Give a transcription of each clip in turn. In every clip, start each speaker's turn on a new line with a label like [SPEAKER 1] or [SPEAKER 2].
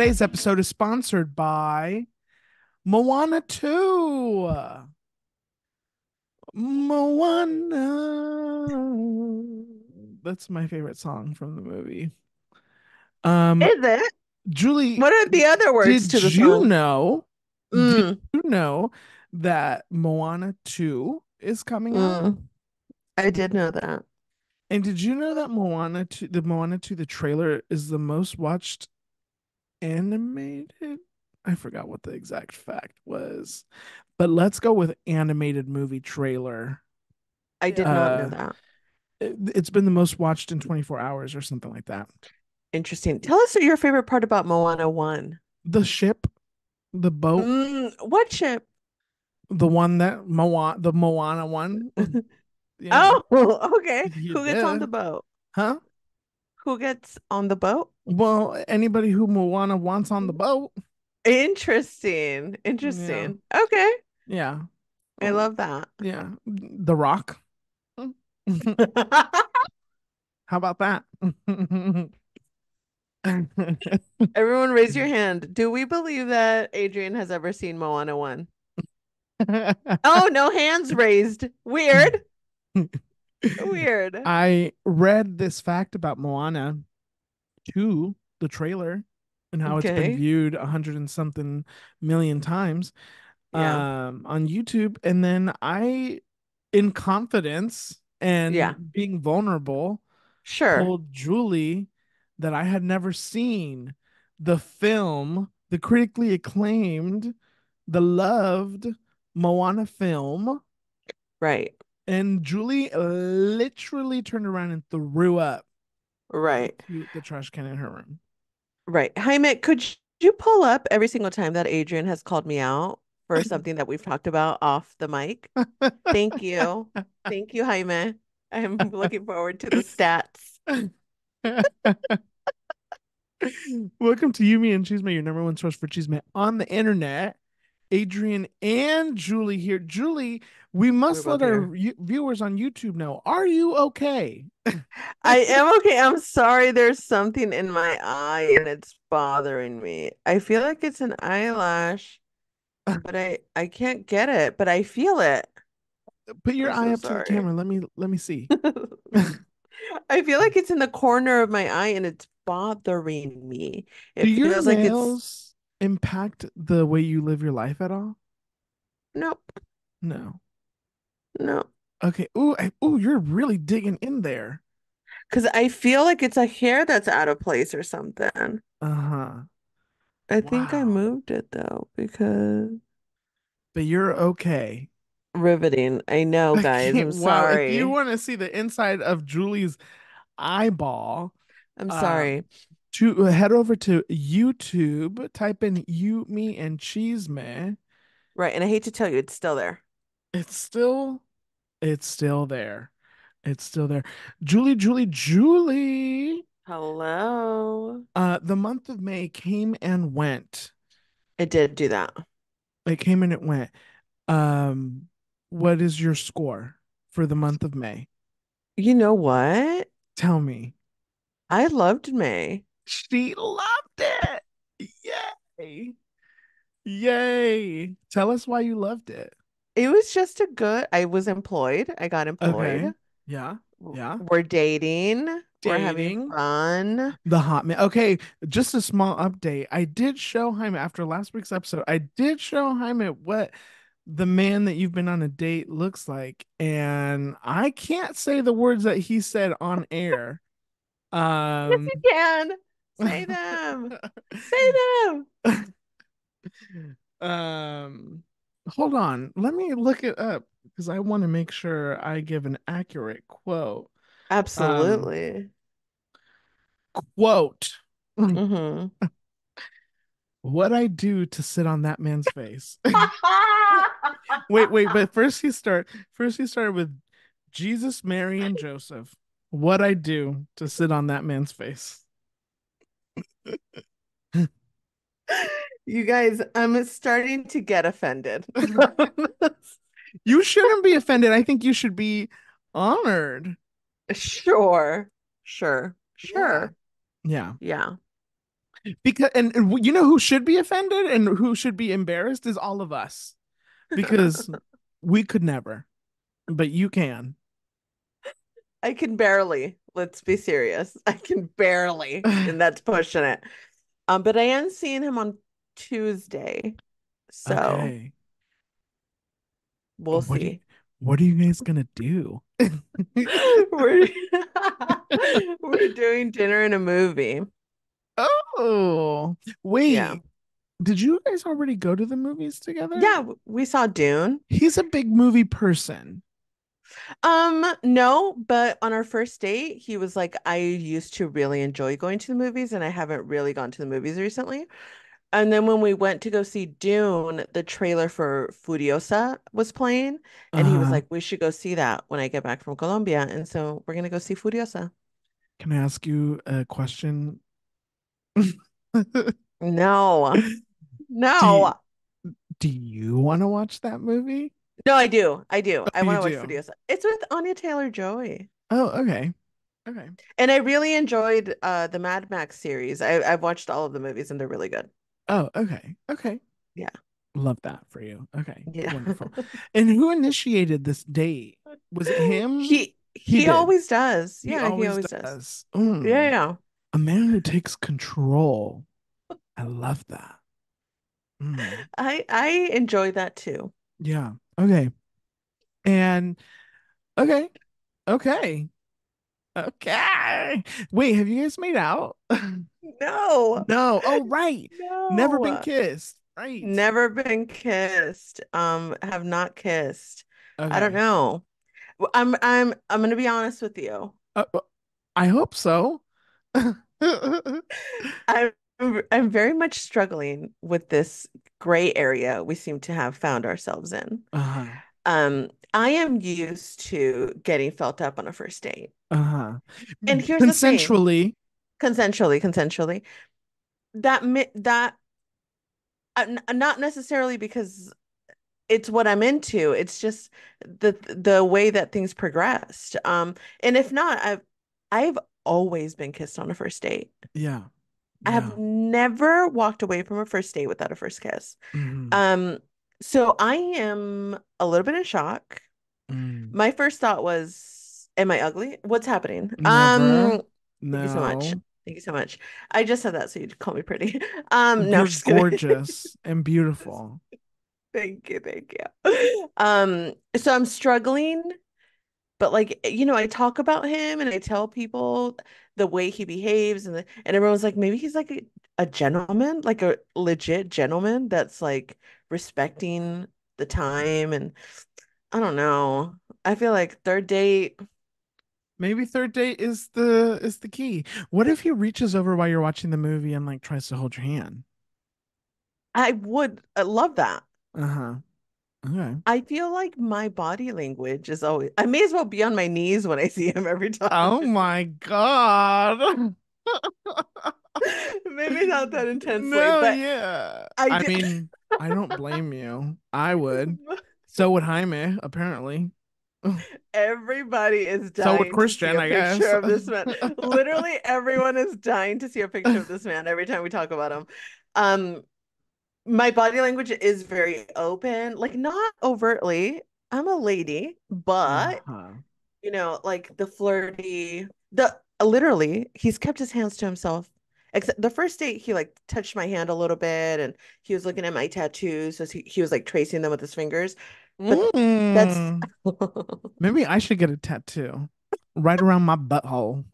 [SPEAKER 1] Today's episode is sponsored by Moana 2. Moana. That's my favorite song from the movie. Um,
[SPEAKER 2] Is it?
[SPEAKER 1] Julie,
[SPEAKER 2] What are the other words
[SPEAKER 1] did
[SPEAKER 2] to the
[SPEAKER 1] you
[SPEAKER 2] song?
[SPEAKER 1] know? Did
[SPEAKER 2] Mm,
[SPEAKER 1] you know that Moana 2 is coming out?
[SPEAKER 2] mm. I did know that.
[SPEAKER 1] And did you know that Moana 2, the trailer is the most watched animated? I forgot what the exact fact was. But let's go with animated movie trailer.
[SPEAKER 2] I did not know
[SPEAKER 1] Uh,
[SPEAKER 2] that.
[SPEAKER 1] it's been the most watched in 24 hours or something like that.
[SPEAKER 2] Interesting. Tell us your favorite part about Moana 1.
[SPEAKER 1] The ship, the boat,
[SPEAKER 2] What ship?
[SPEAKER 1] the Moana one. Yeah,
[SPEAKER 2] Oh, okay. Who gets on
[SPEAKER 1] yeah,
[SPEAKER 2] the boat?
[SPEAKER 1] huh?
[SPEAKER 2] Who gets on the boat?
[SPEAKER 1] Well, anybody who Moana wants on the boat.
[SPEAKER 2] Interesting.
[SPEAKER 1] Yeah,
[SPEAKER 2] Interesting. Okay.
[SPEAKER 1] yeah,
[SPEAKER 2] I
[SPEAKER 1] oh,
[SPEAKER 2] love that.
[SPEAKER 1] yeah. The Rock. How about that?
[SPEAKER 2] Everyone raise your hand. Do we believe that Adrian has ever seen Moana 1? Oh, no hands raised. Weird. Weird.
[SPEAKER 1] I read this fact about Moana 2, the trailer, and how it's been
[SPEAKER 2] Okay.
[SPEAKER 1] viewed 100 and something million times
[SPEAKER 2] Yeah.
[SPEAKER 1] on YouTube. And then I, in confidence
[SPEAKER 2] Yeah.
[SPEAKER 1] and being vulnerable,
[SPEAKER 2] Sure.
[SPEAKER 1] told Julie that I had never seen the film, the critically acclaimed, the loved Moana film.
[SPEAKER 2] Right.
[SPEAKER 1] And Julie literally turned around and threw up
[SPEAKER 2] Right.
[SPEAKER 1] into the trash can in her room.
[SPEAKER 2] Right. Jaime, could you pull up every single time that Adrian has called me out for something that we've talked about off the mic? Thank you. Thank you, Jaime. I'm looking forward to the stats.
[SPEAKER 1] Welcome to Yumi and Chisme, your number one source for Chisme on the internet. Adrian and Julie here. Julie, we
[SPEAKER 2] We're
[SPEAKER 1] must let
[SPEAKER 2] both
[SPEAKER 1] our
[SPEAKER 2] here.
[SPEAKER 1] viewers on YouTube know. Are you okay?
[SPEAKER 2] I am okay. I'm sorry. There's something in my eye and it's bothering me. I feel like it's an eyelash, but I can't get it, but I feel it.
[SPEAKER 1] Put your
[SPEAKER 2] I'm
[SPEAKER 1] eye
[SPEAKER 2] so
[SPEAKER 1] up to the
[SPEAKER 2] sorry.
[SPEAKER 1] camera. Let me see.
[SPEAKER 2] I feel like it's in the corner of my eye and it's bothering me.
[SPEAKER 1] Do
[SPEAKER 2] It
[SPEAKER 1] your
[SPEAKER 2] feels like it's
[SPEAKER 1] nails impact the way you live your life at all?
[SPEAKER 2] nope,
[SPEAKER 1] No.
[SPEAKER 2] no.
[SPEAKER 1] Okay. Ooh, you're really digging in there.
[SPEAKER 2] Because I feel like it's a hair that's out of place or something.
[SPEAKER 1] Uh-huh.
[SPEAKER 2] I think I
[SPEAKER 1] Wow.
[SPEAKER 2] moved it though because
[SPEAKER 1] But you're okay.
[SPEAKER 2] riveting. I know,
[SPEAKER 1] I
[SPEAKER 2] guys.
[SPEAKER 1] can't.
[SPEAKER 2] I'm
[SPEAKER 1] Wow. If you
[SPEAKER 2] sorry.
[SPEAKER 1] want to see the inside of Julie's eyeball,
[SPEAKER 2] I'm
[SPEAKER 1] uh,
[SPEAKER 2] sorry.
[SPEAKER 1] to head over to YouTube, type in you, me, and cheese man.
[SPEAKER 2] Right. And I hate to tell you, it's still there.
[SPEAKER 1] It's still, it's still there. It's still there. Julie.
[SPEAKER 2] Hello.
[SPEAKER 1] The month of May came and went.
[SPEAKER 2] I did do that.
[SPEAKER 1] It came and it went. Um, what is your score for the month of May?
[SPEAKER 2] You know what?
[SPEAKER 1] Tell me.
[SPEAKER 2] I loved May.
[SPEAKER 1] She loved it. Yay. Yay. Tell us why you loved it.
[SPEAKER 2] It was just a good, I was employed. I got employed.
[SPEAKER 1] Okay. Yeah. Yeah.
[SPEAKER 2] We're dating. We're having
[SPEAKER 1] Dating.
[SPEAKER 2] fun.
[SPEAKER 1] The hot man. Okay, just a small update. I did show Jaime after last week's episode. I did show Jaime what the man that you've been on a date looks like, and I can't say the words that he said on air.
[SPEAKER 2] Yes, you
[SPEAKER 1] Um,
[SPEAKER 2] can. Say them. Say them.
[SPEAKER 1] um, hold on. Let me look it up because I want to make sure I give an accurate quote. Um,
[SPEAKER 2] Absolutely.
[SPEAKER 1] quote.
[SPEAKER 2] Hmm.
[SPEAKER 1] What I do to sit on that man's face. Wait, but first he started with Jesus, Mary, and Joseph. What I do to sit on that man's face.
[SPEAKER 2] You guys, I'm starting to get offended.
[SPEAKER 1] You shouldn't be offended. I think you should be honored.
[SPEAKER 2] Sure. Sure.
[SPEAKER 1] Yeah.
[SPEAKER 2] Sure.
[SPEAKER 1] Yeah.
[SPEAKER 2] Yeah.
[SPEAKER 1] Because you know who should be offended and who should be embarrassed is all of us because we could never, but you can.
[SPEAKER 2] I can barely. Let's be serious. I can barely, and that's pushing it. But I am seeing him on Tuesday, so
[SPEAKER 1] Okay.
[SPEAKER 2] we'll
[SPEAKER 1] What do you
[SPEAKER 2] see.
[SPEAKER 1] what are you guys gonna do?
[SPEAKER 2] We're we're doing dinner and a movie.
[SPEAKER 1] Oh,
[SPEAKER 2] Yeah.
[SPEAKER 1] wait. Did you guys already go to the movies together?
[SPEAKER 2] Yeah, we saw Dune.
[SPEAKER 1] He's a big movie person.
[SPEAKER 2] No, but on our first date, he was like, I used to really enjoy going to the movies, and I haven't really gone to the movies recently. And then when we went to go see Dune, the trailer for Furiosa was playing, and he was
[SPEAKER 1] Uh,
[SPEAKER 2] like, we should go see that when I get back from Colombia. And so we're gonna go see Furiosa.
[SPEAKER 1] can I ask you a question?
[SPEAKER 2] No,
[SPEAKER 1] Do you,
[SPEAKER 2] no,
[SPEAKER 1] do you want to watch that movie?
[SPEAKER 2] no, I do. I do.
[SPEAKER 1] Oh,
[SPEAKER 2] I
[SPEAKER 1] you
[SPEAKER 2] want to watch
[SPEAKER 1] do.
[SPEAKER 2] Furiosa. It's with Anya Taylor-Joy.
[SPEAKER 1] Oh, okay. Okay.
[SPEAKER 2] And I really enjoyed the Mad Max series. I've watched all of the movies and they're really good.
[SPEAKER 1] Oh, okay. Okay.
[SPEAKER 2] Yeah.
[SPEAKER 1] Love that for you. Okay.
[SPEAKER 2] Yeah.
[SPEAKER 1] Wonderful. And who initiated this date? Was it him? He
[SPEAKER 2] He
[SPEAKER 1] did.
[SPEAKER 2] always does.
[SPEAKER 1] He
[SPEAKER 2] Yeah, he
[SPEAKER 1] always
[SPEAKER 2] always does.
[SPEAKER 1] does.
[SPEAKER 2] Yeah, yeah.
[SPEAKER 1] A man who takes control. I love that. Mm.
[SPEAKER 2] I enjoy that too.
[SPEAKER 1] Yeah. Okay. And okay. Okay. Okay. Wait, have you guys made out?
[SPEAKER 2] No.
[SPEAKER 1] No. Oh, right. Never been
[SPEAKER 2] No.
[SPEAKER 1] kissed. Right.
[SPEAKER 2] Never been kissed. Have not kissed. I don't
[SPEAKER 1] Okay.
[SPEAKER 2] know. I'm gonna be honest with you.
[SPEAKER 1] I hope so.
[SPEAKER 2] I'm I'm very much struggling with this gray area we seem to have found ourselves in.
[SPEAKER 1] Uh-huh.
[SPEAKER 2] I am used to getting felt up on a first date.
[SPEAKER 1] Uh-huh.
[SPEAKER 2] And here's the thing,
[SPEAKER 1] Consensually.
[SPEAKER 2] consensually, that not necessarily because it's what I'm into. It's just the way that things progressed. And if not, I've always been kissed on a first date.
[SPEAKER 1] Yeah.
[SPEAKER 2] I
[SPEAKER 1] Yeah.
[SPEAKER 2] have never walked away from a first date without a first kiss.
[SPEAKER 1] Hmm.
[SPEAKER 2] Um, so I am a little bit in shock.
[SPEAKER 1] Mm.
[SPEAKER 2] My first thought was, am I ugly? What's happening?
[SPEAKER 1] Never.
[SPEAKER 2] Thank you so much.
[SPEAKER 1] No.
[SPEAKER 2] Than'd so much. I just said that so you'd call me pretty. No, I'm
[SPEAKER 1] You're
[SPEAKER 2] just kidding.
[SPEAKER 1] gorgeous and beautiful.
[SPEAKER 2] Thank you, thank you. So I'm struggling, but like, I talk about him and I tell people the way he behaves and everyone's like, maybe he's like a gentleman, like a legit gentleman that's like respecting the time and I don't know. I feel like third date,
[SPEAKER 1] Maybe third date is the key. What if he reaches over while you're watching the movie and like tries to hold your hand?
[SPEAKER 2] I would love that.
[SPEAKER 1] Uh-huh. Okay.
[SPEAKER 2] I feel like my body language is always, I may as well be on my knees when I see him every time.
[SPEAKER 1] Oh my God.
[SPEAKER 2] Maybe not that intensely,
[SPEAKER 1] No,
[SPEAKER 2] but
[SPEAKER 1] yeah.
[SPEAKER 2] I
[SPEAKER 1] I
[SPEAKER 2] do.
[SPEAKER 1] mean, I don't blame you. I would. So would Jaime, apparently.
[SPEAKER 2] Everybody is
[SPEAKER 1] So would
[SPEAKER 2] dying to see
[SPEAKER 1] Christian,
[SPEAKER 2] a
[SPEAKER 1] I
[SPEAKER 2] picture
[SPEAKER 1] guess.
[SPEAKER 2] of this man. Literally, everyone is dying to see a picture of this man every time we talk about him. Um, my body language is very open, like not overtly. I'm a lady, but
[SPEAKER 1] Uh-huh.
[SPEAKER 2] like the flirty, the literally, he's kept his hands to himself. Except the first date, he like touched my hand a little bit and he was looking at my tattoos. So he was like tracing them with his fingers. But that's
[SPEAKER 1] Mm. Maybe I should get a tattoo right around my butthole.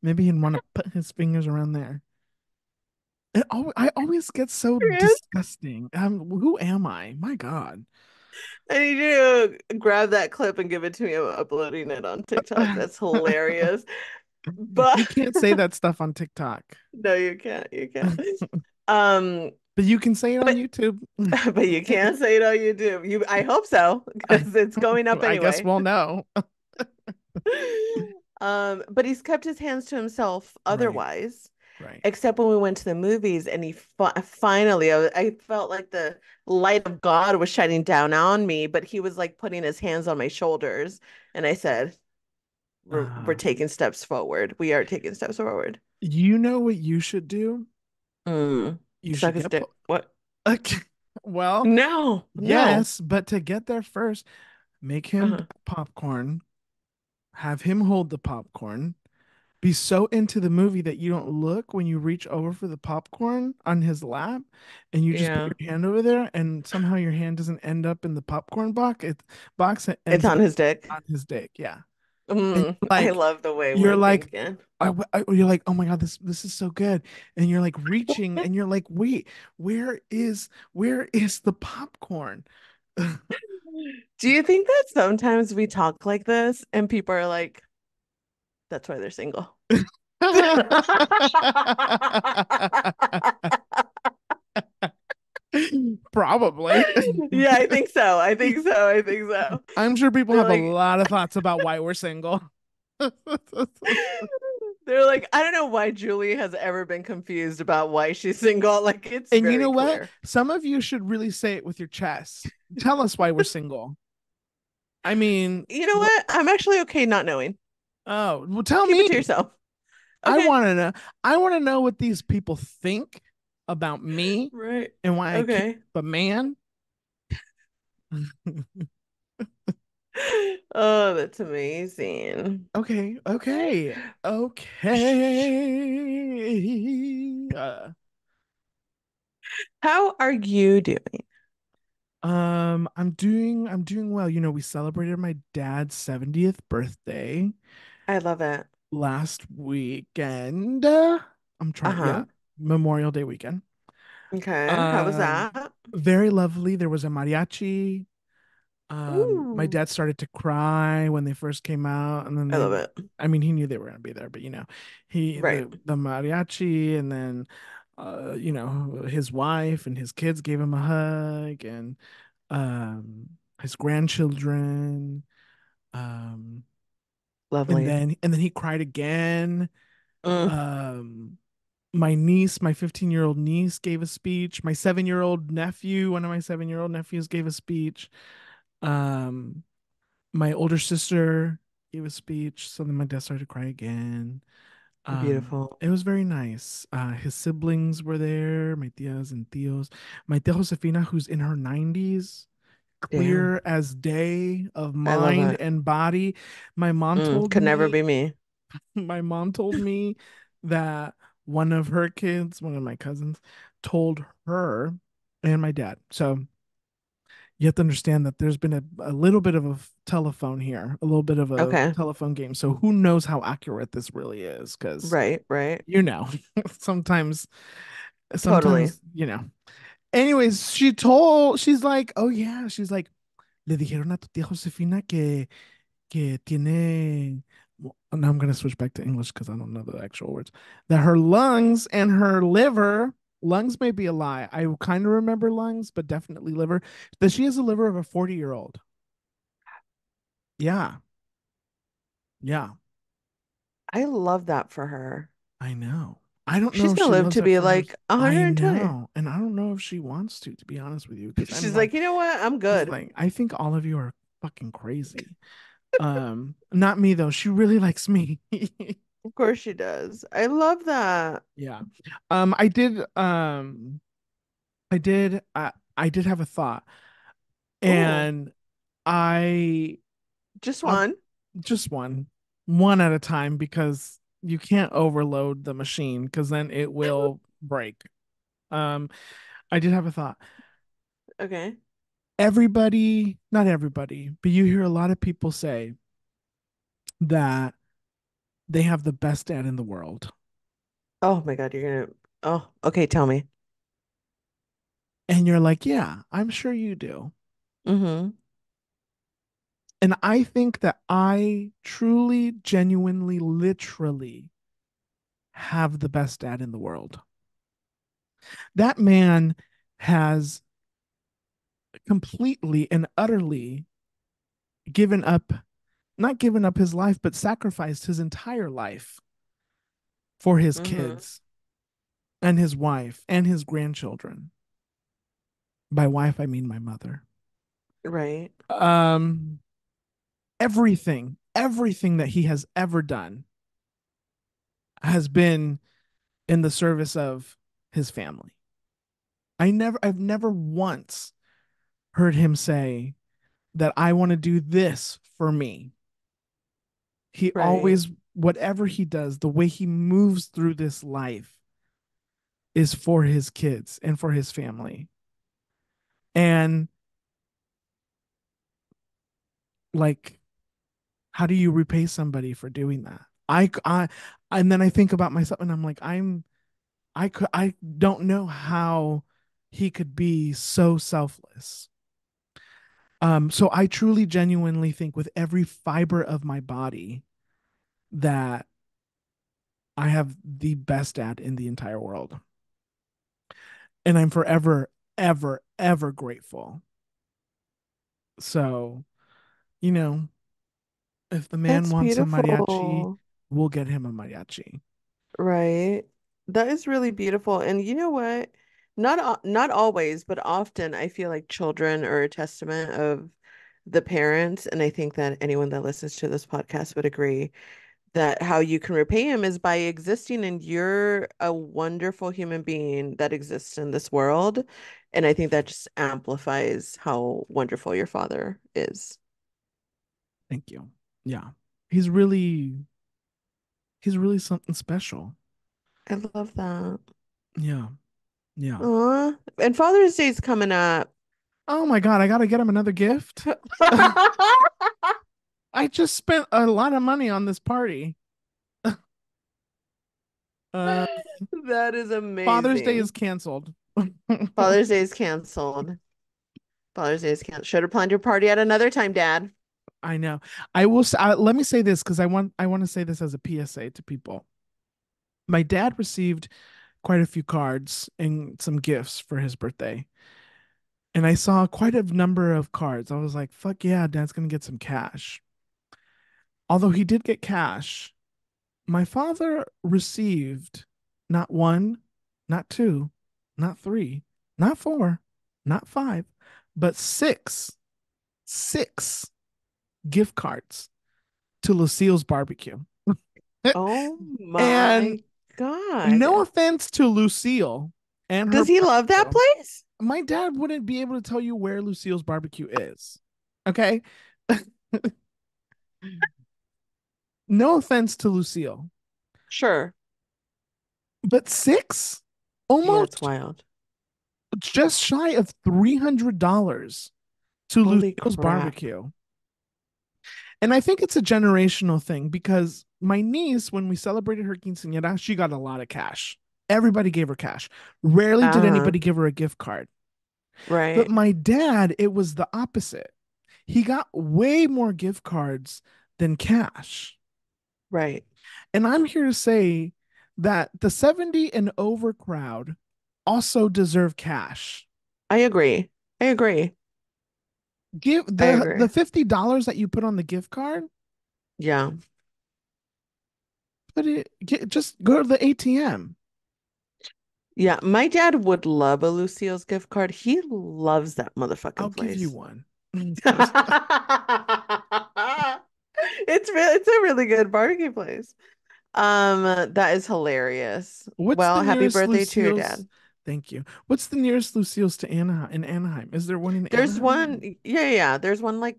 [SPEAKER 1] Maybe he'd want to put his fingers around there. I always get so disgusting. Who am I? My God.
[SPEAKER 2] I need you to grab that clip and give it to me. I'm uploading it on TikTok. That's hilarious. But
[SPEAKER 1] You can't say that stuff on TikTok,
[SPEAKER 2] no, you can't. You can't. Um,
[SPEAKER 1] but you can say it on
[SPEAKER 2] but
[SPEAKER 1] YouTube.
[SPEAKER 2] but you can't say it on YouTube. I hope so,
[SPEAKER 1] I,
[SPEAKER 2] because it's going up
[SPEAKER 1] I guess
[SPEAKER 2] anyway.
[SPEAKER 1] we'll know.
[SPEAKER 2] But he's kept his hands to himself
[SPEAKER 1] Right,
[SPEAKER 2] otherwise,
[SPEAKER 1] right.
[SPEAKER 2] except when we went to the movies and he finally, I felt like the light of God was shining down on me, but he was like putting his hands on my shoulders. And I said, we're
[SPEAKER 1] Uh,
[SPEAKER 2] taking steps forward. We are taking steps forward.
[SPEAKER 1] You know what you should do?
[SPEAKER 2] Mm.
[SPEAKER 1] You should
[SPEAKER 2] Suck his
[SPEAKER 1] get
[SPEAKER 2] dick. What?
[SPEAKER 1] okay. Well,
[SPEAKER 2] No, no.
[SPEAKER 1] yes, but to get there first, make him
[SPEAKER 2] Uh-huh.
[SPEAKER 1] popcorn, have him hold the popcorn, be so into the movie that you don't look when you reach over for the popcorn on his lap and you just put
[SPEAKER 2] Yeah.
[SPEAKER 1] your hand over there and somehow your hand doesn't end up in the popcorn box, it
[SPEAKER 2] It's
[SPEAKER 1] ends
[SPEAKER 2] on
[SPEAKER 1] up
[SPEAKER 2] his dick.
[SPEAKER 1] on his dick. Yeah. And
[SPEAKER 2] I love the way
[SPEAKER 1] you're
[SPEAKER 2] we're
[SPEAKER 1] like,
[SPEAKER 2] thinking.
[SPEAKER 1] you're like, oh my God, this is so good. And you're like reaching and you're like, wait, where is the popcorn?
[SPEAKER 2] Do you think that sometimes we talk like this and people are like, that's why they're single?
[SPEAKER 1] Probably.
[SPEAKER 2] Yeah, I think so. I think so. I think so.
[SPEAKER 1] I'm sure people
[SPEAKER 2] They're
[SPEAKER 1] have a
[SPEAKER 2] like,
[SPEAKER 1] lot of thoughts about why we're single.
[SPEAKER 2] they're like, I don't know why Julie has ever been confused about why she's single. Like, it's
[SPEAKER 1] And you
[SPEAKER 2] very
[SPEAKER 1] know what?
[SPEAKER 2] clear.
[SPEAKER 1] Some of you should really say it with your chest. Tell us why we're single. I mean,
[SPEAKER 2] You know what? I'm actually okay not knowing.
[SPEAKER 1] oh, well, tell
[SPEAKER 2] Keep it
[SPEAKER 1] me.
[SPEAKER 2] to yourself.
[SPEAKER 1] I
[SPEAKER 2] Okay.
[SPEAKER 1] want to know. I want to know what these people think about me
[SPEAKER 2] Right.
[SPEAKER 1] and why I can't
[SPEAKER 2] Okay.
[SPEAKER 1] keep a man.
[SPEAKER 2] Oh, that's amazing.
[SPEAKER 1] Okay, okay,
[SPEAKER 2] Shh.
[SPEAKER 1] okay.
[SPEAKER 2] How are you doing?
[SPEAKER 1] I'm doing well. You know, we celebrated my dad's 70th birthday
[SPEAKER 2] I love it.
[SPEAKER 1] last weekend. I'm trying, yeah,
[SPEAKER 2] Uh-huh.
[SPEAKER 1] Memorial Day weekend.
[SPEAKER 2] Okay. How was
[SPEAKER 1] Um,
[SPEAKER 2] that?
[SPEAKER 1] very lovely. There was a mariachi. My
[SPEAKER 2] Ooh.
[SPEAKER 1] dad started to cry when they first came out, and then
[SPEAKER 2] I love it.
[SPEAKER 1] I mean, he knew they were gonna be there, but
[SPEAKER 2] Right.
[SPEAKER 1] the mariachi, and then, his wife and his kids gave him a hug, and his grandchildren, um, and
[SPEAKER 2] Lovely.
[SPEAKER 1] then he cried again.
[SPEAKER 2] Mm,
[SPEAKER 1] Um, my niece, my 15-year-old niece gave a speech. My 7-year-old nephew, one of my 7-year-old nephews gave a speech. Um, my older sister gave a speech, so then my dad started to cry again.
[SPEAKER 2] beautiful.
[SPEAKER 1] It was very nice. His siblings were there, my tias and tios. My tia Josefina, who's in her 90s,
[SPEAKER 2] Damn.
[SPEAKER 1] clear as day of
[SPEAKER 2] I love
[SPEAKER 1] mind
[SPEAKER 2] it.
[SPEAKER 1] and body. My mom told
[SPEAKER 2] Could never
[SPEAKER 1] me,
[SPEAKER 2] be me.
[SPEAKER 1] my mom told me that one of her kids, one of my cousins, told her and my dad. So you have to understand that there's been a little bit of a telephone here, a little bit of a
[SPEAKER 2] Okay.
[SPEAKER 1] telephone game. So who knows how accurate this really is? Because
[SPEAKER 2] Right, right.
[SPEAKER 1] you know, sometimes,
[SPEAKER 2] Totally.
[SPEAKER 1] Anyways, she's like, oh yeah, she's like, le dijeron a tu tía Josefina que tiene. Well, now I'm gonna switch back to English because I don't know the actual words. That her lungs and her liver. Lungs may be a lie. I kind of remember lungs, but definitely liver. That she has a liver of a 40-year-old. Yeah. Yeah,
[SPEAKER 2] I love that for her.
[SPEAKER 1] I know. I don't know
[SPEAKER 2] She's
[SPEAKER 1] if
[SPEAKER 2] gonna
[SPEAKER 1] she
[SPEAKER 2] live
[SPEAKER 1] loves
[SPEAKER 2] to
[SPEAKER 1] it
[SPEAKER 2] be
[SPEAKER 1] for her.
[SPEAKER 2] like
[SPEAKER 1] I
[SPEAKER 2] 120.
[SPEAKER 1] know. And I don't know if she wants to be honest with you, because I'm
[SPEAKER 2] She's like,
[SPEAKER 1] like,
[SPEAKER 2] you know what? I'm
[SPEAKER 1] she's
[SPEAKER 2] good.
[SPEAKER 1] like, I think all of you are fucking crazy. Not me though. She really likes me.
[SPEAKER 2] Of course she does. I love that.
[SPEAKER 1] Yeah. Um, I did, um, I did have a thought,
[SPEAKER 2] Ooh,
[SPEAKER 1] and I,
[SPEAKER 2] just
[SPEAKER 1] I'll
[SPEAKER 2] one.
[SPEAKER 1] just one at a time, because you can't overload the machine because then it will break. Um, I did have a thought.
[SPEAKER 2] Okay.
[SPEAKER 1] Everybody, not everybody, but you hear a lot of people say that they have the best dad in the world.
[SPEAKER 2] Oh my God, you're gonna. Oh, okay. Tell me.
[SPEAKER 1] And you're like, yeah, I'm sure you do.
[SPEAKER 2] Mm-hmm.
[SPEAKER 1] And I think that I truly, genuinely, literally have the best dad in the world. That man has completely and utterly given up, not given up his life, but sacrificed his entire life for his
[SPEAKER 2] Mm-hmm.
[SPEAKER 1] kids and his wife and his grandchildren. By wife, I mean my mother.
[SPEAKER 2] Right.
[SPEAKER 1] Um, everything that he has ever done, has been in the service of his family. I've never once heard him say that I want to do this for me. He
[SPEAKER 2] Right.
[SPEAKER 1] always, whatever he does, the way he moves through this life is for his kids and for his family. And like, how do you repay somebody for doing that? And then I think about myself and I'm like, I don't know how he could be so selfless. So I truly genuinely think with every fiber of my body that I have the best dad in the entire world. And I'm forever, ever, ever grateful. So, you know, if the man
[SPEAKER 2] That's
[SPEAKER 1] wants a mariachi,
[SPEAKER 2] beautiful.
[SPEAKER 1] we'll get him a mariachi.
[SPEAKER 2] Right. That is really beautiful. And you know what? Not always, but often I feel like children are a testament of the parents. And I think that anyone that listens to this podcast would agree that how you can repay him is by existing, and you're a wonderful human being that exists in this world. And I think that just amplifies how wonderful your father is.
[SPEAKER 1] Thank you. Yeah. He's really he's really something special.
[SPEAKER 2] I love that.
[SPEAKER 1] Yeah. Yeah.
[SPEAKER 2] Aw. And Father's Day is coming up.
[SPEAKER 1] Oh my God, I gotta get him another gift. I just spent a lot of money on this party. Uh,
[SPEAKER 2] That is
[SPEAKER 1] Father's Day is
[SPEAKER 2] amazing.
[SPEAKER 1] canceled.
[SPEAKER 2] Father's Day is canceled. Father's Day is canceled. Should have planned your party at another time, Dad.
[SPEAKER 1] I know. Let me say this because I want to say this as a PSA to people. My dad received quite a few cards and some gifts for his birthday. And I saw quite a number of cards. I was like, fuck yeah, dad's gonna get some cash. Although he did get cash, my father received not one, not two, not three, not four, not five, but six gift cards to Lucille's barbecue.
[SPEAKER 2] Oh
[SPEAKER 1] And
[SPEAKER 2] my
[SPEAKER 1] no
[SPEAKER 2] God.
[SPEAKER 1] offense to Lucille and her
[SPEAKER 2] Does he love that
[SPEAKER 1] barbecue,
[SPEAKER 2] place?
[SPEAKER 1] my dad wouldn't be able to tell you where Lucille's barbecue is. Okay. No offense to Lucille,
[SPEAKER 2] Sure.
[SPEAKER 1] but six,
[SPEAKER 2] Yeah, it's
[SPEAKER 1] almost
[SPEAKER 2] wild.
[SPEAKER 1] just shy of $300 to
[SPEAKER 2] Holy
[SPEAKER 1] Lucille's
[SPEAKER 2] crap.
[SPEAKER 1] barbecue. And I think it's a generational thing because my niece, when we celebrated her quinceañera, she got a lot of cash. Everybody gave her cash. Rarely did
[SPEAKER 2] Uh-huh.
[SPEAKER 1] anybody give her a gift card. But
[SPEAKER 2] Right.
[SPEAKER 1] my dad, it was the opposite. He got way more gift cards than cash.
[SPEAKER 2] Right.
[SPEAKER 1] And I'm here to say that the 70 and over crowd also deserve cash.
[SPEAKER 2] I agree. I agree.
[SPEAKER 1] Give
[SPEAKER 2] I
[SPEAKER 1] the
[SPEAKER 2] agree.
[SPEAKER 1] $50 that you put on the gift card,
[SPEAKER 2] Yeah.
[SPEAKER 1] just go to the ATM.
[SPEAKER 2] Yeah. My dad would love a Lucille's gift card. He loves that
[SPEAKER 1] I'll
[SPEAKER 2] motherfucking
[SPEAKER 1] give you
[SPEAKER 2] place.
[SPEAKER 1] one.
[SPEAKER 2] It's a really good barbecue place. That is hilarious.
[SPEAKER 1] What's the
[SPEAKER 2] Well, happy
[SPEAKER 1] nearest
[SPEAKER 2] birthday to your
[SPEAKER 1] Lucille's?
[SPEAKER 2] dad.
[SPEAKER 1] Thank you. What's the nearest Lucille's to Anaheim in Anaheim? Is there one in
[SPEAKER 2] There's one,
[SPEAKER 1] Anaheim?
[SPEAKER 2] yeah. There's one like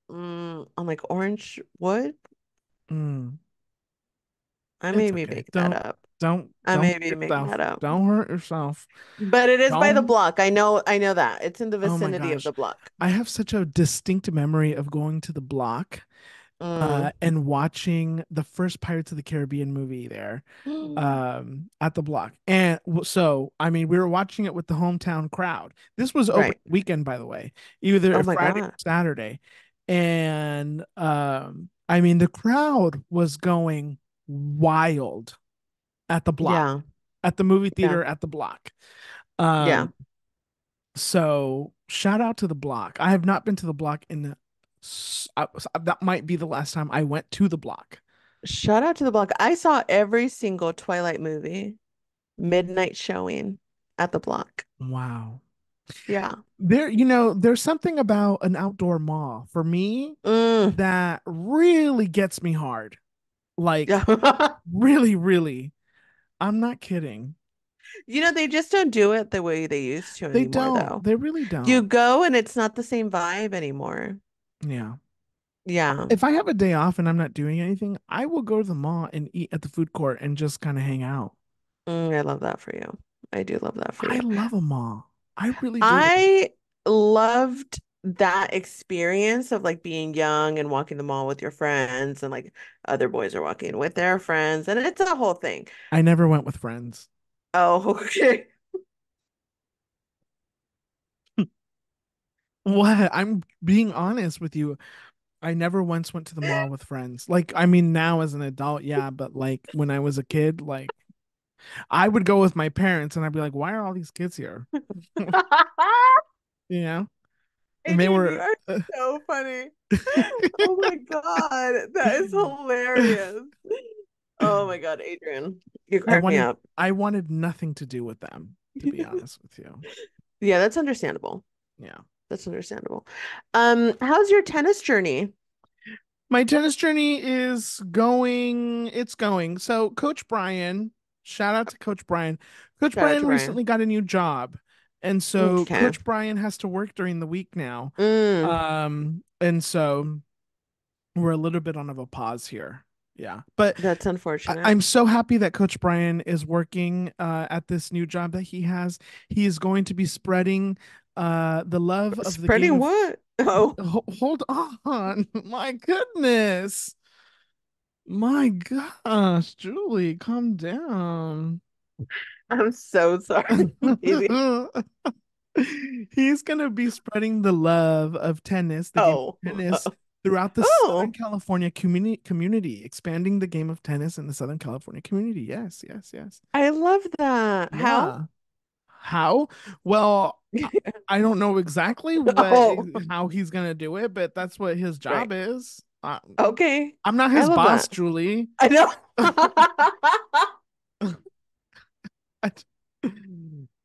[SPEAKER 2] on like Orange Wood.
[SPEAKER 1] Mm,
[SPEAKER 2] I may
[SPEAKER 1] it's
[SPEAKER 2] be
[SPEAKER 1] okay.
[SPEAKER 2] making that up. I
[SPEAKER 1] Don't
[SPEAKER 2] may
[SPEAKER 1] hurt
[SPEAKER 2] be making
[SPEAKER 1] yourself.
[SPEAKER 2] that up.
[SPEAKER 1] Don't hurt yourself.
[SPEAKER 2] But it is by the
[SPEAKER 1] Don't.
[SPEAKER 2] block. I know that. It's in the
[SPEAKER 1] Oh my
[SPEAKER 2] vicinity of
[SPEAKER 1] gosh.
[SPEAKER 2] the block.
[SPEAKER 1] I have such a distinct memory of going to the block
[SPEAKER 2] Mm.
[SPEAKER 1] and watching the first Pirates of the Caribbean movie there at the block. And so, I mean, we were watching it with the hometown crowd. This was open
[SPEAKER 2] Right.
[SPEAKER 1] weekend, by the way, either
[SPEAKER 2] Oh my
[SPEAKER 1] Friday
[SPEAKER 2] God.
[SPEAKER 1] or Saturday. And I mean, the crowd was going wild at the block,
[SPEAKER 2] Yeah.
[SPEAKER 1] at the movie
[SPEAKER 2] Yeah.
[SPEAKER 1] theater at the block.
[SPEAKER 2] Yeah.
[SPEAKER 1] Um, so shout out to the block. I have not been to the block that might be the last time I went to the block.
[SPEAKER 2] Shout out to the block. I saw every single Twilight movie midnight showing at the block.
[SPEAKER 1] Wow.
[SPEAKER 2] Yeah.
[SPEAKER 1] There's something about an outdoor mall for me
[SPEAKER 2] Mm.
[SPEAKER 1] that really gets me hard. Like,
[SPEAKER 2] Yeah.
[SPEAKER 1] really, really. I'm not kidding.
[SPEAKER 2] They just don't do it the way they used to
[SPEAKER 1] They
[SPEAKER 2] anymore,
[SPEAKER 1] don't.
[SPEAKER 2] though.
[SPEAKER 1] They really
[SPEAKER 2] You
[SPEAKER 1] don't.
[SPEAKER 2] go and it's not the same vibe anymore.
[SPEAKER 1] Yeah.
[SPEAKER 2] Yeah.
[SPEAKER 1] If I have a day off and I'm not doing anything, I will go to the mall and eat at the food court and just kind of hang out.
[SPEAKER 2] I love that for you. I do love that for
[SPEAKER 1] I
[SPEAKER 2] you.
[SPEAKER 1] love a mall. I really do.
[SPEAKER 2] I loved that experience of like being young and walking the mall with your friends and like other boys are walking with their friends and it's a whole thing.
[SPEAKER 1] I never went with friends.
[SPEAKER 2] Oh, okay.
[SPEAKER 1] What? I'm being honest with you. I never once went to the mall with friends. Like, I mean, now as an adult, yeah, but like when I was a kid, like I would go with my parents and I'd be like, why are all these kids here? You know? And they
[SPEAKER 2] Adrian, you
[SPEAKER 1] were,
[SPEAKER 2] are so funny. Oh my God, that is hilarious. Oh my God, Adrian, you
[SPEAKER 1] I
[SPEAKER 2] crack me
[SPEAKER 1] wanted,
[SPEAKER 2] up.
[SPEAKER 1] I wanted nothing to do with them, to be honest with you.
[SPEAKER 2] Yeah, that's understandable.
[SPEAKER 1] Yeah.
[SPEAKER 2] That's understandable. How's your tennis journey?
[SPEAKER 1] My tennis journey is going, it's going. So, Coach Brian, shout out to Coach Brian. Coach
[SPEAKER 2] Shout out to
[SPEAKER 1] Brian
[SPEAKER 2] Brian.
[SPEAKER 1] recently got a new job. And so,
[SPEAKER 2] Okay.
[SPEAKER 1] Coach Brian has to work during the week now.
[SPEAKER 2] Mm,
[SPEAKER 1] And so we're a little bit on of a pause here. Yeah. But
[SPEAKER 2] that's unfortunate.
[SPEAKER 1] I'm so happy that Coach Brian is working at this new job that he has. He is going to be spreading the love of the game
[SPEAKER 2] Spreading
[SPEAKER 1] of.
[SPEAKER 2] what? Oh,
[SPEAKER 1] Hold on. My goodness. My gosh, Julie, calm down.
[SPEAKER 2] I'm so sorry, baby.
[SPEAKER 1] He's going to be spreading the love of tennis, the game
[SPEAKER 2] Oh,
[SPEAKER 1] of tennis, throughout the Southern
[SPEAKER 2] oh,
[SPEAKER 1] California community, expanding the game of tennis in the Southern California community. Yes, yes, yes.
[SPEAKER 2] I love that. How?
[SPEAKER 1] Yeah. How? Well, I don't know exactly
[SPEAKER 2] Oh,
[SPEAKER 1] how he's gonna do it, but that's what his
[SPEAKER 2] right.
[SPEAKER 1] job is.
[SPEAKER 2] Okay.
[SPEAKER 1] I'm not
[SPEAKER 2] I
[SPEAKER 1] his
[SPEAKER 2] love
[SPEAKER 1] boss,
[SPEAKER 2] that.
[SPEAKER 1] Julie.
[SPEAKER 2] I know.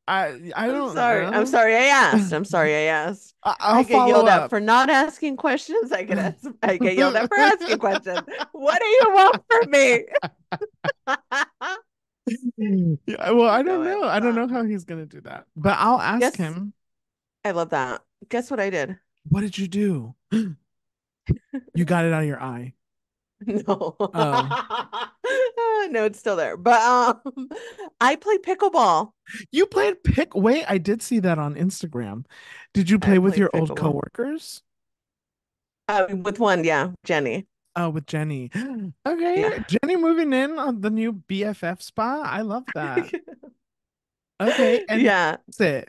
[SPEAKER 1] I
[SPEAKER 2] I'm
[SPEAKER 1] don't
[SPEAKER 2] sorry. I'm
[SPEAKER 1] know.
[SPEAKER 2] sorry I asked. I'm sorry I asked.
[SPEAKER 1] I'll
[SPEAKER 2] I get
[SPEAKER 1] follow
[SPEAKER 2] yelled at
[SPEAKER 1] up.
[SPEAKER 2] for not asking questions. I get yelled at for asking questions. What do you want from me?
[SPEAKER 1] Yeah, well, I
[SPEAKER 2] No,
[SPEAKER 1] don't
[SPEAKER 2] I
[SPEAKER 1] know.
[SPEAKER 2] love
[SPEAKER 1] I don't
[SPEAKER 2] that.
[SPEAKER 1] know how he's gonna do that, but I'll ask
[SPEAKER 2] Guess
[SPEAKER 1] him.
[SPEAKER 2] I love that. Guess what I did?
[SPEAKER 1] What did you do? You got it out of your eye.
[SPEAKER 2] No.
[SPEAKER 1] Oh,
[SPEAKER 2] No, it's still there. But I play pickleball.
[SPEAKER 1] you played pick. Wait, I did see that on Instagram. Did you
[SPEAKER 2] I
[SPEAKER 1] play with
[SPEAKER 2] played
[SPEAKER 1] your old
[SPEAKER 2] pickleball.
[SPEAKER 1] coworkers?
[SPEAKER 2] With one, yeah, Jenny.
[SPEAKER 1] Oh, with Jenny.
[SPEAKER 2] Yeah.
[SPEAKER 1] Okay, Jenny moving in on the new BFF spot. I love that. Okay, and
[SPEAKER 2] Yeah.
[SPEAKER 1] that's it.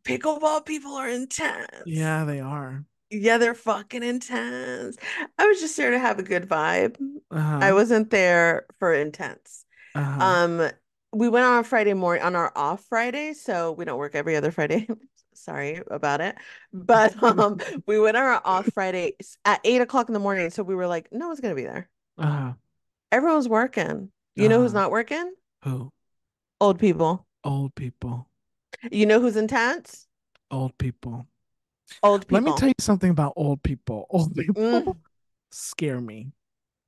[SPEAKER 2] Pickleball people are
[SPEAKER 1] Yeah,
[SPEAKER 2] intense.
[SPEAKER 1] they are.
[SPEAKER 2] Yeah, they're fucking intense. I was just there to have a good vibe. I
[SPEAKER 1] Uh-huh.
[SPEAKER 2] wasn't there for intense.
[SPEAKER 1] Uh-huh.
[SPEAKER 2] Um, we went on a Friday morning on our off Friday, so we don't work every other Friday. Sorry about it. But we went on our off Friday at 8 o'clock in the morning. So we were like, no one's gonna be there.
[SPEAKER 1] Uh-huh.
[SPEAKER 2] Everyone's working. You know who's
[SPEAKER 1] Uh-huh.
[SPEAKER 2] not working?
[SPEAKER 1] Who?
[SPEAKER 2] Old people.
[SPEAKER 1] Old people.
[SPEAKER 2] You know who's intense?
[SPEAKER 1] Old people.
[SPEAKER 2] Old
[SPEAKER 1] Let me tell
[SPEAKER 2] people.
[SPEAKER 1] you something about old people. Old people
[SPEAKER 2] Mm.
[SPEAKER 1] scare me.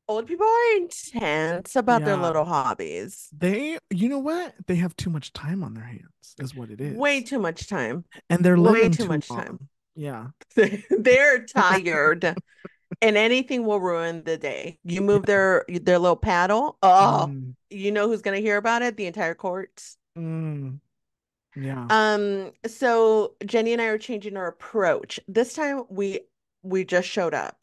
[SPEAKER 2] Old people are intense about their
[SPEAKER 1] Yeah.
[SPEAKER 2] little hobbies.
[SPEAKER 1] You know what? They have too much time on their hands, is what it
[SPEAKER 2] Way
[SPEAKER 1] is.
[SPEAKER 2] too much time.
[SPEAKER 1] And they're
[SPEAKER 2] Way
[SPEAKER 1] living
[SPEAKER 2] too
[SPEAKER 1] too
[SPEAKER 2] much time.
[SPEAKER 1] long. Yeah.
[SPEAKER 2] They're tired, and anything will ruin the day. You move
[SPEAKER 1] Yeah.
[SPEAKER 2] their little paddle. Oh,
[SPEAKER 1] Mm,
[SPEAKER 2] you know who's gonna hear about it? The entire courts.
[SPEAKER 1] mm, yeah.
[SPEAKER 2] So Jenny and I are changing our approach. This time we just showed up.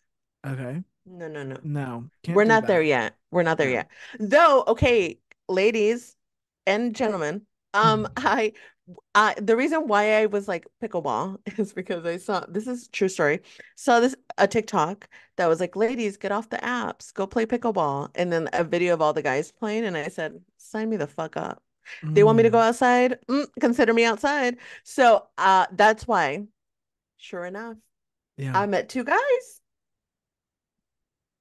[SPEAKER 1] Okay.
[SPEAKER 2] No, no, no.
[SPEAKER 1] No, can't
[SPEAKER 2] We're
[SPEAKER 1] do
[SPEAKER 2] not there
[SPEAKER 1] that.
[SPEAKER 2] yet. We're not there
[SPEAKER 1] Yeah.
[SPEAKER 2] yet. Though, okay, ladies and gentlemen, the reason why I was like pickleball is because I saw this is true story. Saw this a TikTok that was like, ladies, get off the apps, go play pickleball. And then a video of all the guys playing, and I said, sign me the fuck up. They want me to go
[SPEAKER 1] Mm,
[SPEAKER 2] outside? Consider me outside. So that's why, sure enough,
[SPEAKER 1] yeah.
[SPEAKER 2] I met two guys.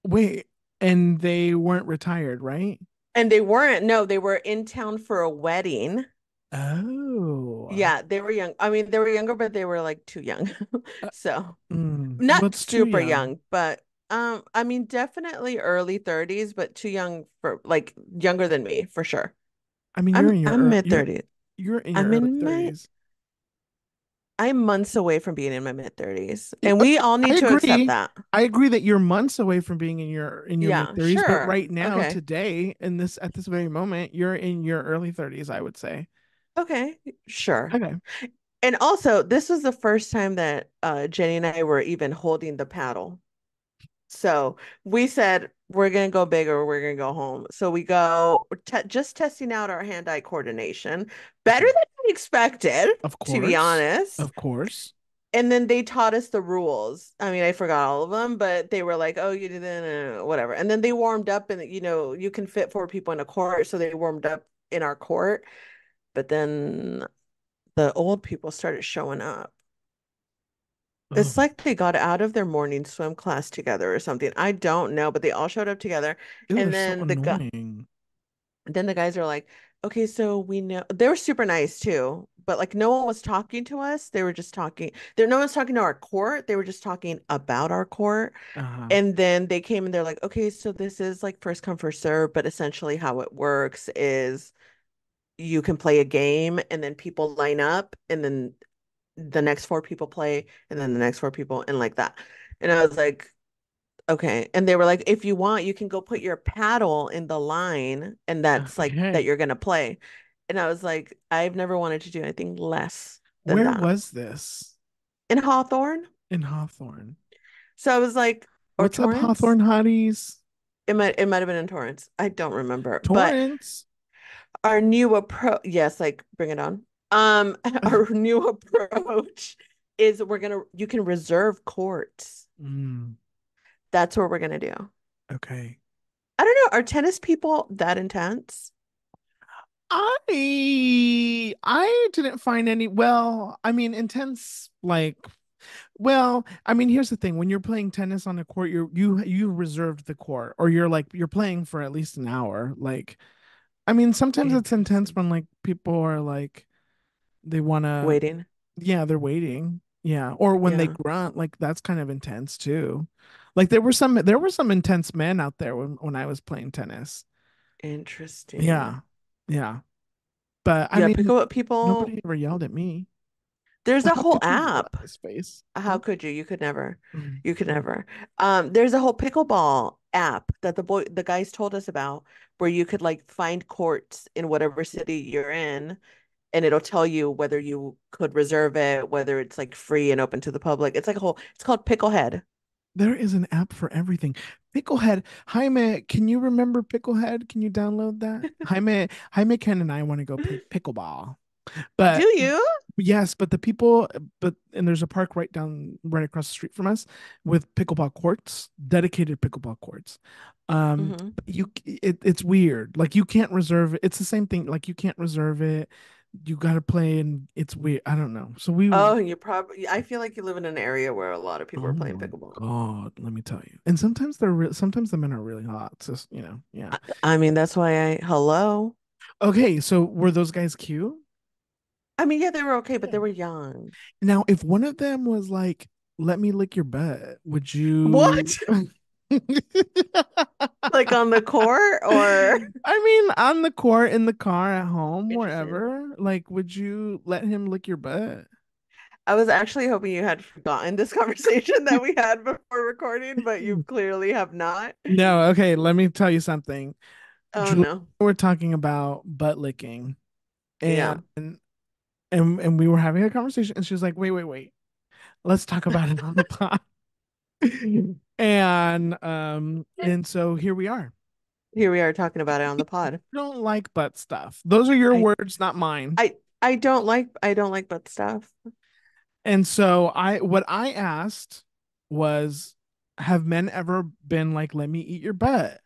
[SPEAKER 1] Wait, and they weren't retired, right?
[SPEAKER 2] And they weren't, no, they were in town for a wedding.
[SPEAKER 1] Oh.
[SPEAKER 2] Yeah, they were young. I mean, they were younger, but they were like too young.
[SPEAKER 1] Uh,
[SPEAKER 2] So,
[SPEAKER 1] mm,
[SPEAKER 2] not
[SPEAKER 1] what's too
[SPEAKER 2] super
[SPEAKER 1] young?
[SPEAKER 2] young, but I mean, definitely early 30s, but too young for like younger than me for sure.
[SPEAKER 1] I mean,
[SPEAKER 2] I'm mid 30s.
[SPEAKER 1] you're in your
[SPEAKER 2] I'm
[SPEAKER 1] early
[SPEAKER 2] in my
[SPEAKER 1] 30s.
[SPEAKER 2] I'm months away from being in my mid 30s. And we all
[SPEAKER 1] I
[SPEAKER 2] need to accept
[SPEAKER 1] agree.
[SPEAKER 2] that.
[SPEAKER 1] I agree that you're months away from being in your mid
[SPEAKER 2] Yeah,
[SPEAKER 1] 30s, but
[SPEAKER 2] sure.
[SPEAKER 1] right now,
[SPEAKER 2] Okay.
[SPEAKER 1] today, in this at this very moment, you're in your early 30s, I would say.
[SPEAKER 2] Okay. Sure.
[SPEAKER 1] Okay.
[SPEAKER 2] And also, this was the first time that Jenny and I were even holding the paddle. So we said we're gonna go big or we're gonna go home. So we go just testing out our hand-eye coordination. Better
[SPEAKER 1] Okay.
[SPEAKER 2] than I expected,
[SPEAKER 1] Of
[SPEAKER 2] to be
[SPEAKER 1] course.
[SPEAKER 2] honest.
[SPEAKER 1] Of course.
[SPEAKER 2] And then they taught us the rules. I mean, I forgot all of them, but they were like, "Oh, you did that, whatever." And then they warmed up, and you can fit four people in a court, so they warmed up in our court. But then the old people started showing up.
[SPEAKER 1] Oh,
[SPEAKER 2] It's like they got out of their morning swim class together or something. I don't know, but they all showed up together.
[SPEAKER 1] ew, they're
[SPEAKER 2] And
[SPEAKER 1] so annoying.
[SPEAKER 2] then the guys are like, "Okay, so we know." They were super nice too, but like no one was talking to us. They were just talking. No one's talking to our court. They were just talking about our court.
[SPEAKER 1] Uh-huh.
[SPEAKER 2] And then they came and they're like, "Okay, so this is like first come first serve, but essentially how it works is you can play a game and then people line up and then the next four people play and then the next four people and like that." And I was like, okay. And they were like, if you want, you can go put your paddle in the line and that's like that
[SPEAKER 1] Okay.
[SPEAKER 2] you're gonna play. And I was like, I've never wanted to do anything less than
[SPEAKER 1] Where
[SPEAKER 2] that.
[SPEAKER 1] was this?
[SPEAKER 2] In Hawthorne.
[SPEAKER 1] In Hawthorne.
[SPEAKER 2] So I was like, or
[SPEAKER 1] What's up,
[SPEAKER 2] Torrance?
[SPEAKER 1] Hawthorne hotties?
[SPEAKER 2] It might have been in Torrance. I don't remember. But
[SPEAKER 1] Torrance.
[SPEAKER 2] our new approach, yes, like bring it on. Our new approach is you can reserve courts.
[SPEAKER 1] Mm,
[SPEAKER 2] That's what we're gonna do.
[SPEAKER 1] okay.
[SPEAKER 2] I don't know. Are tennis people that intense?
[SPEAKER 1] I didn't find any, well, I mean, intense, like, well, I mean, here's the thing. When you're playing tennis on a court, you reserved the court, or you're playing for at least an hour. Like, I mean, sometimes it's intense
[SPEAKER 2] Interesting.
[SPEAKER 1] when like people are like they wanna,
[SPEAKER 2] Waiting.
[SPEAKER 1] yeah, they're waiting. Yeah. Or when they
[SPEAKER 2] Yeah.
[SPEAKER 1] grunt, like that's kind of intense too. Like there were some intense men out there when I was playing tennis.
[SPEAKER 2] Interesting.
[SPEAKER 1] Yeah. Yeah. But I
[SPEAKER 2] Yeah,
[SPEAKER 1] mean,
[SPEAKER 2] pickleball people,
[SPEAKER 1] nobody ever yelled at me.
[SPEAKER 2] there's
[SPEAKER 1] Well,
[SPEAKER 2] a
[SPEAKER 1] how
[SPEAKER 2] whole
[SPEAKER 1] could you yell at
[SPEAKER 2] app.
[SPEAKER 1] his face?
[SPEAKER 2] How
[SPEAKER 1] Huh?
[SPEAKER 2] could you? You could never.
[SPEAKER 1] Mm.
[SPEAKER 2] You could never. There's a whole pickleball app that the guys told us about where you could like find courts in whatever city you're in and it'll tell you whether you could reserve it, whether it's like free and open to the public. It's like a whole, it's called Picklehead.
[SPEAKER 1] There is an app for everything. Picklehead. Jaime, can you remember Picklehead? Can you download that? Jaime Ken and I want to go play pickleball.
[SPEAKER 2] Do
[SPEAKER 1] But
[SPEAKER 2] you?
[SPEAKER 1] yes, but and there's a park right across the street from us with pickleball courts, dedicated pickleball courts.
[SPEAKER 2] Hmm.
[SPEAKER 1] But it's weird. Like you can't reserve it. It's the same thing. Like you can't reserve it. You got to play, and it's weird. I don't know. So
[SPEAKER 2] Oh, you probably, I feel like you live in an area where a lot of people
[SPEAKER 1] oh
[SPEAKER 2] are playing
[SPEAKER 1] my
[SPEAKER 2] pickleball.
[SPEAKER 1] God, let me tell you. And sometimes sometimes the men are really hot. So yeah.
[SPEAKER 2] I mean, that's why hello.
[SPEAKER 1] Okay, so were those guys cute?
[SPEAKER 2] I mean, yeah, they were okay, but they
[SPEAKER 1] Yeah.
[SPEAKER 2] were young.
[SPEAKER 1] Now, if one of them was like, "Let me lick your butt," would you?
[SPEAKER 2] What? Like on the court or
[SPEAKER 1] I mean, on the court, in the car, at home,
[SPEAKER 2] interesting.
[SPEAKER 1] wherever. Like, would you let him lick your butt?
[SPEAKER 2] I was actually hoping you had forgotten this conversation that we had before recording, but you clearly have not.
[SPEAKER 1] No, okay, let me tell you something.
[SPEAKER 2] Oh
[SPEAKER 1] Julie,
[SPEAKER 2] no.
[SPEAKER 1] we're talking about butt licking, and
[SPEAKER 2] Yeah.
[SPEAKER 1] and we were having a conversation, and she was like, "Wait, wait, wait. Let's talk about it on the pod." And so here we are.
[SPEAKER 2] Here we are talking about it on the pod.
[SPEAKER 1] Don't like butt stuff. Those are your
[SPEAKER 2] I
[SPEAKER 1] words, not mine.
[SPEAKER 2] I don't like butt stuff.
[SPEAKER 1] And so what I asked was, have men ever been like, let me eat your butt?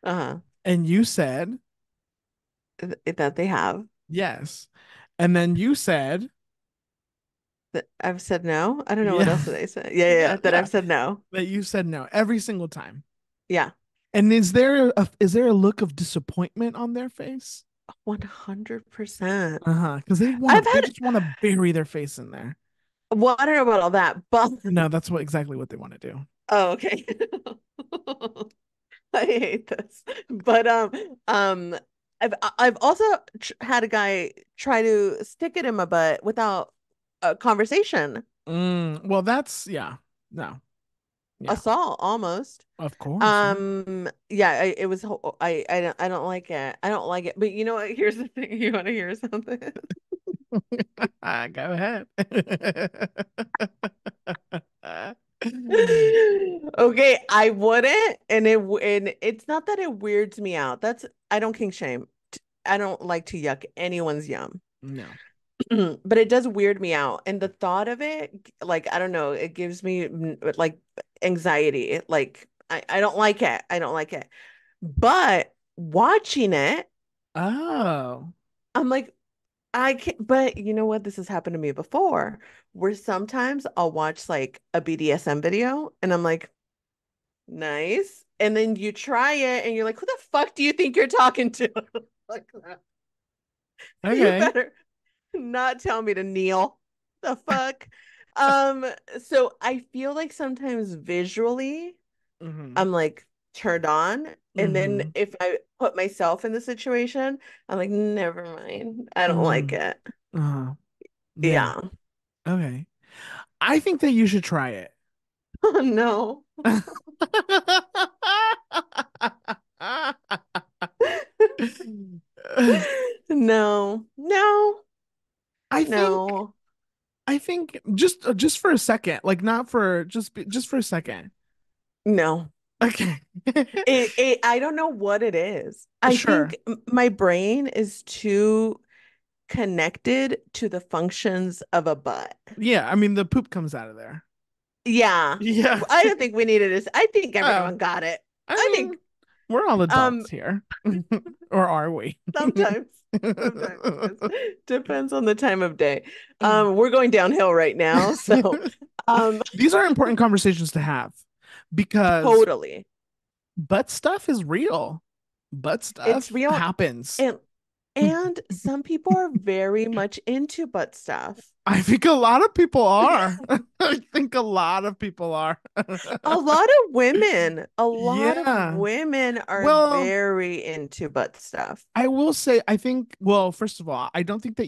[SPEAKER 2] Uh-huh.
[SPEAKER 1] And you said
[SPEAKER 2] That they have.
[SPEAKER 1] yes. And then you said,
[SPEAKER 2] That I've said no. I don't know what
[SPEAKER 1] yeah,
[SPEAKER 2] else did I say. Yeah, yeah,
[SPEAKER 1] yeah,
[SPEAKER 2] yeah, that
[SPEAKER 1] yeah.
[SPEAKER 2] I've said no.
[SPEAKER 1] That you said no every single time.
[SPEAKER 2] Yeah.
[SPEAKER 1] And is there a look of disappointment on their face?
[SPEAKER 2] 100%.
[SPEAKER 1] Uh-huh. Because
[SPEAKER 2] I've
[SPEAKER 1] they
[SPEAKER 2] had
[SPEAKER 1] just want to bury their face in there.
[SPEAKER 2] well, I don't know about all that, but
[SPEAKER 1] No, that's what exactly what they want to do.
[SPEAKER 2] Oh, okay. I hate this. But um I've also tr had a guy try to stick it in my butt without a conversation.
[SPEAKER 1] Well, that's yeah. No. Yeah.
[SPEAKER 2] Assault almost.
[SPEAKER 1] Of course. Yeah.
[SPEAKER 2] Yeah, it was I don't like it. I don't like it. But you know what? Here's the thing. You want to hear something?
[SPEAKER 1] Go ahead.
[SPEAKER 2] Okay, I wouldn't, and it's not that it weirds me out. That's I don't kink shame. I don't like to yuck anyone's yum.
[SPEAKER 1] No.
[SPEAKER 2] But it does weird me out. And the thought of it, like, I don't know, it gives me like anxiety. Like, I don't like it. I don't like it. But watching it,
[SPEAKER 1] Oh.
[SPEAKER 2] I'm like, I can't, but you know what? This has happened to me before, where sometimes I'll watch like a BDSM video and I'm like, nice. And then you try it and you're like, who the fuck do you think you're talking to? Like that. You
[SPEAKER 1] Okay.
[SPEAKER 2] better not tell me to kneel. The fuck? Um, so I feel like sometimes visually
[SPEAKER 1] Mm-hmm.
[SPEAKER 2] I'm like turned on. And then
[SPEAKER 1] Mm-hmm.
[SPEAKER 2] if I put myself in the situation, I'm like, never mind. I don't like
[SPEAKER 1] Mm-hmm.
[SPEAKER 2] it.
[SPEAKER 1] Uh-huh. Yeah.
[SPEAKER 2] Yeah.
[SPEAKER 1] Okay. I think that you should try it.
[SPEAKER 2] Oh no. No. No.
[SPEAKER 1] I think
[SPEAKER 2] No.
[SPEAKER 1] I think just for a second, like not for just for a second.
[SPEAKER 2] No.
[SPEAKER 1] Okay.
[SPEAKER 2] It I don't know what it is. I think
[SPEAKER 1] Sure.
[SPEAKER 2] my brain is too connected to the functions of a butt.
[SPEAKER 1] Yeah, I mean the poop comes out of there.
[SPEAKER 2] Yeah.
[SPEAKER 1] Yeah.
[SPEAKER 2] I don't think we needed this. I think
[SPEAKER 1] Oh,
[SPEAKER 2] everyone got it.
[SPEAKER 1] I
[SPEAKER 2] I
[SPEAKER 1] mean,
[SPEAKER 2] think
[SPEAKER 1] we're all
[SPEAKER 2] um
[SPEAKER 1] adults here. Or are we?
[SPEAKER 2] sometimes depends on the time of day. We're going downhill right now, so um
[SPEAKER 1] These are important conversations to have because
[SPEAKER 2] totally.
[SPEAKER 1] butt stuff is real. Butt
[SPEAKER 2] It's
[SPEAKER 1] stuff
[SPEAKER 2] real
[SPEAKER 1] happens.
[SPEAKER 2] and and some people are very much into butt stuff.
[SPEAKER 1] I think a lot of people are. I think a lot of people are.
[SPEAKER 2] A lot of
[SPEAKER 1] Yeah.
[SPEAKER 2] women are
[SPEAKER 1] Well,
[SPEAKER 2] very into butt stuff.
[SPEAKER 1] I will say, I think, well, first of all, I don't think that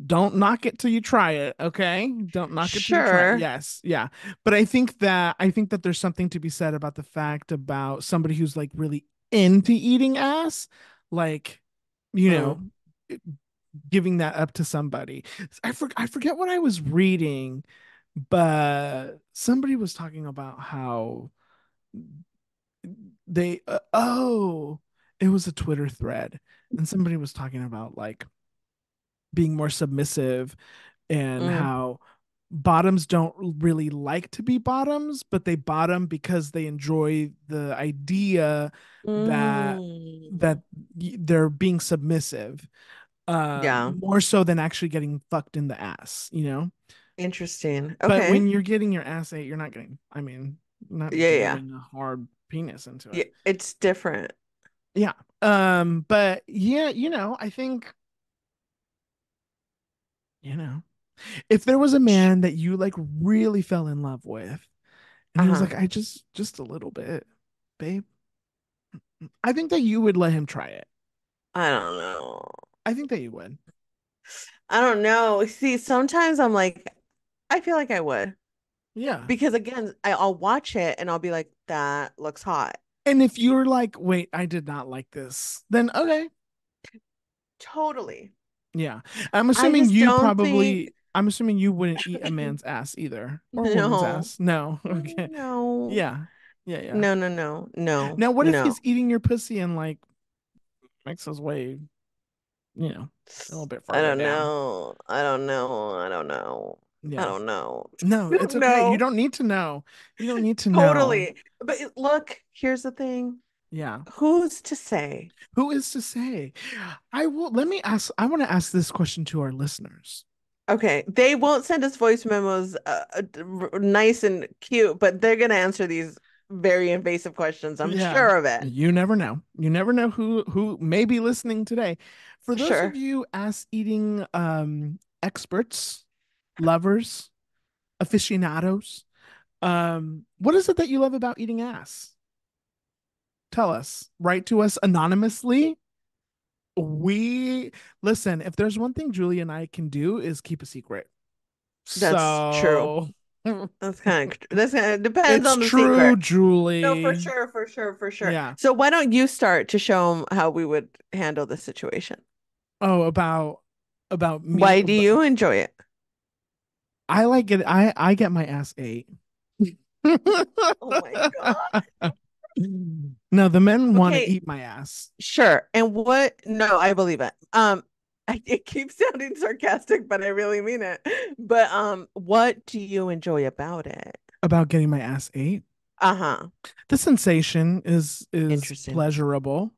[SPEAKER 1] don't knock it till you try it, okay? Don't knock it till you try it.
[SPEAKER 2] Sure.
[SPEAKER 1] Yes, yeah. But I think that there's something to be said about the fact about somebody who's like really into eating ass, like, you know,
[SPEAKER 2] Mm,
[SPEAKER 1] giving that up to somebody. I forget what I was reading, but somebody was talking about how it was a Twitter thread, and somebody was talking about like being more submissive and
[SPEAKER 2] mm,
[SPEAKER 1] how bottoms don't really like to be bottoms, but they bottom because they enjoy the idea that
[SPEAKER 2] mm.
[SPEAKER 1] that they're being submissive,
[SPEAKER 2] Yeah.
[SPEAKER 1] more so than actually getting fucked in the ass, you know?
[SPEAKER 2] Interesting.
[SPEAKER 1] But when
[SPEAKER 2] Okay.
[SPEAKER 1] you're getting your ass ate, you're not getting, I mean, not
[SPEAKER 2] Yeah, yeah.
[SPEAKER 1] jamming a hard penis into
[SPEAKER 2] Yeah,
[SPEAKER 1] it.
[SPEAKER 2] it's different.
[SPEAKER 1] Yeah. But yeah, I think, you know, if there was a
[SPEAKER 2] Sh-
[SPEAKER 1] man that you like really fell in love with, and he was
[SPEAKER 2] Uh-huh.
[SPEAKER 1] like, I just a little bit, babe, I think that you would let him try it.
[SPEAKER 2] I don't know.
[SPEAKER 1] I think that you would.
[SPEAKER 2] I don't know. See, sometimes I'm like, I feel like I would.
[SPEAKER 1] Yeah.
[SPEAKER 2] Because again, I'll watch it and I'll be like, that looks hot.
[SPEAKER 1] And if you're like, wait, I did not like this, then okay.
[SPEAKER 2] Totally.
[SPEAKER 1] Yeah.
[SPEAKER 2] I just don't think,
[SPEAKER 1] I'm assuming you wouldn't eat a man's ass either or a woman's
[SPEAKER 2] no,
[SPEAKER 1] ass. No. Okay.
[SPEAKER 2] no,
[SPEAKER 1] Yeah. Yeah, yeah.
[SPEAKER 2] no, no, no, no,
[SPEAKER 1] Now, what if
[SPEAKER 2] no.
[SPEAKER 1] he's eating your pussy and like makes his way, a little bit
[SPEAKER 2] I
[SPEAKER 1] farther
[SPEAKER 2] don't
[SPEAKER 1] down?
[SPEAKER 2] know. I don't know. I don't know. I
[SPEAKER 1] Yeah.
[SPEAKER 2] don't know.
[SPEAKER 1] No, it's okay. You
[SPEAKER 2] No,
[SPEAKER 1] don't need to know. You don't need to know.
[SPEAKER 2] totally. But look, here's the thing.
[SPEAKER 1] Yeah.
[SPEAKER 2] Who's to say?
[SPEAKER 1] Who is to say? I want to ask this question to our listeners.
[SPEAKER 2] Okay, they won't send us voice memos nice and cute, but they're gonna answer these very invasive questions. I'm
[SPEAKER 1] Yeah.
[SPEAKER 2] sure of it.
[SPEAKER 1] You never know. You never know who may be listening today. For those of
[SPEAKER 2] Sure.
[SPEAKER 1] you ass eating experts, lovers, aficionados, What is it that you love about eating ass? Tell us. Write to us anonymously. We listen, if there's one thing Julie and I can do is keep a secret.
[SPEAKER 2] That's true.
[SPEAKER 1] So
[SPEAKER 2] That's kind of depends
[SPEAKER 1] it's
[SPEAKER 2] on the
[SPEAKER 1] true,
[SPEAKER 2] secret. No, for
[SPEAKER 1] Julie.
[SPEAKER 2] sure, for sure, for sure.
[SPEAKER 1] Yeah.
[SPEAKER 2] So why don't you start to show them how we would handle the situation?
[SPEAKER 1] Oh, about me.
[SPEAKER 2] Why do you enjoy it?
[SPEAKER 1] I like it. I get my ass ate.
[SPEAKER 2] Oh my God.
[SPEAKER 1] No, the men want to
[SPEAKER 2] Okay,
[SPEAKER 1] eat my ass.
[SPEAKER 2] sure. And what? No, I believe it. It keeps sounding sarcastic, but I really mean it. But what do you enjoy about it?
[SPEAKER 1] About getting my ass ate.
[SPEAKER 2] Uh-huh.
[SPEAKER 1] The sensation is
[SPEAKER 2] Interesting.
[SPEAKER 1] pleasurable.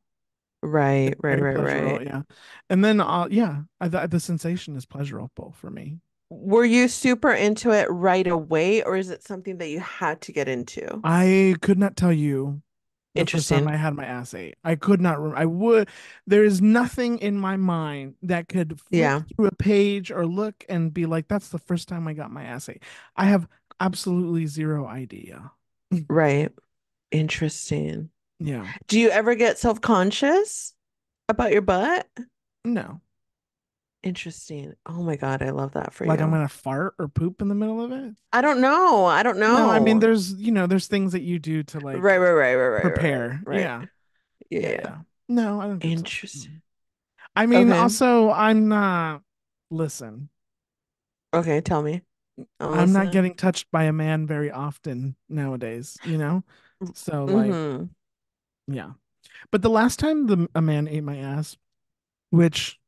[SPEAKER 2] Right, right,
[SPEAKER 1] Very
[SPEAKER 2] right,
[SPEAKER 1] pleasurable,
[SPEAKER 2] right.
[SPEAKER 1] yeah. And then yeah, the sensation is pleasurable for me.
[SPEAKER 2] Were you super into it right away, or is it something that you had to get into?
[SPEAKER 1] I could not tell you the first time
[SPEAKER 2] Interesting.
[SPEAKER 1] I had my ass ate. I could not I would there is nothing in my mind that could flick
[SPEAKER 2] Yeah,
[SPEAKER 1] through a page or look and be like, that's the first time I got my ass ate. I have absolutely zero idea.
[SPEAKER 2] right. Interesting.
[SPEAKER 1] Yeah.
[SPEAKER 2] Do you ever get self-conscious about your butt?
[SPEAKER 1] No.
[SPEAKER 2] Interesting. Oh my God, I love that for
[SPEAKER 1] Like I'm
[SPEAKER 2] you.
[SPEAKER 1] gonna fart or poop in the middle of it.
[SPEAKER 2] I don't know. I don't
[SPEAKER 1] No, I mean
[SPEAKER 2] know.
[SPEAKER 1] there's things that you do to
[SPEAKER 2] Right,
[SPEAKER 1] like
[SPEAKER 2] right, right, right, right, right, right,
[SPEAKER 1] prepare.
[SPEAKER 2] right.
[SPEAKER 1] Yeah.
[SPEAKER 2] Yeah,
[SPEAKER 1] Yeah,
[SPEAKER 2] yeah.
[SPEAKER 1] yeah. No, I don't get so.
[SPEAKER 2] Interesting.
[SPEAKER 1] I mean,
[SPEAKER 2] Okay.
[SPEAKER 1] also I'm not listen,
[SPEAKER 2] Okay, tell me. I'm
[SPEAKER 1] I'm not
[SPEAKER 2] listening.
[SPEAKER 1] getting touched by a man very often nowadays, you know? So like,
[SPEAKER 2] Mm-hmm.
[SPEAKER 1] yeah. But the last time a man ate my ass, which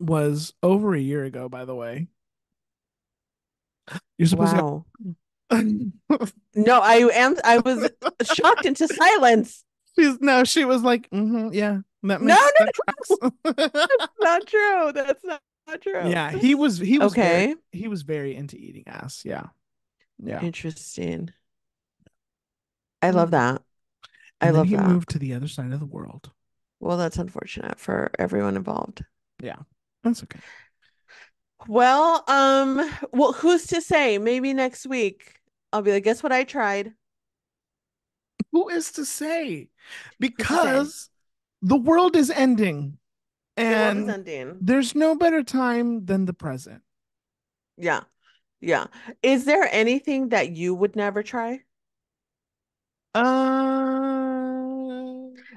[SPEAKER 1] was over a year ago, by the way, you're supposed to
[SPEAKER 2] Wow.
[SPEAKER 1] go.
[SPEAKER 2] No, I was shocked into silence.
[SPEAKER 1] No, she was like, yeah,
[SPEAKER 2] No, no,
[SPEAKER 1] that tracks.
[SPEAKER 2] no. That's not true. That's not true.
[SPEAKER 1] Yeah,
[SPEAKER 2] Okay.
[SPEAKER 1] he was very into eating ass. Yeah. Yeah.
[SPEAKER 2] Interesting. I love
[SPEAKER 1] Mhm.
[SPEAKER 2] that. I
[SPEAKER 1] And then
[SPEAKER 2] love
[SPEAKER 1] he
[SPEAKER 2] that.
[SPEAKER 1] moved to the other side of the world.
[SPEAKER 2] Well, that's unfortunate for everyone involved.
[SPEAKER 1] Yeah. That's okay.
[SPEAKER 2] Well, who's to say? Maybe next week I'll be like, guess what I tried?
[SPEAKER 1] Who is to say?
[SPEAKER 2] Who's to say?
[SPEAKER 1] Because the world is ending
[SPEAKER 2] The world is
[SPEAKER 1] and
[SPEAKER 2] ending.
[SPEAKER 1] there's no better time than the present.
[SPEAKER 2] Yeah. Yeah. Is there anything that you would never try?
[SPEAKER 1] Uh,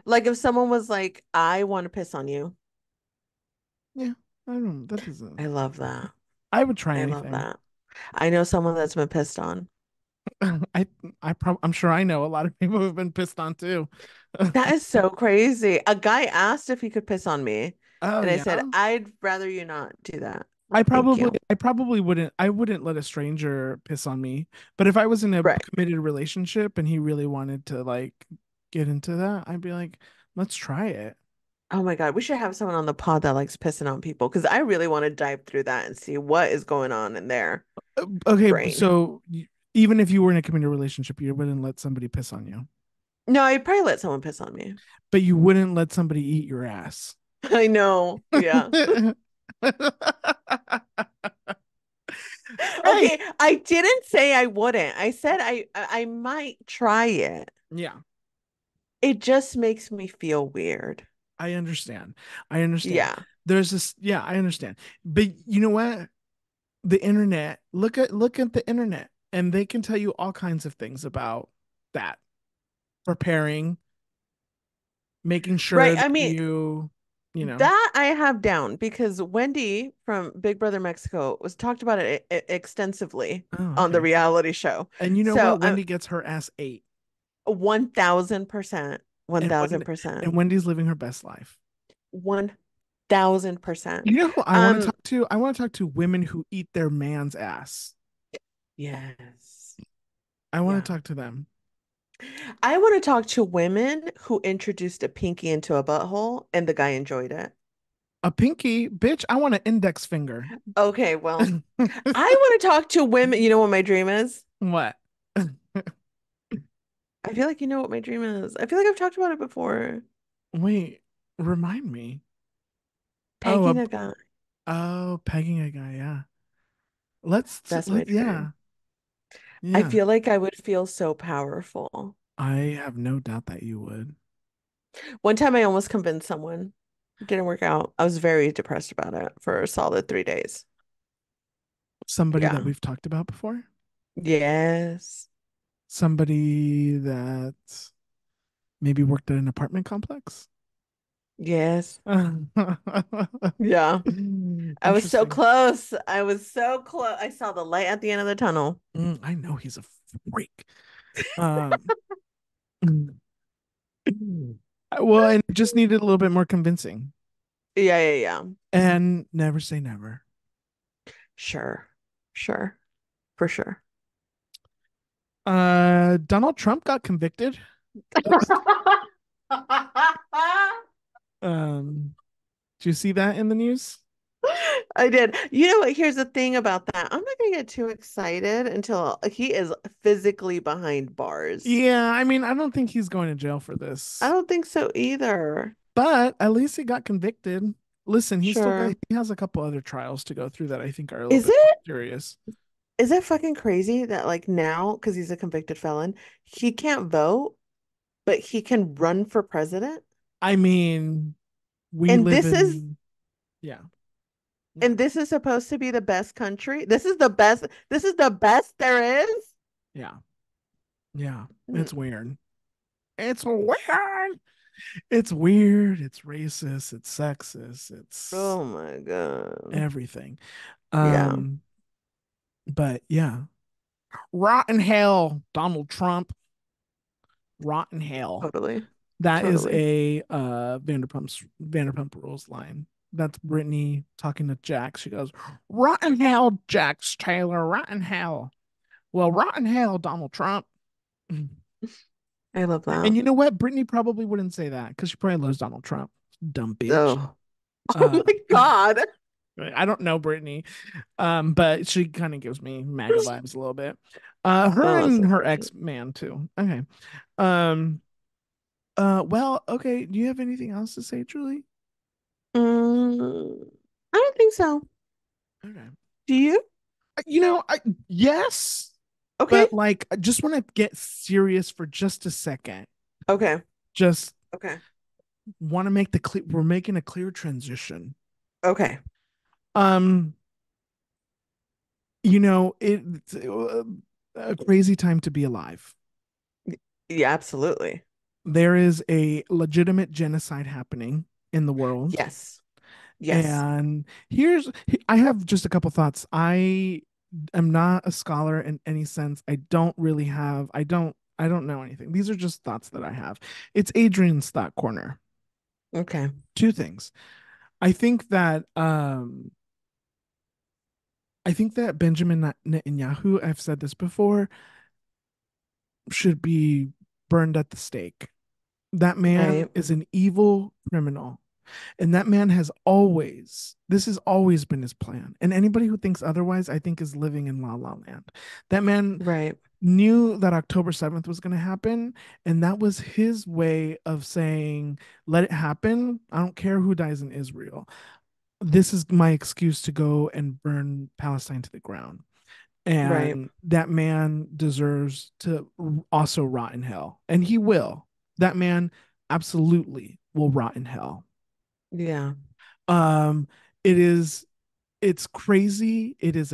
[SPEAKER 2] Like if someone was like, I want to piss on you.
[SPEAKER 1] yeah, I don't know. That
[SPEAKER 2] I
[SPEAKER 1] doesn't,
[SPEAKER 2] love that.
[SPEAKER 1] I would try
[SPEAKER 2] I love
[SPEAKER 1] anything.
[SPEAKER 2] that. I know someone that's been pissed on.
[SPEAKER 1] I, I'm sure I know a lot of people who've been pissed on too.
[SPEAKER 2] That is so crazy. A guy asked if he could piss on me,
[SPEAKER 1] Oh
[SPEAKER 2] and I
[SPEAKER 1] yeah.
[SPEAKER 2] said, I'd rather you not do that. Thank you.
[SPEAKER 1] I probably wouldn't let a stranger piss on me. But if I was in a
[SPEAKER 2] Right.
[SPEAKER 1] committed relationship and he really wanted to like get into that, I'd be like, let's try it.
[SPEAKER 2] Oh my God, we should have someone on the pod that likes pissing on people because I really want to dive through that and see what is going on in their
[SPEAKER 1] Okay,
[SPEAKER 2] brain.
[SPEAKER 1] so even if you were in a committed relationship, you wouldn't let somebody piss on you,
[SPEAKER 2] No, I'd probably let someone piss on me.
[SPEAKER 1] but you wouldn't let somebody eat your ass.
[SPEAKER 2] I know. Yeah.
[SPEAKER 1] Hey,
[SPEAKER 2] Okay, I didn't say I wouldn't. I said I might try it.
[SPEAKER 1] yeah,
[SPEAKER 2] It just makes me feel weird.
[SPEAKER 1] I understand. I understand.
[SPEAKER 2] Yeah.
[SPEAKER 1] There's this, yeah, I understand. But you know what? The internet, look at the internet, and they can tell you all kinds of things about that. Preparing, making
[SPEAKER 2] Right.
[SPEAKER 1] sure
[SPEAKER 2] I
[SPEAKER 1] that
[SPEAKER 2] mean,
[SPEAKER 1] you know.
[SPEAKER 2] that I have down because Wendy from Big Brother Mexico was talked about it extensively
[SPEAKER 1] Oh,
[SPEAKER 2] on the
[SPEAKER 1] okay.
[SPEAKER 2] reality show.
[SPEAKER 1] And you know
[SPEAKER 2] So
[SPEAKER 1] what?
[SPEAKER 2] I'm
[SPEAKER 1] Wendy gets her ass ate,
[SPEAKER 2] 1000%,
[SPEAKER 1] and
[SPEAKER 2] 1000%,
[SPEAKER 1] Wendy's living her best life.
[SPEAKER 2] 1000%.
[SPEAKER 1] You know who I want to
[SPEAKER 2] Um,
[SPEAKER 1] talk to? I want to talk to women who eat their man's ass.
[SPEAKER 2] yes.
[SPEAKER 1] I want
[SPEAKER 2] Yeah.
[SPEAKER 1] to talk to them.
[SPEAKER 2] I want to talk to women who introduced a pinky into a butthole and the guy enjoyed it.
[SPEAKER 1] A pinky, bitch. I want an index finger.
[SPEAKER 2] Okay, well, I want to talk to women. You know what my dream is?
[SPEAKER 1] What?
[SPEAKER 2] I feel like you know what my dream is. I feel like I've talked about it before.
[SPEAKER 1] Wait, remind me. Oh,
[SPEAKER 2] Pegging a guy.
[SPEAKER 1] oh, pegging a guy. Yeah.
[SPEAKER 2] That's my
[SPEAKER 1] Let
[SPEAKER 2] dream.
[SPEAKER 1] yeah.
[SPEAKER 2] I
[SPEAKER 1] Yeah,
[SPEAKER 2] feel like I would feel so powerful.
[SPEAKER 1] I have no doubt that you would.
[SPEAKER 2] One time I almost convinced someone. It didn't work out. I was very depressed about it for a solid 3 days.
[SPEAKER 1] Somebody that
[SPEAKER 2] Yeah.
[SPEAKER 1] we've talked about before,
[SPEAKER 2] Yes.
[SPEAKER 1] somebody that maybe worked at an apartment complex.
[SPEAKER 2] Yes. Yeah. I was so
[SPEAKER 1] Interesting.
[SPEAKER 2] close. I was so close. I saw the light at the end of the tunnel.
[SPEAKER 1] I know he's a freak. Um, mm. well, and it just needed a little bit more convincing.
[SPEAKER 2] Yeah, yeah, yeah.
[SPEAKER 1] And never say never.
[SPEAKER 2] Sure. Sure. For sure.
[SPEAKER 1] Donald Trump got convicted. Um, do you see that in the news?
[SPEAKER 2] I did. You know what? Here's the thing about that. I'm not gonna get too excited until he is physically behind bars.
[SPEAKER 1] Yeah, I mean, I don't think he's going to jail for
[SPEAKER 2] I
[SPEAKER 1] this,
[SPEAKER 2] don't think so either.
[SPEAKER 1] but at least he got convicted. Listen,
[SPEAKER 2] Sure.
[SPEAKER 1] he has a couple other trials to go through that I think are a little
[SPEAKER 2] Is
[SPEAKER 1] bit more
[SPEAKER 2] it
[SPEAKER 1] serious.
[SPEAKER 2] is it fucking crazy that like now, because he's a convicted felon, he can't vote, but he can run for president?
[SPEAKER 1] I mean, we
[SPEAKER 2] And
[SPEAKER 1] live
[SPEAKER 2] this is
[SPEAKER 1] in, yeah, yeah,
[SPEAKER 2] and this is supposed to be the best country. This is the best. This is the best there is.
[SPEAKER 1] yeah, yeah.
[SPEAKER 2] Hmm.
[SPEAKER 1] It's weird. It's weird. It's weird. It's racist. It's sexist. It's
[SPEAKER 2] Oh my God.
[SPEAKER 1] everything.
[SPEAKER 2] Yeah,
[SPEAKER 1] Um, but yeah, rotten hell, Donald Trump. Rotten hell.
[SPEAKER 2] totally.
[SPEAKER 1] That is
[SPEAKER 2] Totally.
[SPEAKER 1] a Vanderpump Rules line. That's Brittany talking to Jax. She goes, "Rotten hell, Jax Taylor. Rotten hell." Well, rotten hell, Donald Trump.
[SPEAKER 2] I love
[SPEAKER 1] And
[SPEAKER 2] that.
[SPEAKER 1] you know what? Brittany probably wouldn't say that because she probably loves Donald Trump. Dumb bitch.
[SPEAKER 2] Oh, oh
[SPEAKER 1] Uh,
[SPEAKER 2] my God.
[SPEAKER 1] I don't know Brittany, but she kind of gives me MAGA vibes a little bit. Her
[SPEAKER 2] Oh, that's
[SPEAKER 1] and her
[SPEAKER 2] unfortunate.
[SPEAKER 1] ex man too. Okay. Um. Well. Okay. Do you have anything else to say, Julie?
[SPEAKER 2] Mm, I don't think so.
[SPEAKER 1] Okay.
[SPEAKER 2] Do you?
[SPEAKER 1] You know, yes,
[SPEAKER 2] Okay.
[SPEAKER 1] but like, I just want to get serious for just a second.
[SPEAKER 2] Okay.
[SPEAKER 1] Just
[SPEAKER 2] Okay.
[SPEAKER 1] want to make the clear. We're making a clear transition.
[SPEAKER 2] Okay.
[SPEAKER 1] Um, it's a crazy time to be alive.
[SPEAKER 2] Yeah, absolutely.
[SPEAKER 1] There is a legitimate genocide happening in the world.
[SPEAKER 2] Yes. Yes.
[SPEAKER 1] And I have just a couple thoughts. I am not a scholar in any sense. I don't know anything. These are just thoughts that I have. It's Adrian's thought corner.
[SPEAKER 2] Okay.
[SPEAKER 1] Two things. I think that Benjamin Netanyahu, I've said this before, should be burned at the stake. That man
[SPEAKER 2] Right.
[SPEAKER 1] is an evil criminal. And that man this has always been his plan. And anybody who thinks otherwise, I think is living in La La Land. That man
[SPEAKER 2] Right.
[SPEAKER 1] knew that October 7th was going to happen. And that was his way of saying, let it happen. I don't care who dies in Israel. This is my excuse to go and burn Palestine to the ground.
[SPEAKER 2] Right.
[SPEAKER 1] And that man deserves to also rot in hell. And he will. That man absolutely will rot in hell.
[SPEAKER 2] Yeah.
[SPEAKER 1] Um, it is it's crazy. It is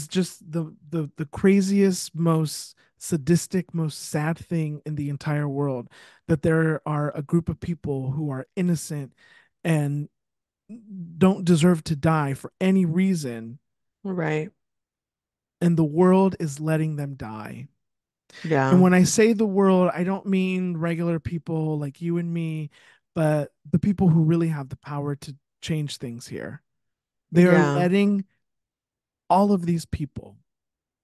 [SPEAKER 1] just the craziest, most sadistic, most sad thing in the entire world that there are a group of people who are innocent and don't deserve to die for any reason,
[SPEAKER 2] Right.
[SPEAKER 1] and the world is letting them die. And
[SPEAKER 2] Yeah.
[SPEAKER 1] when I say the world, I don't mean regular people like you and me, but the people who really have the power to change things here. They are
[SPEAKER 2] Yeah.
[SPEAKER 1] letting all of these people,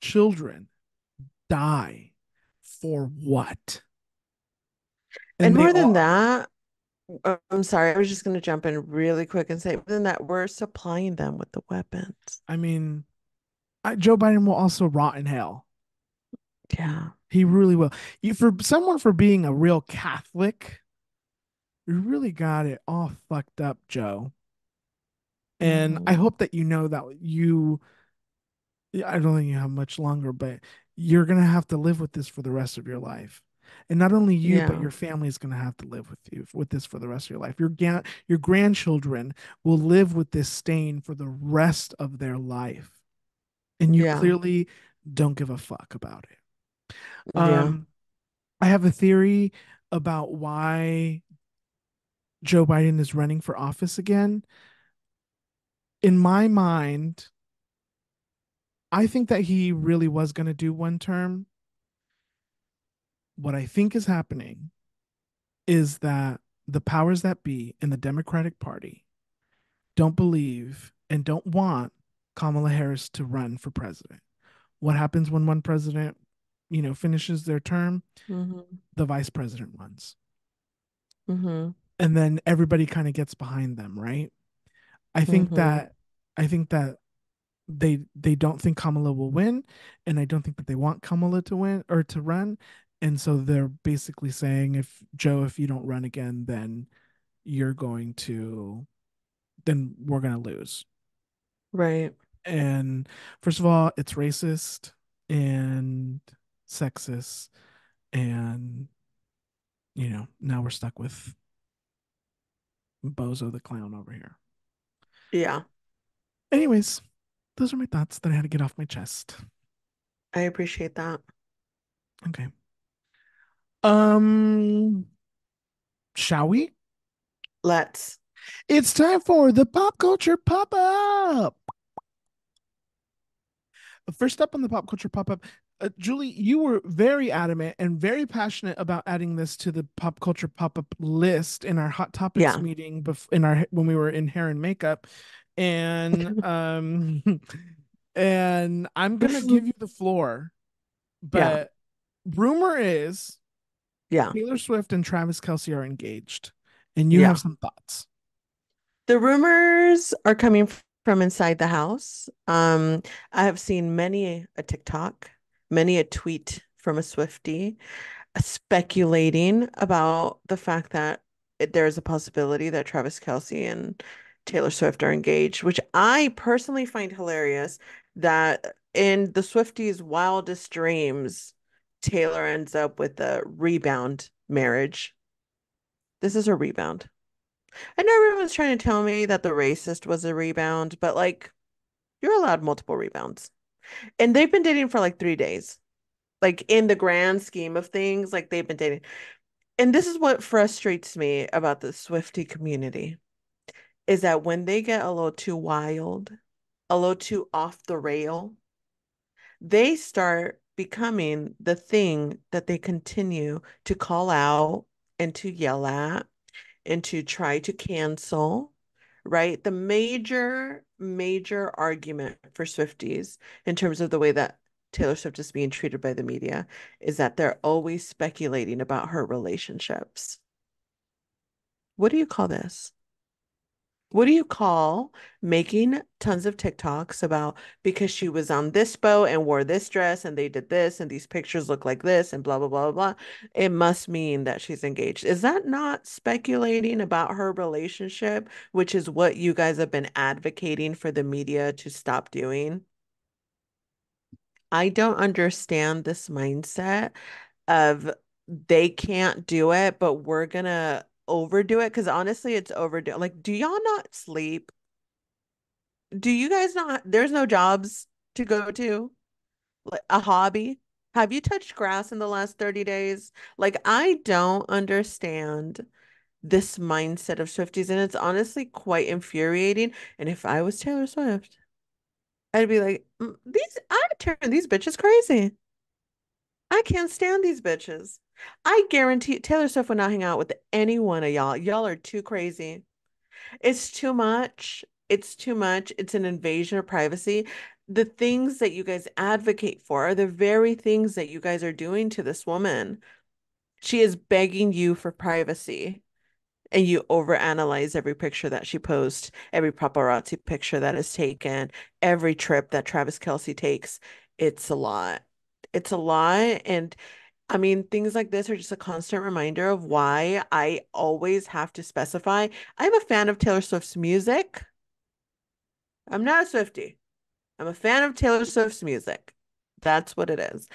[SPEAKER 1] children, die for what?
[SPEAKER 2] And
[SPEAKER 1] And they
[SPEAKER 2] more than
[SPEAKER 1] are.
[SPEAKER 2] that, I'm sorry, I was just going to jump in really quick and say, more than that, we're supplying them with the weapons.
[SPEAKER 1] I mean, Joe Biden will also rot in hell.
[SPEAKER 2] Yeah.
[SPEAKER 1] He really will. For someone for being a real Catholic, you really got it all fucked up, Joe. And I
[SPEAKER 2] Hmm.
[SPEAKER 1] hope that you know that you Yeah, I don't think you have much longer, but you're gonna have to live with this for the rest of your life. And not only you, but
[SPEAKER 2] Yeah.
[SPEAKER 1] your family is gonna have to live with you with this for the rest of your life. Your grandchildren will live with this stain for the rest of their life. And you
[SPEAKER 2] Yeah.
[SPEAKER 1] clearly don't give a fuck about it.
[SPEAKER 2] Yeah.
[SPEAKER 1] Um, I have a theory about why Joe Biden is running for office again. In my mind, I think that he really was going to do one term. What I think is happening is that the powers that be in the Democratic Party don't believe and don't want Kamala Harris to run for president. What happens when one president, finishes their term?
[SPEAKER 2] Mm-hmm.
[SPEAKER 1] The vice president runs.
[SPEAKER 2] Mm-hmm.
[SPEAKER 1] And then everybody kind of gets behind them, right? I think
[SPEAKER 2] Mm-hmm.
[SPEAKER 1] that I think that they don't think Kamala will win, and I don't think that they want Kamala to win or to run. And so they're basically saying, if you don't run again, you're going to then we're going to lose.
[SPEAKER 2] Right.
[SPEAKER 1] And first of all, it's racist and sexist, and now we're stuck with Bozo the clown over here.
[SPEAKER 2] Yeah.
[SPEAKER 1] Anyways, those are my thoughts that I had to get off my chest.
[SPEAKER 2] I appreciate that.
[SPEAKER 1] Okay. Um, shall we?
[SPEAKER 2] Let's.
[SPEAKER 1] It's time for the pop culture pop up. First up on the pop culture pop up, Julie, you were very adamant and very passionate about adding this to the pop culture pop up list in our hot topics
[SPEAKER 2] Yeah.
[SPEAKER 1] meeting in our when we were in hair and makeup, and and I'm gonna give you the floor,
[SPEAKER 2] Yeah.
[SPEAKER 1] but rumor is
[SPEAKER 2] Yeah.
[SPEAKER 1] Taylor Swift and Travis Kelce are engaged, and you have
[SPEAKER 2] Yeah.
[SPEAKER 1] some thoughts.
[SPEAKER 2] The rumors are coming from inside the house. I have seen many a TikTok, many a tweet from a Swiftie speculating about the fact that there's a possibility that Travis Kelce and Taylor Swift are engaged, which I personally find hilarious that in the Swifties' wildest dreams, Taylor ends up with a rebound marriage. This is a rebound. I know everyone's trying to tell me that the racist was a rebound, but like you're allowed multiple rebounds. And they've been dating for like 3 days. Like in the grand scheme of things, like they've been dating. And this is what frustrates me about the Swiftie community is that when they get a little too wild, a little too off the rail, they start becoming the thing that they continue to call out and to yell at and to try to cancel, right? The major argument for Swifties in terms of the way that Taylor Swift is being treated by the media is that they're always speculating about her relationships. What do you call this? What do you call making tons of TikToks about because she was on this boat and wore this dress and they did this and these pictures look like this and blah, blah, blah, blah. It must mean that she's engaged. Is that not speculating about her relationship, which is what you guys have been advocating for the media to stop doing? I don't understand this mindset of they can't do it, but we're gonna overdo it because honestly, it's overdue. Like, do y'all not sleep? Do you guys not, there's no jobs to go to, like a hobby? Have you touched grass in the last 30 days? Like, I don't understand this mindset of Swifties, and it's honestly quite infuriating. And if I was Taylor Swift, I'd be like, I'd turn these bitches crazy. I can't stand these bitches. I guarantee Taylor Swift would not hang out with any one of y'all. Y'all are too crazy. It's too much. It's too much. It's an invasion of privacy. The things that you guys advocate for are the very things that you guys are doing to this woman. She is begging you for privacy, and you overanalyze every picture that she posts, every paparazzi picture that is taken, every trip that Travis Kelce takes. It's a lot. It's a lot. And I mean, things like this are just a constant reminder of why I always have to specify I'm a fan of Taylor Swift's music. I'm not a Swiftie. I'm a fan of Taylor Swift's music. That's what it is.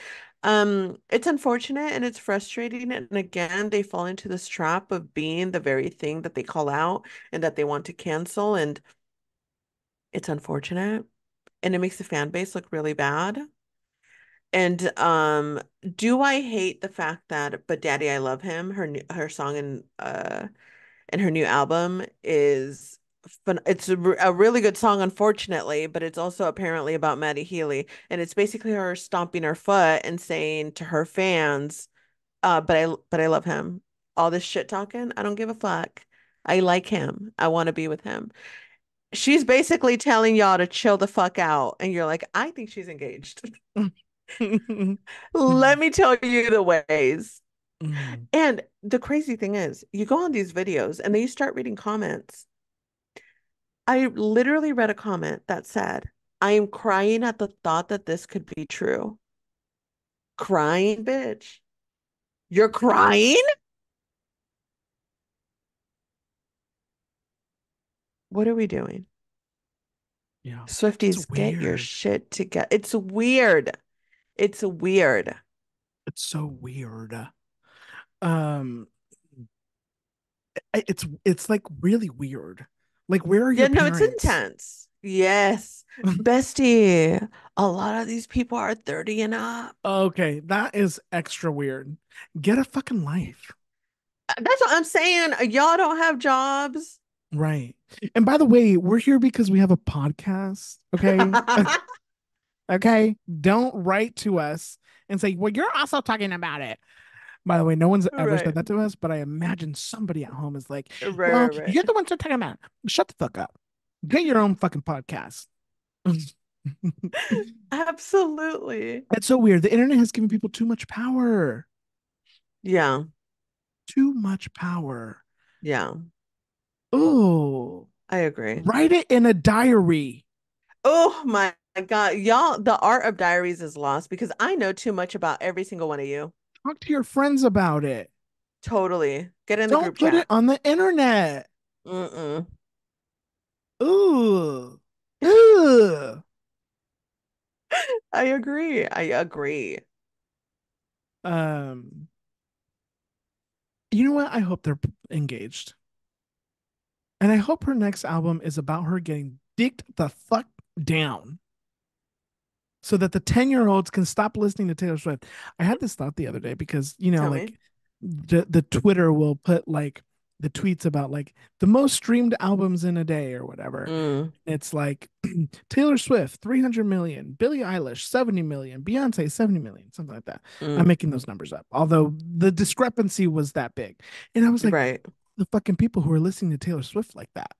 [SPEAKER 2] It's unfortunate and it's frustrating. And again, they fall into this trap of being the very thing that they call out and that they want to cancel. And it's unfortunate. And it makes the fan base look really bad. And do I hate the fact that But Daddy I Love Him, her song and her new album is fun. It's a really good song, unfortunately, but it's also apparently about Maddie Healy, and it's basically her stomping her foot and saying to her fans, but I love him. All this shit talking, I don't give a fuck. I like him. I want to be with him." She's basically telling y'all to chill the fuck out, and you're like, I think she's engaged. Let me tell you the ways. And the crazy thing is, you go on these videos and then you start reading comments. I literally read a comment that said, I am crying at the thought that this could be true. Crying, bitch. You're crying? What are we doing?
[SPEAKER 1] Yeah. It's
[SPEAKER 2] Swifties, get your
[SPEAKER 1] weird.
[SPEAKER 2] shit together. It's weird. It's weird.
[SPEAKER 1] It's so weird. Um, it's like really weird. Like, where are
[SPEAKER 2] Yeah,
[SPEAKER 1] your
[SPEAKER 2] no, it's
[SPEAKER 1] parents?
[SPEAKER 2] intense. Yes. Bestie, a lot of these people are 30 and up.
[SPEAKER 1] Okay, that is extra weird. Get a fucking life.
[SPEAKER 2] That's what I'm saying. Y'all don't have jobs.
[SPEAKER 1] Right. And by the way, we're here because we have a podcast. Okay. Okay. Don't write to us and say, well, you're also talking about it. By the way, no one's ever said
[SPEAKER 2] Right.
[SPEAKER 1] that to us, but I imagine somebody at home is like,
[SPEAKER 2] Right,
[SPEAKER 1] well,
[SPEAKER 2] right,
[SPEAKER 1] you're the ones who are talking about it. Shut the fuck up. Get your own fucking podcast.
[SPEAKER 2] right. Absolutely.
[SPEAKER 1] It's so weird. The internet has given people too much power.
[SPEAKER 2] Yeah.
[SPEAKER 1] Too much power.
[SPEAKER 2] Yeah.
[SPEAKER 1] Oh,
[SPEAKER 2] I agree.
[SPEAKER 1] write it in a diary.
[SPEAKER 2] Oh my God. Y'all, the art of diaries is lost because I know too much about every single one of you.
[SPEAKER 1] Talk to your friends about it.
[SPEAKER 2] Totally. Get in the
[SPEAKER 1] Don't
[SPEAKER 2] group
[SPEAKER 1] put it
[SPEAKER 2] chat.
[SPEAKER 1] on the internet.
[SPEAKER 2] Mm-mm.
[SPEAKER 1] Ooh. Ooh.
[SPEAKER 2] I agree. I agree.
[SPEAKER 1] Um, you know what? I hope they're engaged. And I hope her next album is about her getting dicked the fuck down so that the 10-year-olds can stop listening to Taylor Swift. I had this thought the other day because,
[SPEAKER 2] Tell me.
[SPEAKER 1] like the Twitter will put like the tweets about like the most streamed albums in a day or whatever.
[SPEAKER 2] Mm,
[SPEAKER 1] It's like Taylor Swift 300 million, Billie Eilish 70 million, Beyonce 70 million, something like that. I'm
[SPEAKER 2] mm.
[SPEAKER 1] making those numbers up. Although the discrepancy was that big. And I was like,
[SPEAKER 2] Right.
[SPEAKER 1] the fucking people who are listening to Taylor Swift like that.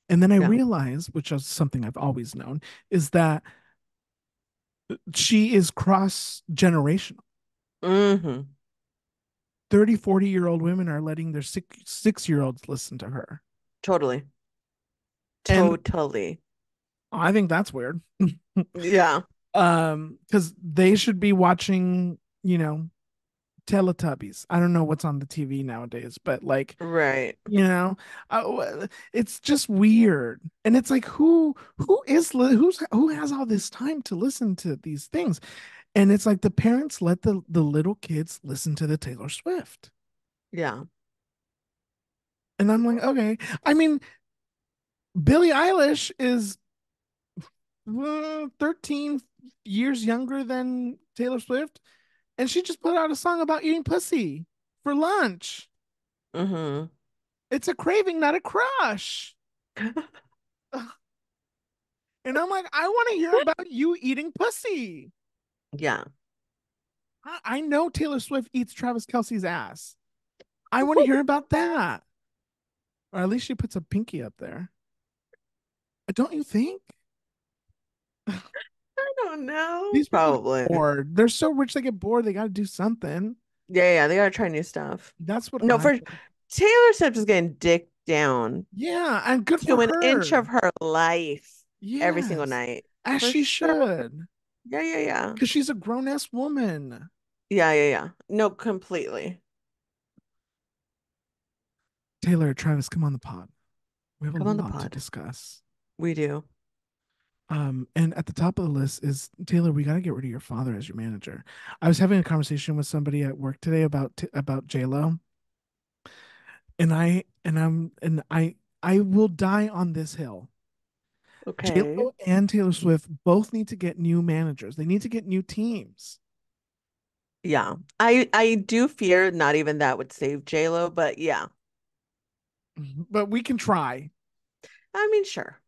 [SPEAKER 1] And then I
[SPEAKER 2] Yeah.
[SPEAKER 1] realized, which is something I've always known, is that she is cross generational.
[SPEAKER 2] Mm-hmm.
[SPEAKER 1] 30, 40-year-old women are letting their six year olds listen to her.
[SPEAKER 2] Totally.
[SPEAKER 1] And
[SPEAKER 2] Totally.
[SPEAKER 1] I think that's weird.
[SPEAKER 2] Yeah.
[SPEAKER 1] Because they should be watching, Teletubbies. I don't know what's on the TV nowadays, but like,
[SPEAKER 2] Right.
[SPEAKER 1] it's just weird. And it's like, who has all this time to listen to these things? And it's like the parents let the little kids listen to the Taylor Swift.
[SPEAKER 2] Yeah.
[SPEAKER 1] And I'm like, okay. I mean, Billie Eilish is 13 years younger than Taylor Swift, and she just put out a song about eating pussy for lunch.
[SPEAKER 2] Mm-hmm.
[SPEAKER 1] It's a craving, not a crush. And I'm like, I want to hear about you eating pussy.
[SPEAKER 2] Yeah.
[SPEAKER 1] I know Taylor Swift eats Travis Kelsey's ass. I want to hear about that. Or at least she puts a pinky up there. Don't you think?
[SPEAKER 2] I don't know.
[SPEAKER 1] These people get
[SPEAKER 2] Probably.
[SPEAKER 1] bored. They're so rich, they get bored. They got to do something.
[SPEAKER 2] Yeah, yeah, they gotta try new stuff.
[SPEAKER 1] That's what
[SPEAKER 2] No,
[SPEAKER 1] I
[SPEAKER 2] for
[SPEAKER 1] think.
[SPEAKER 2] Taylor Swift is getting dicked down
[SPEAKER 1] Yeah, and good for
[SPEAKER 2] to an inch
[SPEAKER 1] her.
[SPEAKER 2] of her life every single
[SPEAKER 1] Yes,
[SPEAKER 2] night.
[SPEAKER 1] as
[SPEAKER 2] For
[SPEAKER 1] she
[SPEAKER 2] sure.
[SPEAKER 1] should,
[SPEAKER 2] Yeah, yeah, yeah.
[SPEAKER 1] because she's a grown ass woman.
[SPEAKER 2] Yeah, yeah, yeah. No, completely.
[SPEAKER 1] Taylor, Travis, come on the pod. We have a
[SPEAKER 2] Come on the
[SPEAKER 1] lot to
[SPEAKER 2] pod.
[SPEAKER 1] discuss.
[SPEAKER 2] We do.
[SPEAKER 1] And at the top of the list is Taylor. We got to get rid of your father as your manager. I was having a conversation with somebody at work today about J Lo, and I will die on this hill. J
[SPEAKER 2] Okay.
[SPEAKER 1] Lo and Taylor Swift both need to get new managers. They need to get new teams.
[SPEAKER 2] Yeah. I do fear not even that would save J-Lo, but yeah.
[SPEAKER 1] But we can try.
[SPEAKER 2] I mean, sure.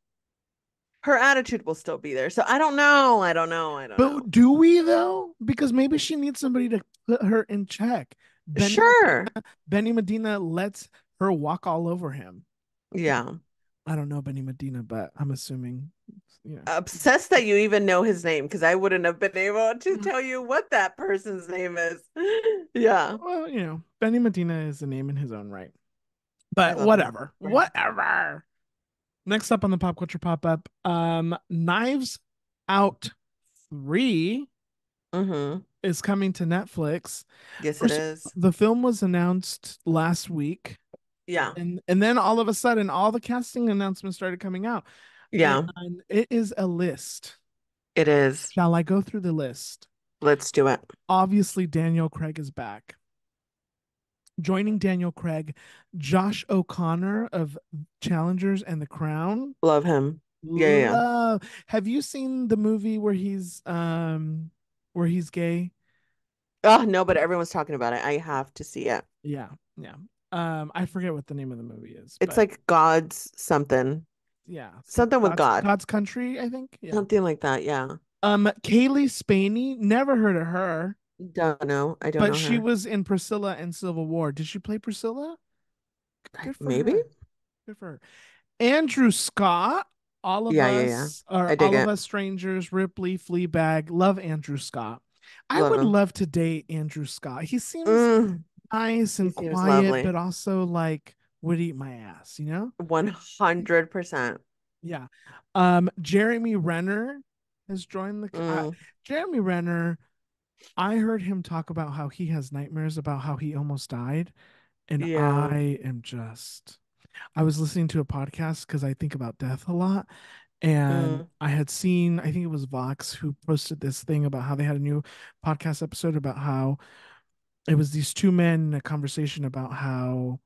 [SPEAKER 2] Her attitude will still be there. So I don't know. I don't know. I don't know.
[SPEAKER 1] But do we though? Because maybe she needs somebody to put her in check.
[SPEAKER 2] Sure.
[SPEAKER 1] Benny Medina lets her walk all over him.
[SPEAKER 2] Yeah.
[SPEAKER 1] I don't know Benny Medina, but I'm assuming, you
[SPEAKER 2] Obsessed that you even know his name because I wouldn't have been able to
[SPEAKER 1] know.
[SPEAKER 2] tell you what that person's name is. Yeah.
[SPEAKER 1] Well, Benny Medina is a name in his own right.
[SPEAKER 2] I
[SPEAKER 1] But
[SPEAKER 2] love him.
[SPEAKER 1] whatever. Whatever. Next up on the pop culture pop up, Knives Out 3
[SPEAKER 2] Mm-hmm.
[SPEAKER 1] is coming to Netflix.
[SPEAKER 2] Yes, it
[SPEAKER 1] First,
[SPEAKER 2] is.
[SPEAKER 1] the film was announced last week,
[SPEAKER 2] Yeah.
[SPEAKER 1] and then all of a sudden all the casting announcements started coming out.
[SPEAKER 2] Yeah,
[SPEAKER 1] And it is a list.
[SPEAKER 2] it is.
[SPEAKER 1] Shall I go through the list?
[SPEAKER 2] Let's do it.
[SPEAKER 1] Obviously, Daniel Craig is back. Joining Daniel Craig, Josh O'Connor of Challengers and The Crown.
[SPEAKER 2] Love him. Yeah, yeah, yeah.
[SPEAKER 1] Love. Have you seen the movie where he's gay?
[SPEAKER 2] Oh, no, but everyone's talking about it. I have to see it.
[SPEAKER 1] Yeah, yeah. I forget what the name of the movie is,
[SPEAKER 2] It's
[SPEAKER 1] but
[SPEAKER 2] like God's something.
[SPEAKER 1] yeah,
[SPEAKER 2] Something with God.
[SPEAKER 1] God's Country, I think. Yeah.
[SPEAKER 2] Something like that. Yeah.
[SPEAKER 1] Kaylee Spaney, never heard of her,
[SPEAKER 2] Don't know. I don't
[SPEAKER 1] but
[SPEAKER 2] know
[SPEAKER 1] she
[SPEAKER 2] her.
[SPEAKER 1] was in Priscilla and Civil War. Did she play Priscilla? Good for
[SPEAKER 2] Maybe?
[SPEAKER 1] her. Good for her. Andrew Scott,
[SPEAKER 2] Yeah, yeah, yeah. I dig
[SPEAKER 1] All of
[SPEAKER 2] it.
[SPEAKER 1] Us Strangers, Ripley, Fleabag. Love Andrew Scott. I
[SPEAKER 2] Love
[SPEAKER 1] would
[SPEAKER 2] him.
[SPEAKER 1] love to date Andrew Scott. He seems
[SPEAKER 2] Mm,
[SPEAKER 1] nice
[SPEAKER 2] he
[SPEAKER 1] and
[SPEAKER 2] seems
[SPEAKER 1] quiet,
[SPEAKER 2] lovely.
[SPEAKER 1] but also like would eat my ass, you know?
[SPEAKER 2] 100%.
[SPEAKER 1] Yeah. Jeremy Renner has joined
[SPEAKER 2] Mm,
[SPEAKER 1] Jeremy Renner. I heard him talk about how he has nightmares about how he almost died, and
[SPEAKER 2] yeah.
[SPEAKER 1] I was listening to a podcast because I think about death a lot. And
[SPEAKER 2] Mm,
[SPEAKER 1] I had seen, I think it was Vox who posted this thing about how they had a new podcast episode about how it was these two men in a conversation about how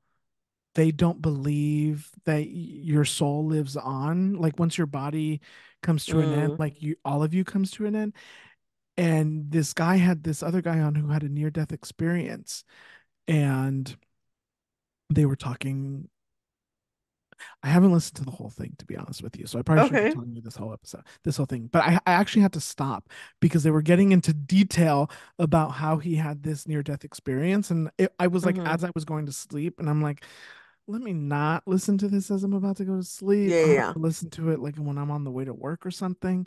[SPEAKER 1] they don't believe that your soul lives on. Like once your body comes to an end,
[SPEAKER 2] mm,
[SPEAKER 1] like all of you comes to an end. And this guy had this other guy on who had a near death experience. And they were talking. I haven't listened to the whole thing, to be honest with you. So I probably shouldn't be
[SPEAKER 2] okay.
[SPEAKER 1] telling you this whole thing. But I actually had to stop because they were getting into detail about how he had this near death experience. And I was like,
[SPEAKER 2] Hmm.
[SPEAKER 1] as I was going to sleep, and I'm like, let me not listen to this as I'm about to go to sleep.
[SPEAKER 2] Yeah,
[SPEAKER 1] I'm
[SPEAKER 2] yeah,
[SPEAKER 1] going
[SPEAKER 2] yeah.
[SPEAKER 1] to listen to it like when I'm on the way to work or something.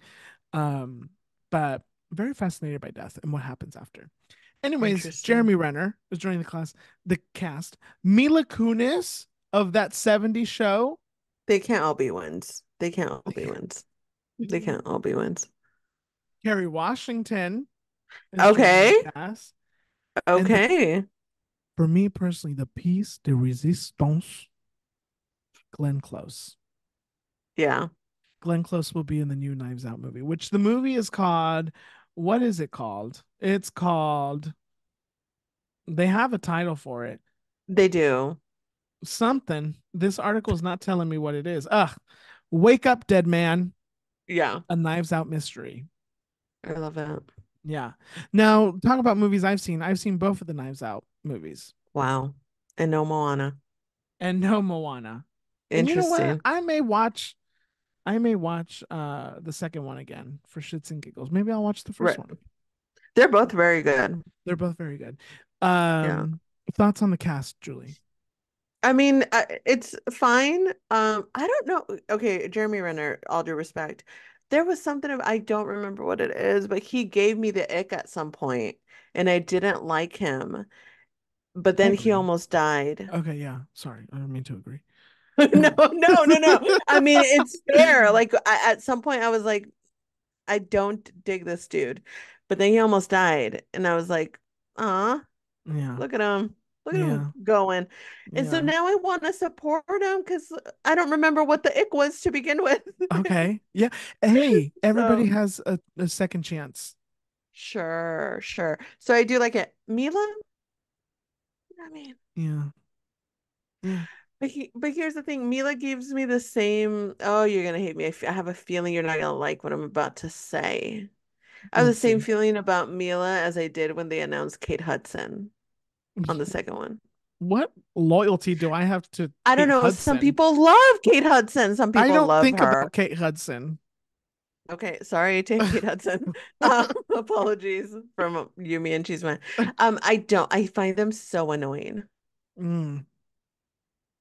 [SPEAKER 1] Um, but very fascinated by death and what happens after. Anyways,
[SPEAKER 2] Interesting.
[SPEAKER 1] Jeremy Renner is joining the cast. Mila Kunis of that '70s show.
[SPEAKER 2] They can't all be wins. They can't all be wins. They can't all be wins.
[SPEAKER 1] Kerry Washington is joining
[SPEAKER 2] Okay.
[SPEAKER 1] the cast. And then
[SPEAKER 2] Okay.
[SPEAKER 1] for me personally, the piece de resistance, Glenn Close.
[SPEAKER 2] Yeah.
[SPEAKER 1] Glenn Close will be in the new Knives Out movie, which the movie is called. What is it called? It's called. They have a title for it.
[SPEAKER 2] They do.
[SPEAKER 1] Something. This article is not telling me what it is. Ugh. Wake Up, Dead Man.
[SPEAKER 2] Yeah.
[SPEAKER 1] A Knives Out mystery.
[SPEAKER 2] I love it.
[SPEAKER 1] Yeah. Now, talk about movies I've seen. I've seen both of the Knives Out movies
[SPEAKER 2] Wow. And no Moana.
[SPEAKER 1] and no Moana. And you know what?
[SPEAKER 2] Interesting.
[SPEAKER 1] I may watch the second one again for shits and giggles. Maybe I'll watch the first
[SPEAKER 2] Right.
[SPEAKER 1] one.
[SPEAKER 2] They're both very good.
[SPEAKER 1] They're both very good.
[SPEAKER 2] Yeah.
[SPEAKER 1] Thoughts on the cast, Julie?
[SPEAKER 2] I mean, it's fine. I don't know. Okay, Jeremy Renner, all due respect. There was something of I don't remember what it is, but he gave me the ick at some point, and I didn't like him. But
[SPEAKER 1] I
[SPEAKER 2] then he
[SPEAKER 1] agree.
[SPEAKER 2] almost died.
[SPEAKER 1] Okay, yeah. Sorry, I don't mean to agree.
[SPEAKER 2] No, no, no, no. I mean, it's fair. Like at some point, I was like, I don't dig this dude. But then he almost died, and I was like, "Ah,
[SPEAKER 1] Yeah.
[SPEAKER 2] look at him." Look at him
[SPEAKER 1] Yeah.
[SPEAKER 2] going. And so
[SPEAKER 1] Yeah.
[SPEAKER 2] now I want to support him because I don't remember what the ick was to begin with.
[SPEAKER 1] Okay. Yeah. Hey, everybody
[SPEAKER 2] So
[SPEAKER 1] has a second chance.
[SPEAKER 2] sure, sure. So I do like it. Mila, I mean,
[SPEAKER 1] Yeah. Yeah.
[SPEAKER 2] but here's the thing. Mila gives me the same. Oh, you're gonna hate me. I have a feeling you're not gonna like what I'm about to say. I have the
[SPEAKER 1] Let's
[SPEAKER 2] same
[SPEAKER 1] see.
[SPEAKER 2] feeling about Mila as I did when they announced Kate Hudson on the second one.
[SPEAKER 1] What loyalty do I have to
[SPEAKER 2] I don't
[SPEAKER 1] Kate
[SPEAKER 2] know. Some
[SPEAKER 1] Hudson?
[SPEAKER 2] people love Kate Hudson. Some
[SPEAKER 1] I
[SPEAKER 2] people
[SPEAKER 1] don't
[SPEAKER 2] love
[SPEAKER 1] think about
[SPEAKER 2] her.
[SPEAKER 1] Kate Hudson.
[SPEAKER 2] Okay, sorry to Kate Hudson. Apologies from Yumi and Chisme. I don't. I find them so annoying.
[SPEAKER 1] Mm,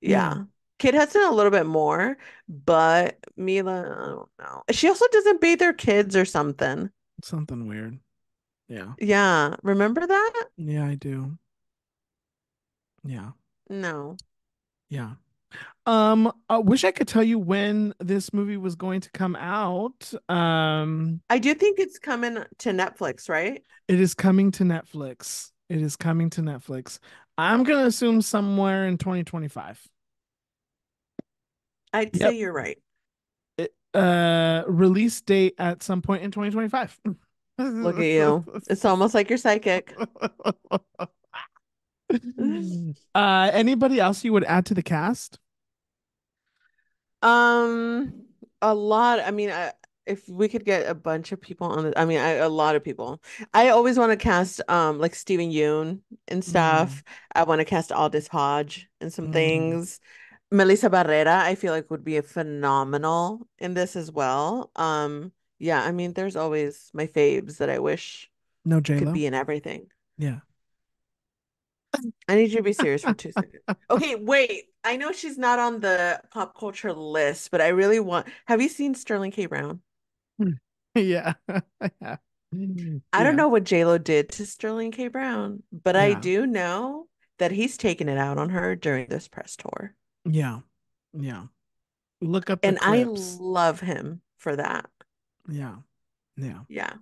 [SPEAKER 1] yeah.
[SPEAKER 2] Yeah. Kate Hudson a little bit more, but Mila, I don't know. She also doesn't bathe her kids or something.
[SPEAKER 1] Something weird. Yeah.
[SPEAKER 2] Yeah. Remember that?
[SPEAKER 1] Yeah, I do. Yeah.
[SPEAKER 2] No.
[SPEAKER 1] Yeah. I wish I could tell you when this movie was going to come out.
[SPEAKER 2] I do think it's coming to Netflix, right?
[SPEAKER 1] It is coming to Netflix. It is coming to Netflix. I'm gonna assume somewhere in 2025.
[SPEAKER 2] I'd say
[SPEAKER 1] Yep.
[SPEAKER 2] you're right.
[SPEAKER 1] Release date at some point in 2025.
[SPEAKER 2] Look at you. It's almost like you're psychic.
[SPEAKER 1] Anybody else you would add to the cast?
[SPEAKER 2] Um, a lot. I mean, if we could get a bunch of people on the, I mean, a lot of people. I always want to cast like Steven Yeun and
[SPEAKER 1] Mm,
[SPEAKER 2] stuff. I want to cast Aldous Hodge and some
[SPEAKER 1] mm.
[SPEAKER 2] things. Melissa Barrera, I feel like would be a phenomenal in this as well. Yeah, I mean, there's always my faves that I wish
[SPEAKER 1] No
[SPEAKER 2] could
[SPEAKER 1] J-Lo?
[SPEAKER 2] be in everything.
[SPEAKER 1] Yeah.
[SPEAKER 2] I need you to be serious for 2 seconds. Okay, wait. I know she's not on the pop culture list, but I really want. Have you seen Sterling K. Brown?
[SPEAKER 1] Yeah.
[SPEAKER 2] I don't
[SPEAKER 1] Yeah.
[SPEAKER 2] know what JLo did to Sterling K. Brown, but I
[SPEAKER 1] Yeah.
[SPEAKER 2] do know that he's taken it out on her during this press tour.
[SPEAKER 1] Yeah. Yeah. Look up the
[SPEAKER 2] And I
[SPEAKER 1] clips.
[SPEAKER 2] love him for that.
[SPEAKER 1] Yeah. Yeah.
[SPEAKER 2] Yeah,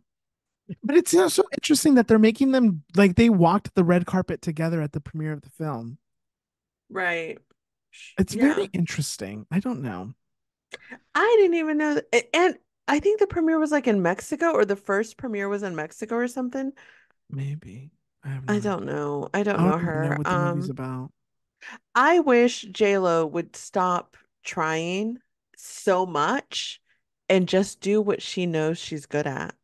[SPEAKER 1] But it's, so interesting that they're making them like they walked the red carpet together at the premiere of the film.
[SPEAKER 2] right.
[SPEAKER 1] It's very
[SPEAKER 2] Yeah.
[SPEAKER 1] interesting. I don't know.
[SPEAKER 2] I didn't even know and I think the premiere was like in Mexico or the first premiere was in Mexico or something.
[SPEAKER 1] Maybe. I have no
[SPEAKER 2] I
[SPEAKER 1] idea.
[SPEAKER 2] don't know. I don't
[SPEAKER 1] I don't
[SPEAKER 2] know
[SPEAKER 1] even know
[SPEAKER 2] her.
[SPEAKER 1] what the movie's about.
[SPEAKER 2] I wish JLo would stop trying so much and just do what she knows she's good at.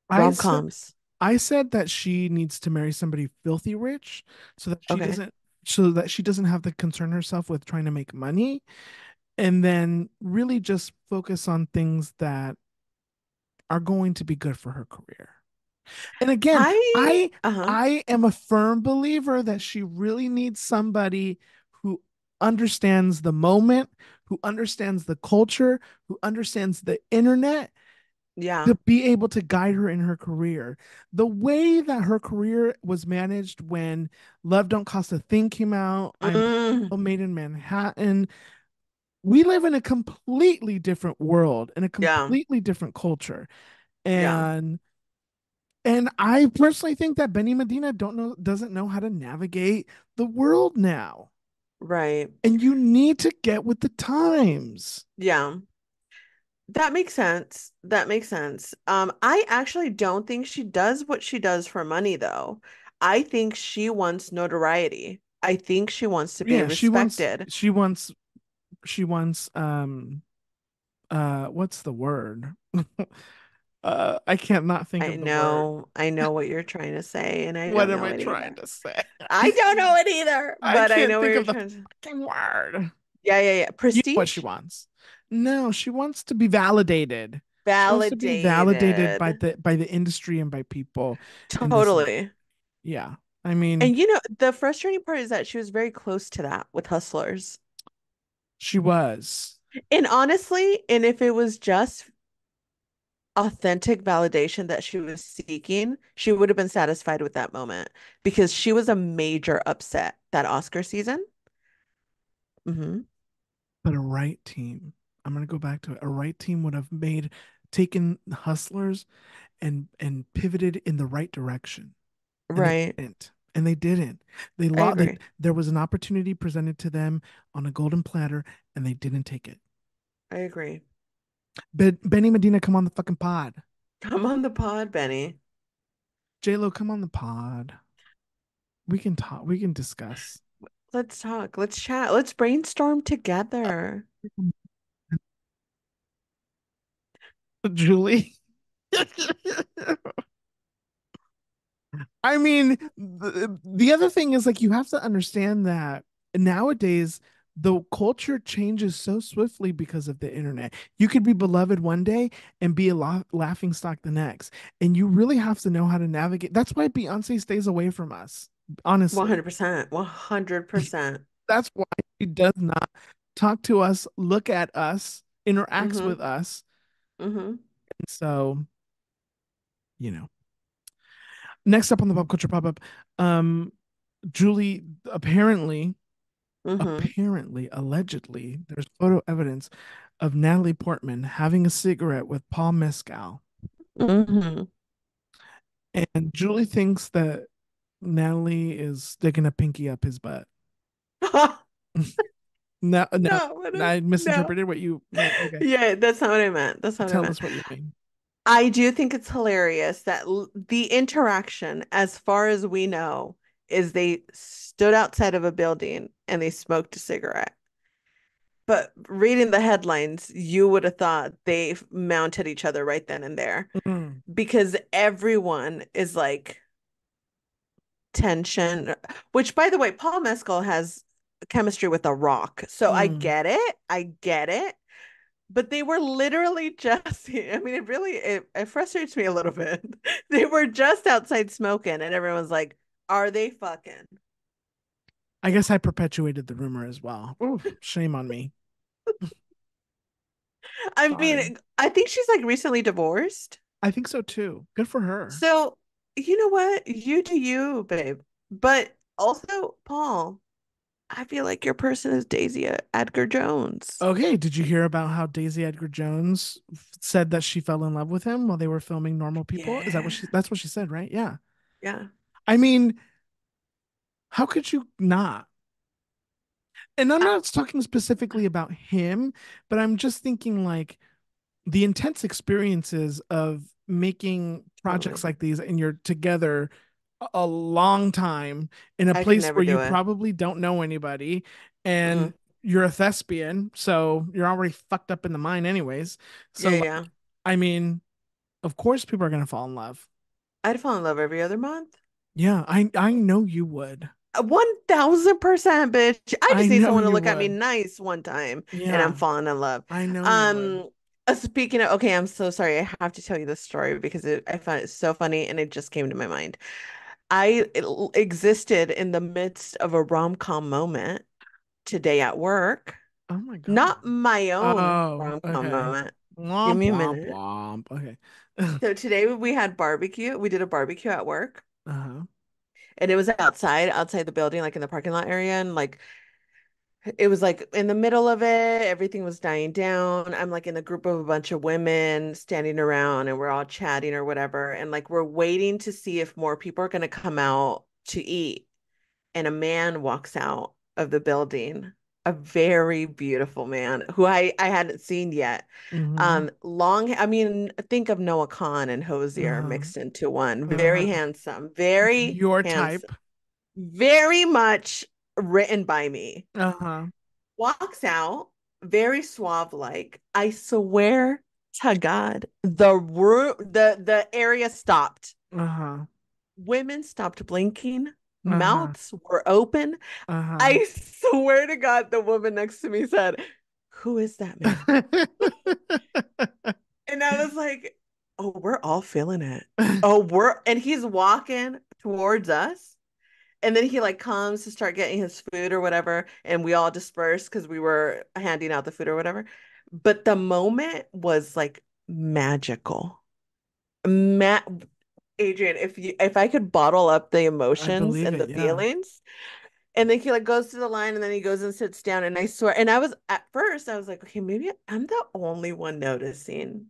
[SPEAKER 1] I said
[SPEAKER 2] Rom-coms.
[SPEAKER 1] I said that she needs to marry somebody filthy rich so that she
[SPEAKER 2] Okay.
[SPEAKER 1] doesn't have to concern herself with trying to make money and then really just focus on things that are going to be good for her career. And again,
[SPEAKER 2] Uh-huh.
[SPEAKER 1] I am a firm believer that she really needs somebody who understands the moment, who understands the culture, who understands the internet
[SPEAKER 2] Yeah.
[SPEAKER 1] to be able to guide her in her career. The way that her career was managed when Love Don't Cost a Thing came out, I'm
[SPEAKER 2] Mm,
[SPEAKER 1] Made in Manhattan. We live in a completely different world and a
[SPEAKER 2] yeah.
[SPEAKER 1] completely different culture.
[SPEAKER 2] Yeah.
[SPEAKER 1] And I personally think that Benny Medina doesn't know how to navigate the world now.
[SPEAKER 2] Right.
[SPEAKER 1] And you need to get with the times.
[SPEAKER 2] Yeah. That makes sense. That makes sense. I actually don't think she does what she does for money, though. I think she wants notoriety. I think she wants to be
[SPEAKER 1] Yeah,
[SPEAKER 2] respected.
[SPEAKER 1] she wants what's the word? I can't not think of the word.
[SPEAKER 2] I know what you're trying to say, and I
[SPEAKER 1] What
[SPEAKER 2] don't
[SPEAKER 1] am
[SPEAKER 2] know
[SPEAKER 1] I
[SPEAKER 2] it
[SPEAKER 1] trying
[SPEAKER 2] either.
[SPEAKER 1] to say?
[SPEAKER 2] I don't know it either,
[SPEAKER 1] I
[SPEAKER 2] but I
[SPEAKER 1] can't
[SPEAKER 2] know what
[SPEAKER 1] think
[SPEAKER 2] you're
[SPEAKER 1] of the
[SPEAKER 2] trying to.
[SPEAKER 1] fucking word.
[SPEAKER 2] Yeah, yeah, yeah.
[SPEAKER 1] You know what she
[SPEAKER 2] Prestige?
[SPEAKER 1] wants. No, she wants to be validated. She wants to be validated
[SPEAKER 2] Validated.
[SPEAKER 1] by the industry and by people in this life.
[SPEAKER 2] Totally.
[SPEAKER 1] Yeah. I mean,
[SPEAKER 2] And you know, the frustrating part is that she was very close to that with Hustlers.
[SPEAKER 1] she was.
[SPEAKER 2] And honestly, and if it was just authentic validation that she was seeking, she would have been satisfied with that moment because she was a major upset that Oscar season. Hmm.
[SPEAKER 1] But a right team, I'm gonna go back to it. A right team would have made taken Hustlers and pivoted in the right direction. And they
[SPEAKER 2] Right.
[SPEAKER 1] didn't. and they didn't. They
[SPEAKER 2] I
[SPEAKER 1] lost.
[SPEAKER 2] agree.
[SPEAKER 1] There was an opportunity presented to them on a golden platter, and they didn't take it.
[SPEAKER 2] I agree.
[SPEAKER 1] Benny Medina, come on the fucking pod.
[SPEAKER 2] Come on the pod, Benny.
[SPEAKER 1] J Lo, come on the pod. We can talk. We can discuss.
[SPEAKER 2] Let's talk. Let's chat. Let's brainstorm together.
[SPEAKER 1] Julie. I mean, the other thing is like you have to understand that nowadays the culture changes so swiftly because of the internet. You could be beloved one day and be a laughing stock the next. And you really have to know how to navigate. That's why Beyonce stays away from us, honestly.
[SPEAKER 2] 100%. 100%.
[SPEAKER 1] That's why she does not talk to us, look at us, interacts
[SPEAKER 2] Mm-hmm.
[SPEAKER 1] with us.
[SPEAKER 2] Mm-hmm.
[SPEAKER 1] And so, you know, next up on the pop culture pop up, um, Julie
[SPEAKER 2] Mm-hmm.
[SPEAKER 1] allegedly, there's photo evidence of Natalie Portman having a cigarette with Paul Mescal.
[SPEAKER 2] Mm-hmm.
[SPEAKER 1] And Julie thinks that Natalie is sticking a pinky up his butt. No, no,
[SPEAKER 2] No,
[SPEAKER 1] I
[SPEAKER 2] no.
[SPEAKER 1] misinterpreted what you meant. Okay.
[SPEAKER 2] Yeah, that's not what I meant. That's not what I
[SPEAKER 1] Tell
[SPEAKER 2] meant.
[SPEAKER 1] us what you mean.
[SPEAKER 2] I do think it's hilarious that the interaction, as far as we know, is they stood outside of a building and they smoked a cigarette. But reading the headlines, you would have thought they mounted each other right then and there
[SPEAKER 1] Mm,
[SPEAKER 2] because everyone is like tension, which by the way, Paul Mescal has chemistry with a rock. So I
[SPEAKER 1] mm.
[SPEAKER 2] get it. I get it. But they were literally just, I mean, it frustrates me a little bit. They were just outside smoking and everyone's like, are they fucking?
[SPEAKER 1] I guess I perpetuated the rumor as well. Ooh, shame on me.
[SPEAKER 2] I
[SPEAKER 1] Sorry.
[SPEAKER 2] mean, I think she's like recently divorced.
[SPEAKER 1] I think so too. Good for her.
[SPEAKER 2] So, you know what? You do you, babe. But also, Paul, I feel like your person is Daisy Edgar Jones.
[SPEAKER 1] Okay, did you hear about how Daisy Edgar Jones said that she fell in love with him while they were filming Normal People? Is that what
[SPEAKER 2] Yeah.
[SPEAKER 1] that's what she said, right? Yeah.
[SPEAKER 2] Yeah.
[SPEAKER 1] I mean, how could you not? And I'm
[SPEAKER 2] I,
[SPEAKER 1] not talking specifically about him, but I'm just thinking like the intense experiences of making projects
[SPEAKER 2] totally.
[SPEAKER 1] like these and you're together a long time in a
[SPEAKER 2] I could
[SPEAKER 1] place
[SPEAKER 2] never
[SPEAKER 1] where you
[SPEAKER 2] do it.
[SPEAKER 1] probably don't know anybody and
[SPEAKER 2] Mm.
[SPEAKER 1] you're a thespian, so you're already fucked up in the mind anyways. So
[SPEAKER 2] Yeah,
[SPEAKER 1] like
[SPEAKER 2] yeah.
[SPEAKER 1] I mean, of course people are going to fall in love.
[SPEAKER 2] I'd fall in love every other month.
[SPEAKER 1] Yeah, I know you would.
[SPEAKER 2] 1000%, bitch. I
[SPEAKER 1] I
[SPEAKER 2] just need
[SPEAKER 1] know
[SPEAKER 2] someone to
[SPEAKER 1] you
[SPEAKER 2] look at me
[SPEAKER 1] would.
[SPEAKER 2] nice one time and I'm
[SPEAKER 1] Yeah,
[SPEAKER 2] falling in love.
[SPEAKER 1] I know you would.
[SPEAKER 2] Um, Speaking of, okay, I'm so sorry. I have to tell you this story because I found it so funny and it just came to my mind. Existed in the midst of a rom-com moment today at work.
[SPEAKER 1] Oh my God.
[SPEAKER 2] Not my own
[SPEAKER 1] Oh,
[SPEAKER 2] rom-com
[SPEAKER 1] okay.
[SPEAKER 2] moment. Give
[SPEAKER 1] Womp
[SPEAKER 2] me a
[SPEAKER 1] womp
[SPEAKER 2] minute.
[SPEAKER 1] womp. Okay.
[SPEAKER 2] So today we had barbecue. We did a barbecue at work.
[SPEAKER 1] Uh-huh.
[SPEAKER 2] And it was outside the building, like in the parking lot area. And like it was like in the middle of it, everything was dying down. I'm like in a group of a bunch of women standing around and we're all chatting or whatever. And like we're waiting to see if more people are going to come out to eat. And a man walks out of the building, a very beautiful man who I hadn't seen yet.
[SPEAKER 1] Mm-hmm.
[SPEAKER 2] I mean, think of Noah Khan and Hosier
[SPEAKER 1] Uh-huh.
[SPEAKER 2] mixed into one.
[SPEAKER 1] Uh-huh.
[SPEAKER 2] Very
[SPEAKER 1] Your
[SPEAKER 2] handsome,
[SPEAKER 1] type.
[SPEAKER 2] very much written by me.
[SPEAKER 1] Uh-huh.
[SPEAKER 2] Walks out, very suave like. I swear to God, the area stopped.
[SPEAKER 1] Uh-huh.
[SPEAKER 2] Women stopped blinking,
[SPEAKER 1] Uh-huh.
[SPEAKER 2] mouths were open.
[SPEAKER 1] Uh-huh.
[SPEAKER 2] I swear to God, the woman next to me said, who is that man? And I was like, oh, we're all feeling it. And he's walking towards us. And then he like comes to start getting his food or whatever. And we all dispersed because we were handing out the food or whatever. But the moment was like magical. Ma Adrian, if I could bottle up the
[SPEAKER 1] I
[SPEAKER 2] emotions
[SPEAKER 1] believe
[SPEAKER 2] and
[SPEAKER 1] it,
[SPEAKER 2] the
[SPEAKER 1] yeah.
[SPEAKER 2] feelings, and then he like goes to the line and then he goes and sits down. And I swear, and I was at first, I was like, okay, maybe I'm the only one noticing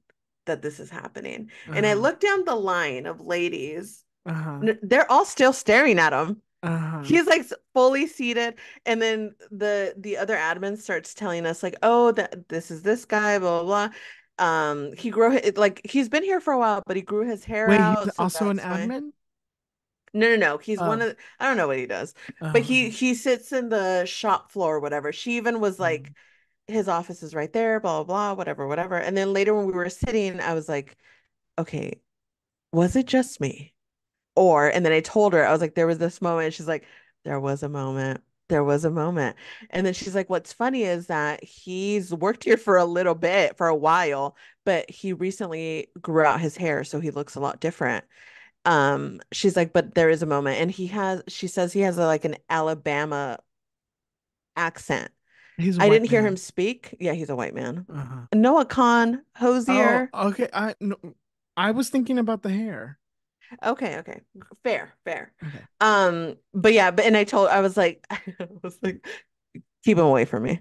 [SPEAKER 2] that this is happening. And I
[SPEAKER 1] Uh-huh.
[SPEAKER 2] looked down the line of ladies,
[SPEAKER 1] Uh-huh.
[SPEAKER 2] they're all still staring at him.
[SPEAKER 1] Uh-huh.
[SPEAKER 2] He's like fully seated, and then the other admin starts telling us like, oh, that this is this guy, blah blah blah. He grew like he's been here for a while, but he grew his hair
[SPEAKER 1] Wait, he's
[SPEAKER 2] out, so
[SPEAKER 1] also an
[SPEAKER 2] that's why.
[SPEAKER 1] admin?
[SPEAKER 2] No, no, no. He's one
[SPEAKER 1] Oh.
[SPEAKER 2] of I don't know what he does, but he
[SPEAKER 1] Oh.
[SPEAKER 2] he sits in the shop floor or whatever. She even was like,
[SPEAKER 1] Mhm.
[SPEAKER 2] his office is right there, blah blah blah, whatever, whatever. And then later when we were sitting, I was like, okay, was it just me? Or, and then I told her, I was like, there was this moment. She's like, there was a moment. There was a moment. And then she's like, what's funny is that he's worked here for a little bit, for a while, but he recently grew out his hair, so he looks a lot different. She's like, but there is a moment. And she says he has like an Alabama accent.
[SPEAKER 1] He's a
[SPEAKER 2] I
[SPEAKER 1] white
[SPEAKER 2] didn't hear him
[SPEAKER 1] man.
[SPEAKER 2] speak. Yeah, he's a white man.
[SPEAKER 1] Uh-huh.
[SPEAKER 2] Noah Khan,
[SPEAKER 1] Oh,
[SPEAKER 2] Hosier.
[SPEAKER 1] okay. No, I was thinking about the hair.
[SPEAKER 2] Okay, okay. Fair, fair.
[SPEAKER 1] Okay.
[SPEAKER 2] But yeah, but and I was like, I was like, keep him away from me.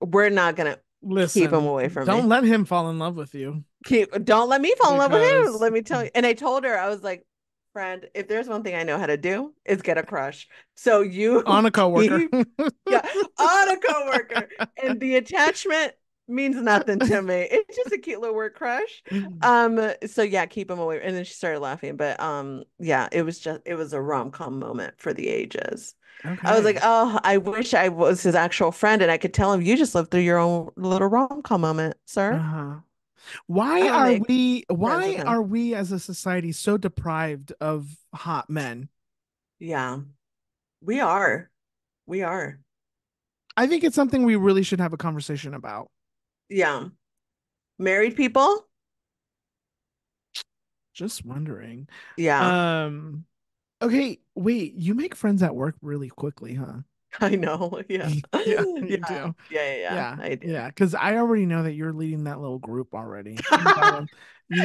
[SPEAKER 2] We're not gonna keep him
[SPEAKER 1] Listen,
[SPEAKER 2] away from
[SPEAKER 1] don't
[SPEAKER 2] me.
[SPEAKER 1] let him fall in love with you
[SPEAKER 2] Don't let me fall in love with him.
[SPEAKER 1] because
[SPEAKER 2] Let me tell you. And I told her, I was like, friend, if there's one thing I know how to do, is get a crush. So
[SPEAKER 1] on
[SPEAKER 2] you
[SPEAKER 1] a coworker.
[SPEAKER 2] keep, yeah, on a coworker. And the attachment means nothing to me. It's just a cute little work crush. So yeah, keep him away. And then she started laughing. But yeah, it was a rom-com moment for the ages. I was like,
[SPEAKER 1] Okay.
[SPEAKER 2] oh, I wish I was his actual friend and I could tell him you just lived through your own little rom-com moment, sir.
[SPEAKER 1] Uh-huh.
[SPEAKER 2] I don't make friends with
[SPEAKER 1] Why
[SPEAKER 2] him.
[SPEAKER 1] are we as a society so deprived of hot men?
[SPEAKER 2] Yeah, we are. We are.
[SPEAKER 1] I think it's something we really should have a conversation about.
[SPEAKER 2] Yeah. Married people?
[SPEAKER 1] Just wondering.
[SPEAKER 2] Yeah.
[SPEAKER 1] Um, okay, wait, you make friends at work really quickly, huh?
[SPEAKER 2] I know. Yeah.
[SPEAKER 1] Yeah,
[SPEAKER 2] Yeah.
[SPEAKER 1] you do.
[SPEAKER 2] Yeah. Yeah.
[SPEAKER 1] Yeah,
[SPEAKER 2] I do.
[SPEAKER 1] yeah, because I already know that you're leading that little group already. You got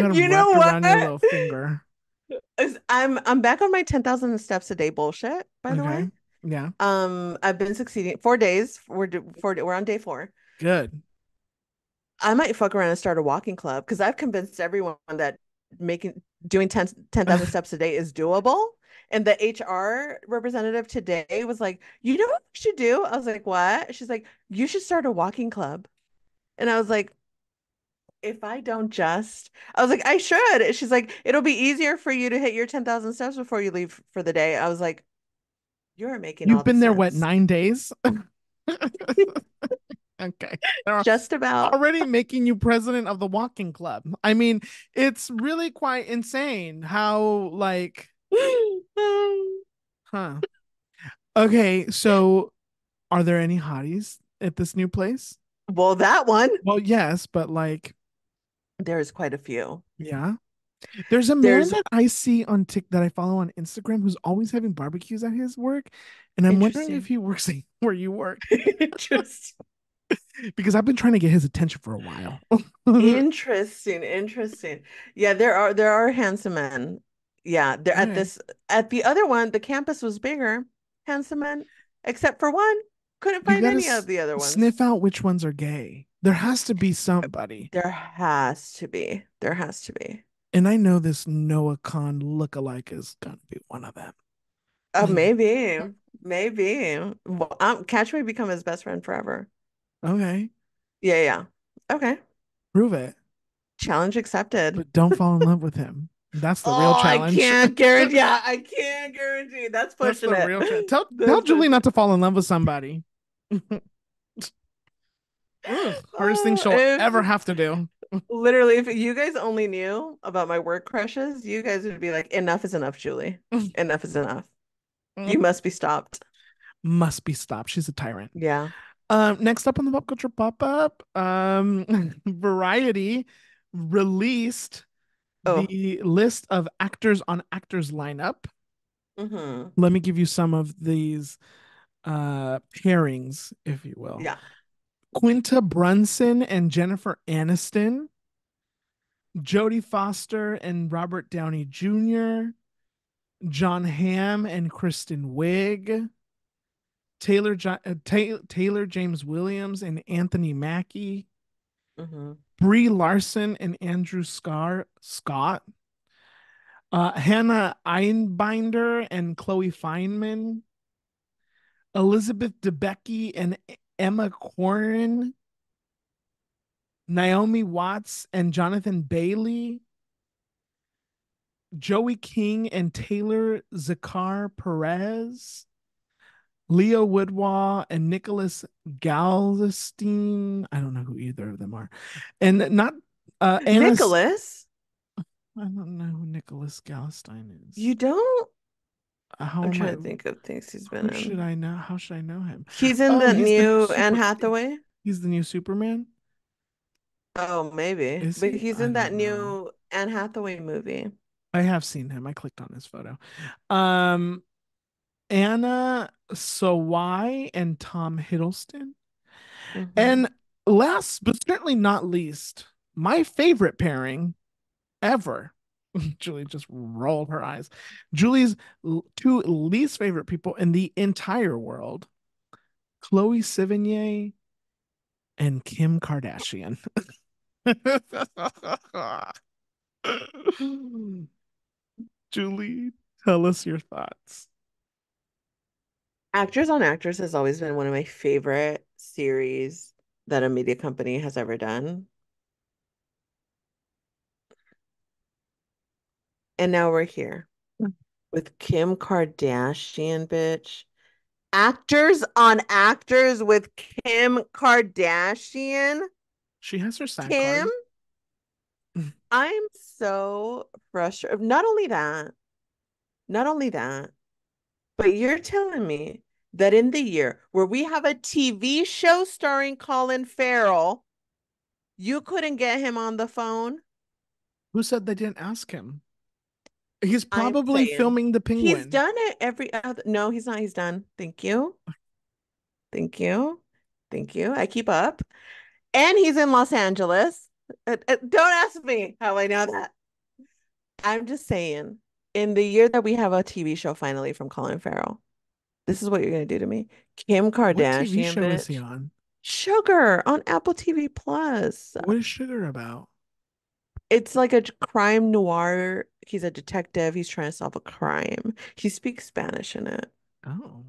[SPEAKER 1] them
[SPEAKER 2] You know
[SPEAKER 1] wrapped
[SPEAKER 2] what?
[SPEAKER 1] around your little finger.
[SPEAKER 2] I'm back on my 10,000 steps a day bullshit, by the
[SPEAKER 1] Okay.
[SPEAKER 2] way.
[SPEAKER 1] Yeah.
[SPEAKER 2] I've been succeeding 4 days. We're on day 4.
[SPEAKER 1] Good.
[SPEAKER 2] I might fuck around and start a walking club because I've convinced everyone that doing 10,000 steps a day is doable. And the HR representative today was like, you know what you should do? I was like, what? She's like, you should start a walking club. And I was like, if I don't just, I was like, I should. She's like, it'll be easier for you to hit your 10,000 steps before you leave for the day. I was like, you're making
[SPEAKER 1] You've
[SPEAKER 2] all the
[SPEAKER 1] been there, what,
[SPEAKER 2] sense.
[SPEAKER 1] 9 days? Okay. They're
[SPEAKER 2] Just about.
[SPEAKER 1] already making you president of the walking club. I mean, it's really quite insane how, like, huh. Okay, so are there any hotties at this new place?
[SPEAKER 2] Well, that one,
[SPEAKER 1] Well, yes, but like,
[SPEAKER 2] there's quite a few.
[SPEAKER 1] yeah. There's a man
[SPEAKER 2] There's
[SPEAKER 1] that I see on Tik that I follow on Instagram who's always having barbecues at his work, and I'm wondering if
[SPEAKER 2] interesting.
[SPEAKER 1] he works where you work
[SPEAKER 2] Just
[SPEAKER 1] because I've been trying to get his attention for a while.
[SPEAKER 2] interesting, interesting. Yeah, there are handsome men. Yeah, they're
[SPEAKER 1] Okay.
[SPEAKER 2] at the other one, the campus was bigger, handsome men, except for one. Couldn't
[SPEAKER 1] You
[SPEAKER 2] find
[SPEAKER 1] gotta
[SPEAKER 2] any of the other ones.
[SPEAKER 1] sniff out which ones are gay. There has to be somebody.
[SPEAKER 2] There has to be. There has to be.
[SPEAKER 1] And I know this Noah Khan lookalike is gonna be one of them.
[SPEAKER 2] Maybe, maybe. Well, Catch me become his best friend forever.
[SPEAKER 1] Okay,
[SPEAKER 2] Yeah, yeah. Okay.
[SPEAKER 1] prove it.
[SPEAKER 2] Challenge accepted.
[SPEAKER 1] But don't fall in love with him. That's the real
[SPEAKER 2] Oh, I
[SPEAKER 1] challenge.
[SPEAKER 2] can't guarantee. Yeah, I can't guarantee. That's
[SPEAKER 1] That's
[SPEAKER 2] pushing
[SPEAKER 1] the
[SPEAKER 2] it.
[SPEAKER 1] real challenge. Tell
[SPEAKER 2] That's
[SPEAKER 1] Julie
[SPEAKER 2] pushing
[SPEAKER 1] not
[SPEAKER 2] it.
[SPEAKER 1] to fall in love with somebody. Ugh, hardest thing
[SPEAKER 2] Oh,
[SPEAKER 1] she'll
[SPEAKER 2] if
[SPEAKER 1] ever have to do.
[SPEAKER 2] literally, if you guys only knew about my work crushes, you guys would be like, enough is enough, Julie. Enough is enough. You must be stopped.
[SPEAKER 1] Must be stopped. She's a tyrant.
[SPEAKER 2] Yeah.
[SPEAKER 1] Next up on the pop culture pop up, Variety released
[SPEAKER 2] Oh.
[SPEAKER 1] the list of actors on actors lineup.
[SPEAKER 2] Hmm.
[SPEAKER 1] Let me give you some of these pairings, if you will.
[SPEAKER 2] Yeah.
[SPEAKER 1] Quinta Brunson and Jennifer Aniston, Jodie Foster and Robert Downey Jr., John Hamm and Kristen Wiig, Taylor James Williams and Anthony Mackie,
[SPEAKER 2] Hmm.
[SPEAKER 1] Brie Larson and Andrew Scott, Hannah Einbinder and Chloe Feynman, Elizabeth Debicki and Emma Corrin, Naomi Watts and Jonathan Bailey, Joey King and Taylor Zakar Perez, Leo Woodwall and Nicholas Galveston. I don't know who either of them are. And not Anna's.
[SPEAKER 2] Nicholas,
[SPEAKER 1] I don't know who Nicholas Galveston
[SPEAKER 2] you
[SPEAKER 1] is.
[SPEAKER 2] don't?
[SPEAKER 1] How
[SPEAKER 2] I'm
[SPEAKER 1] am I?
[SPEAKER 2] trying to think of things he's been
[SPEAKER 1] Who should
[SPEAKER 2] in.
[SPEAKER 1] I know? How should I know him?
[SPEAKER 2] He's in
[SPEAKER 1] Oh,
[SPEAKER 2] the
[SPEAKER 1] he's the new
[SPEAKER 2] new Anne
[SPEAKER 1] super.
[SPEAKER 2] Hathaway.
[SPEAKER 1] He's the new Superman.
[SPEAKER 2] Oh, maybe.
[SPEAKER 1] Is
[SPEAKER 2] But
[SPEAKER 1] he?
[SPEAKER 2] he's
[SPEAKER 1] I
[SPEAKER 2] in that
[SPEAKER 1] don't know.
[SPEAKER 2] new Anne Hathaway movie.
[SPEAKER 1] I have seen him. I clicked on his photo. Um, Anna Sawai and Tom Hiddleston.
[SPEAKER 2] Hmm.
[SPEAKER 1] And last but certainly not least, my favorite pairing ever. Julie just rolled her eyes. Julie's two least favorite people in the entire world, Chloe Sevigny and Kim Kardashian. Julie, tell us your thoughts.
[SPEAKER 2] Actors on Actors has always been one of my favorite series that a media company has ever done. And now we're here with Kim Kardashian, bitch. Actors on Actors with Kim Kardashian.
[SPEAKER 1] She has her SAG
[SPEAKER 2] Kim,
[SPEAKER 1] card.
[SPEAKER 2] I'm so frustrated. Not only that, but you're telling me that in the year where we have a TV show starring Colin Farrell, you couldn't get him on the phone?
[SPEAKER 1] Who said they didn't ask him? He's
[SPEAKER 2] I'm
[SPEAKER 1] probably
[SPEAKER 2] saying
[SPEAKER 1] filming the
[SPEAKER 2] he's
[SPEAKER 1] penguin.
[SPEAKER 2] done it every other. No, he's not. He's done. Thank you. Thank you. Thank you. I keep up. And he's in Los Angeles. Don't ask me how I know that. I'm just saying, in the year that we have a TV show finally from Colin Farrell, this is what you're gonna do to me. Kim
[SPEAKER 1] What TV
[SPEAKER 2] Kardashian,
[SPEAKER 1] show is he
[SPEAKER 2] bitch.
[SPEAKER 1] on?
[SPEAKER 2] Sugar on Apple TV Plus.
[SPEAKER 1] What is Sugar about?
[SPEAKER 2] It's like a crime noir. He's a detective. He's trying to solve a crime. He speaks Spanish in it.
[SPEAKER 1] Oh,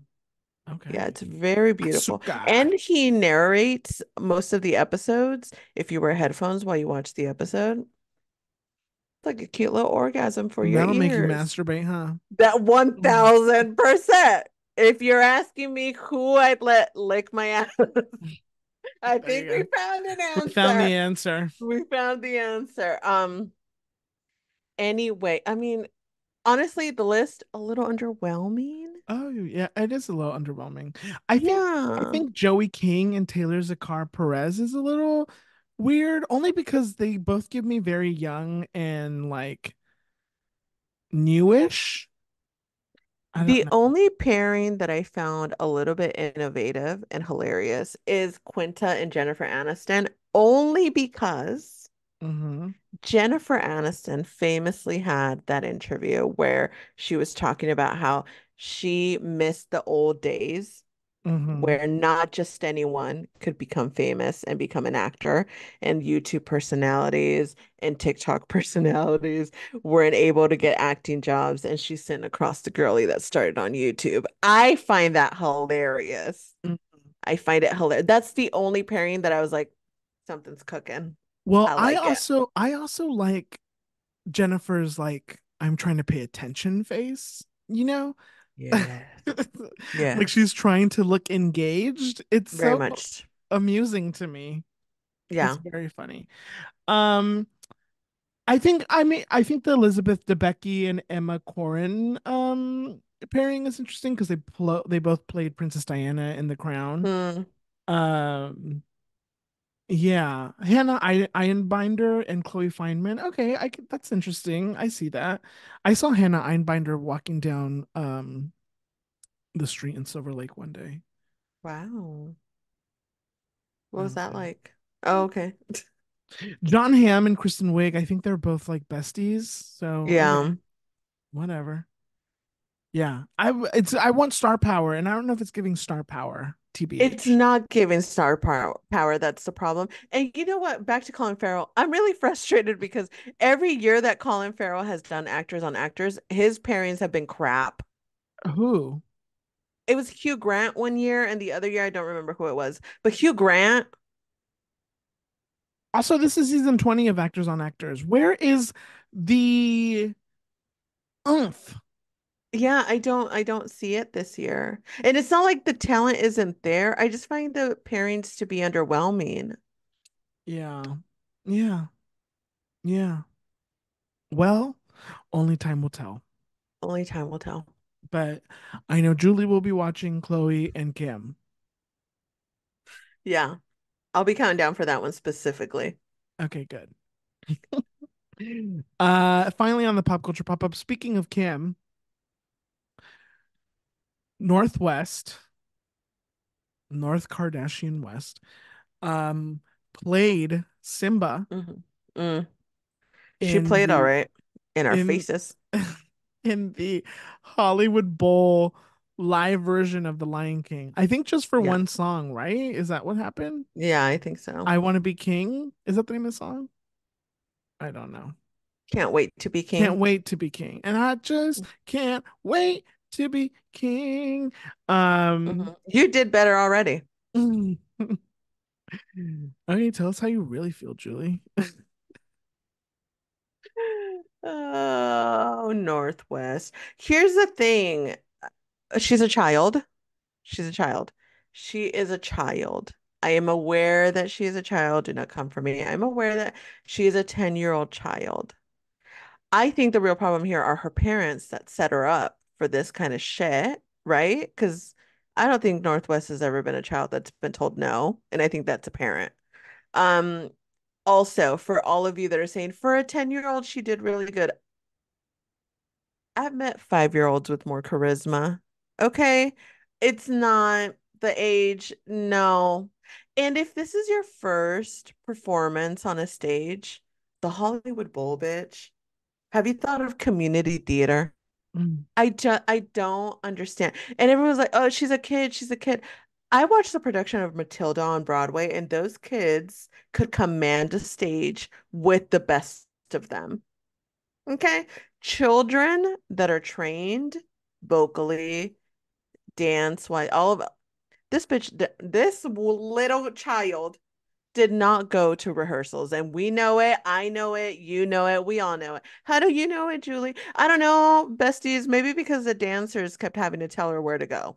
[SPEAKER 2] Yeah,
[SPEAKER 1] okay.
[SPEAKER 2] it's very beautiful.
[SPEAKER 1] Asuka.
[SPEAKER 2] And he narrates most of the episodes. If you wear headphones while you watch the episode, it's like a cute little orgasm for your
[SPEAKER 1] That'll make you
[SPEAKER 2] ears.
[SPEAKER 1] masturbate, huh?
[SPEAKER 2] That
[SPEAKER 1] Mm.
[SPEAKER 2] 1000%. If you're asking me who I'd let lick my ass, I
[SPEAKER 1] There
[SPEAKER 2] think
[SPEAKER 1] you
[SPEAKER 2] we
[SPEAKER 1] go.
[SPEAKER 2] found an
[SPEAKER 1] We found the
[SPEAKER 2] answer.
[SPEAKER 1] answer.
[SPEAKER 2] We found the answer. Anyway, I mean, honestly, the list a little underwhelming.
[SPEAKER 1] Oh yeah, it is a little underwhelming. I think I
[SPEAKER 2] Yeah.
[SPEAKER 1] think Joey King and Taylor Zakar Perez is a little weird, only because they both give me very young and like newish. I don't
[SPEAKER 2] The
[SPEAKER 1] know.
[SPEAKER 2] only pairing that I found a little bit innovative and hilarious is Quinta and Jennifer Aniston, only because
[SPEAKER 1] Mm-hmm.
[SPEAKER 2] Jennifer Aniston famously had that interview where she was talking about how she missed the old days
[SPEAKER 1] Mm-hmm.
[SPEAKER 2] where not just anyone could become famous and become an actor, and YouTube personalities and TikTok personalities weren't able to get acting jobs. And she's sitting across the girlie that started on YouTube. I find that hilarious. I find it hilarious. That's the only pairing that I was like, something's cooking.
[SPEAKER 1] Well,
[SPEAKER 2] I
[SPEAKER 1] I
[SPEAKER 2] like it.
[SPEAKER 1] also I also like Jennifer's like I'm trying to pay attention face, you know?
[SPEAKER 2] Yes.
[SPEAKER 1] Like
[SPEAKER 2] Yes.
[SPEAKER 1] she's trying to look engaged. It's
[SPEAKER 2] Very
[SPEAKER 1] so
[SPEAKER 2] much.
[SPEAKER 1] amusing to me. It's
[SPEAKER 2] Yeah.
[SPEAKER 1] very funny. Um, I think the Elizabeth Debicki and Emma Corrin pairing is interesting because they both played Princess Diana in The Crown.
[SPEAKER 2] Hmm.
[SPEAKER 1] Um, yeah, Hannah Einbinder and Chloe Feynman. Okay, that's interesting. I see that. I saw Hannah Einbinder walking down the street in Silver Lake one day.
[SPEAKER 2] Wow. What
[SPEAKER 1] That
[SPEAKER 2] was
[SPEAKER 1] was
[SPEAKER 2] that
[SPEAKER 1] good.
[SPEAKER 2] like? Oh, okay.
[SPEAKER 1] John Hamm and Kristen Wiig, I think they're both like besties. So okay,
[SPEAKER 2] Yeah.
[SPEAKER 1] whatever. Yeah, I want star power, and I don't know if it's giving star power.
[SPEAKER 2] It's
[SPEAKER 1] TBH.
[SPEAKER 2] not giving star power. That's the problem. And you know what? Back to Colin Farrell. I'm really frustrated because every year that Colin Farrell has done actors on actors, his pairings have been crap.
[SPEAKER 1] Who?
[SPEAKER 2] It was Hugh Grant one year, and the other year I don't remember who it was. But Hugh Grant,
[SPEAKER 1] Also, this is season 20 of Actors on Actors. Where is the oomph?
[SPEAKER 2] yeah, I don't see it this year. And it's not like the talent isn't there. I just find the pairings to be underwhelming.
[SPEAKER 1] Yeah. Yeah. Yeah. Well, only time will tell.
[SPEAKER 2] Only time will tell.
[SPEAKER 1] But I know Julie will be watching Chloe and Kim.
[SPEAKER 2] Yeah, I'll be counting down for that one specifically.
[SPEAKER 1] Okay, good. Finally on the pop culture pop up. Speaking of Kim, Northwest, North Kardashian West, um, played Simba
[SPEAKER 2] Hmm. Mm. She
[SPEAKER 1] in
[SPEAKER 2] played all
[SPEAKER 1] the
[SPEAKER 2] right in our
[SPEAKER 1] in
[SPEAKER 2] faces.
[SPEAKER 1] in the Hollywood Bowl live version of The Lion King. I think just for
[SPEAKER 2] Yeah.
[SPEAKER 1] one song, right? Is that what happened?
[SPEAKER 2] Yeah, I think so.
[SPEAKER 1] I Want to Be King. Is that the name of the song? I don't know.
[SPEAKER 2] Can't wait to be
[SPEAKER 1] Can't
[SPEAKER 2] king.
[SPEAKER 1] wait to be king. And I just can't wait to be king. Um
[SPEAKER 2] You did better already.
[SPEAKER 1] okay, tell us how you really feel, Julie.
[SPEAKER 2] Oh, Northwest. Here's the thing. She's a child. She's a child. She is a child. I am aware that she is a child. Do not come for me. I'm aware that she is a 10-year-old child. I think the real problem here are her parents that set her up for this kind of shit, right? Because I don't think Northwest has ever been a child that's been told no, and I think that's apparent. Um, Also, for all of you that are saying for a 10-year-old, she did really good. I've met 5-year-olds with more charisma. Okay. It's not the age, no. And if this is your first performance on a stage, the Hollywood Bowl, bitch, have you thought of community theater? I don't understand. And everyone's like, "Oh, she's a kid, she's a kid." I watched the production of Matilda on Broadway, and those kids could command a stage with the best of them. Okay? Children that are trained vocally, dance wise, all of this bitch, this little child did not go to rehearsals. And we know it. I know it. You know it. We all know it. How do you know it, Julie? I don't know, besties. Maybe because the dancers kept having to tell her where to go.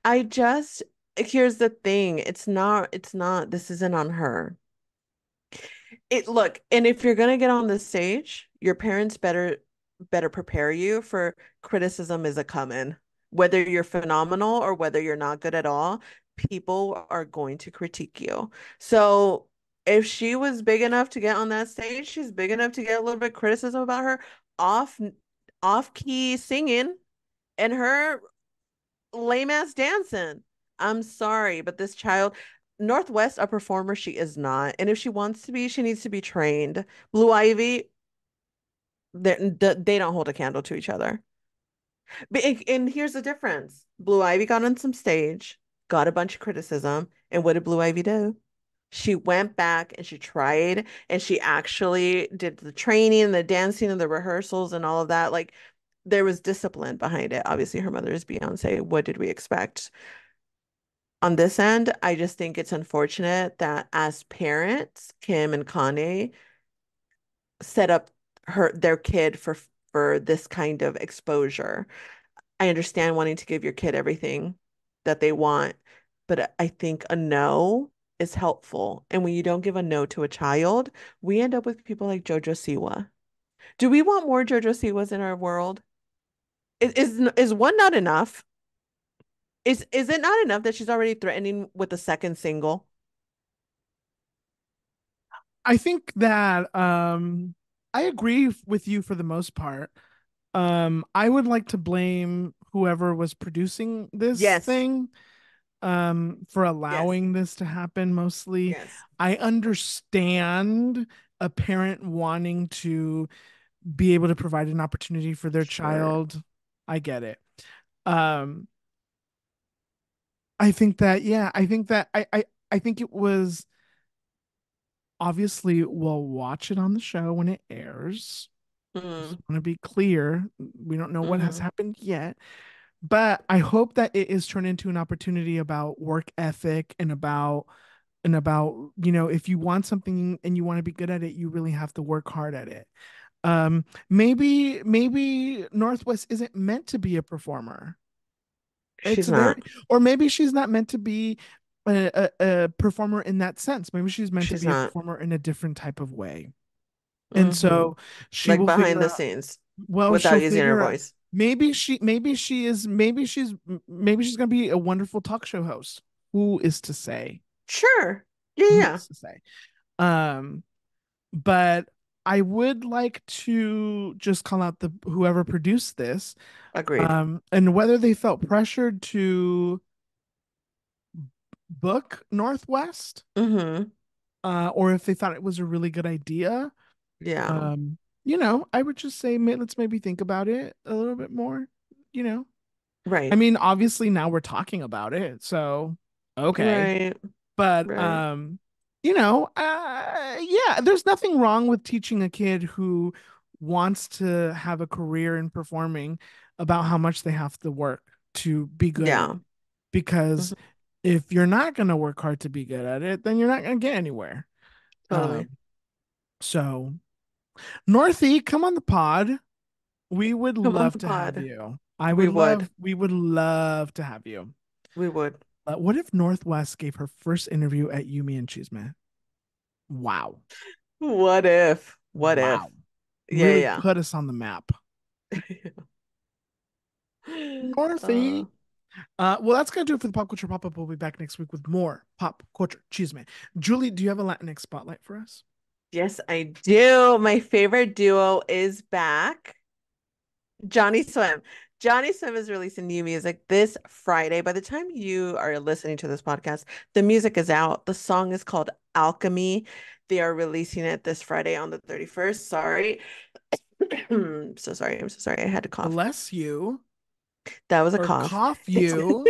[SPEAKER 2] I just, here's the thing. It's not, this isn't on her. Look, and if you're gonna get on the stage, your parents better prepare you for criticism is a coming. Whether you're phenomenal or whether you're not good at all, people are going to critique you. So if she was big enough to get on that stage, she's big enough to get a little bit of criticism about her off off key singing and her lame ass dancing. I'm sorry, but this child, Northwest, a performer, she is not. And if she wants to be, she needs to be trained. Blue Ivy, they don't hold a candle to each other. And here's the difference. Blue Ivy got on some stage, got a bunch of criticism, and what did Blue Ivy do? She went back and she tried and she actually did the training, the dancing, and the rehearsals and all of that. Like there was discipline behind it. Obviously, her mother is Beyonce. What did we expect? On this end, I just think it's unfortunate that as parents, Kim and Kanye set up their kid for this kind of exposure. I understand wanting to give your kid everything that they want, but I think a no is helpful. And when you don't give a no to a child, we end up with people like Jojo Siwa. Do we want more Jojo Siwas in our world? Is one not enough? Is it not enough that she's already threatening with the second single?
[SPEAKER 1] I think that I agree with you for the most part. I would like to blame whoever was producing this
[SPEAKER 2] Yes.
[SPEAKER 1] thing for
[SPEAKER 2] Yes.
[SPEAKER 1] allowing this to happen mostly.
[SPEAKER 2] Yes.
[SPEAKER 1] I understand a parent wanting to be able to provide an opportunity for their
[SPEAKER 2] Sure.
[SPEAKER 1] child. I get it. Um I think that yeah, I think that I think it was obviously we'll watch it on the show when it airs.
[SPEAKER 2] Mm.
[SPEAKER 1] Just want to be clear. We don't know what has
[SPEAKER 2] Mm-hmm.
[SPEAKER 1] happened yet, but I hope that it is turned into an opportunity about work ethic and about if you want something and you want to be good at it, you really have to work hard at it. Maybe Northwest isn't meant to be a performer. It's
[SPEAKER 2] She's
[SPEAKER 1] a very
[SPEAKER 2] not.
[SPEAKER 1] or maybe she's not meant to be a performer in that sense. Maybe she's meant to
[SPEAKER 2] She's
[SPEAKER 1] be a
[SPEAKER 2] not.
[SPEAKER 1] performer in a different type of way. And
[SPEAKER 2] Mm-hmm.
[SPEAKER 1] so she
[SPEAKER 2] Like
[SPEAKER 1] will
[SPEAKER 2] behind
[SPEAKER 1] figure
[SPEAKER 2] the
[SPEAKER 1] out,
[SPEAKER 2] scenes
[SPEAKER 1] well, she'll
[SPEAKER 2] without using her
[SPEAKER 1] figure out
[SPEAKER 2] voice.
[SPEAKER 1] maybe she's gonna be a wonderful talk show host. Who is to say?
[SPEAKER 2] Sure. Yeah,
[SPEAKER 1] Who
[SPEAKER 2] yeah.
[SPEAKER 1] is to say? Um, but I would like to just call out the whoever produced this,
[SPEAKER 2] Agreed.
[SPEAKER 1] and whether they felt pressured to book Northwest,
[SPEAKER 2] Mm-hmm.
[SPEAKER 1] or if they thought it was a really good idea.
[SPEAKER 2] Yeah.
[SPEAKER 1] Um, I would just say let's maybe think about it a little bit more. You know, I
[SPEAKER 2] Right.
[SPEAKER 1] mean, obviously now we're talking about it, so okay.
[SPEAKER 2] Right.
[SPEAKER 1] But
[SPEAKER 2] Right.
[SPEAKER 1] yeah, there's nothing wrong with teaching a kid who wants to have a career in performing about how much they have to work to be good at
[SPEAKER 2] Yeah.
[SPEAKER 1] it. Because
[SPEAKER 2] Hmm.
[SPEAKER 1] if you're not going to work hard to be good at it, then you're not going to get anywhere.
[SPEAKER 2] Totally.
[SPEAKER 1] Um, so Northy, come on the pod. We would
[SPEAKER 2] Come on
[SPEAKER 1] love
[SPEAKER 2] the
[SPEAKER 1] to have
[SPEAKER 2] pod.
[SPEAKER 1] you. We would love to have you.
[SPEAKER 2] We would.
[SPEAKER 1] What if Northwest gave her first interview at Yumi and Chisme? Wow.
[SPEAKER 2] What if? What if?
[SPEAKER 1] Wow. Really
[SPEAKER 2] Yeah,
[SPEAKER 1] put us on the map.
[SPEAKER 2] yeah. Uh,
[SPEAKER 1] Northy. Well, that's going to do it for the Pop Culture Pop Up. We'll be back next week with more Pop Culture Chisme. Julie, do you have a Latinx spotlight for us?
[SPEAKER 2] yes, I do. My favorite duo is back. Johnny Swim. Johnny Swim is releasing new music this Friday. By the time you are listening to this podcast, the music is out. The song is called Alchemy. They are releasing it this Friday on the 31st. Sorry. So sorry. I'm so sorry. I had to cough.
[SPEAKER 1] Bless you
[SPEAKER 2] That was a
[SPEAKER 1] or
[SPEAKER 2] cough.
[SPEAKER 1] cough you.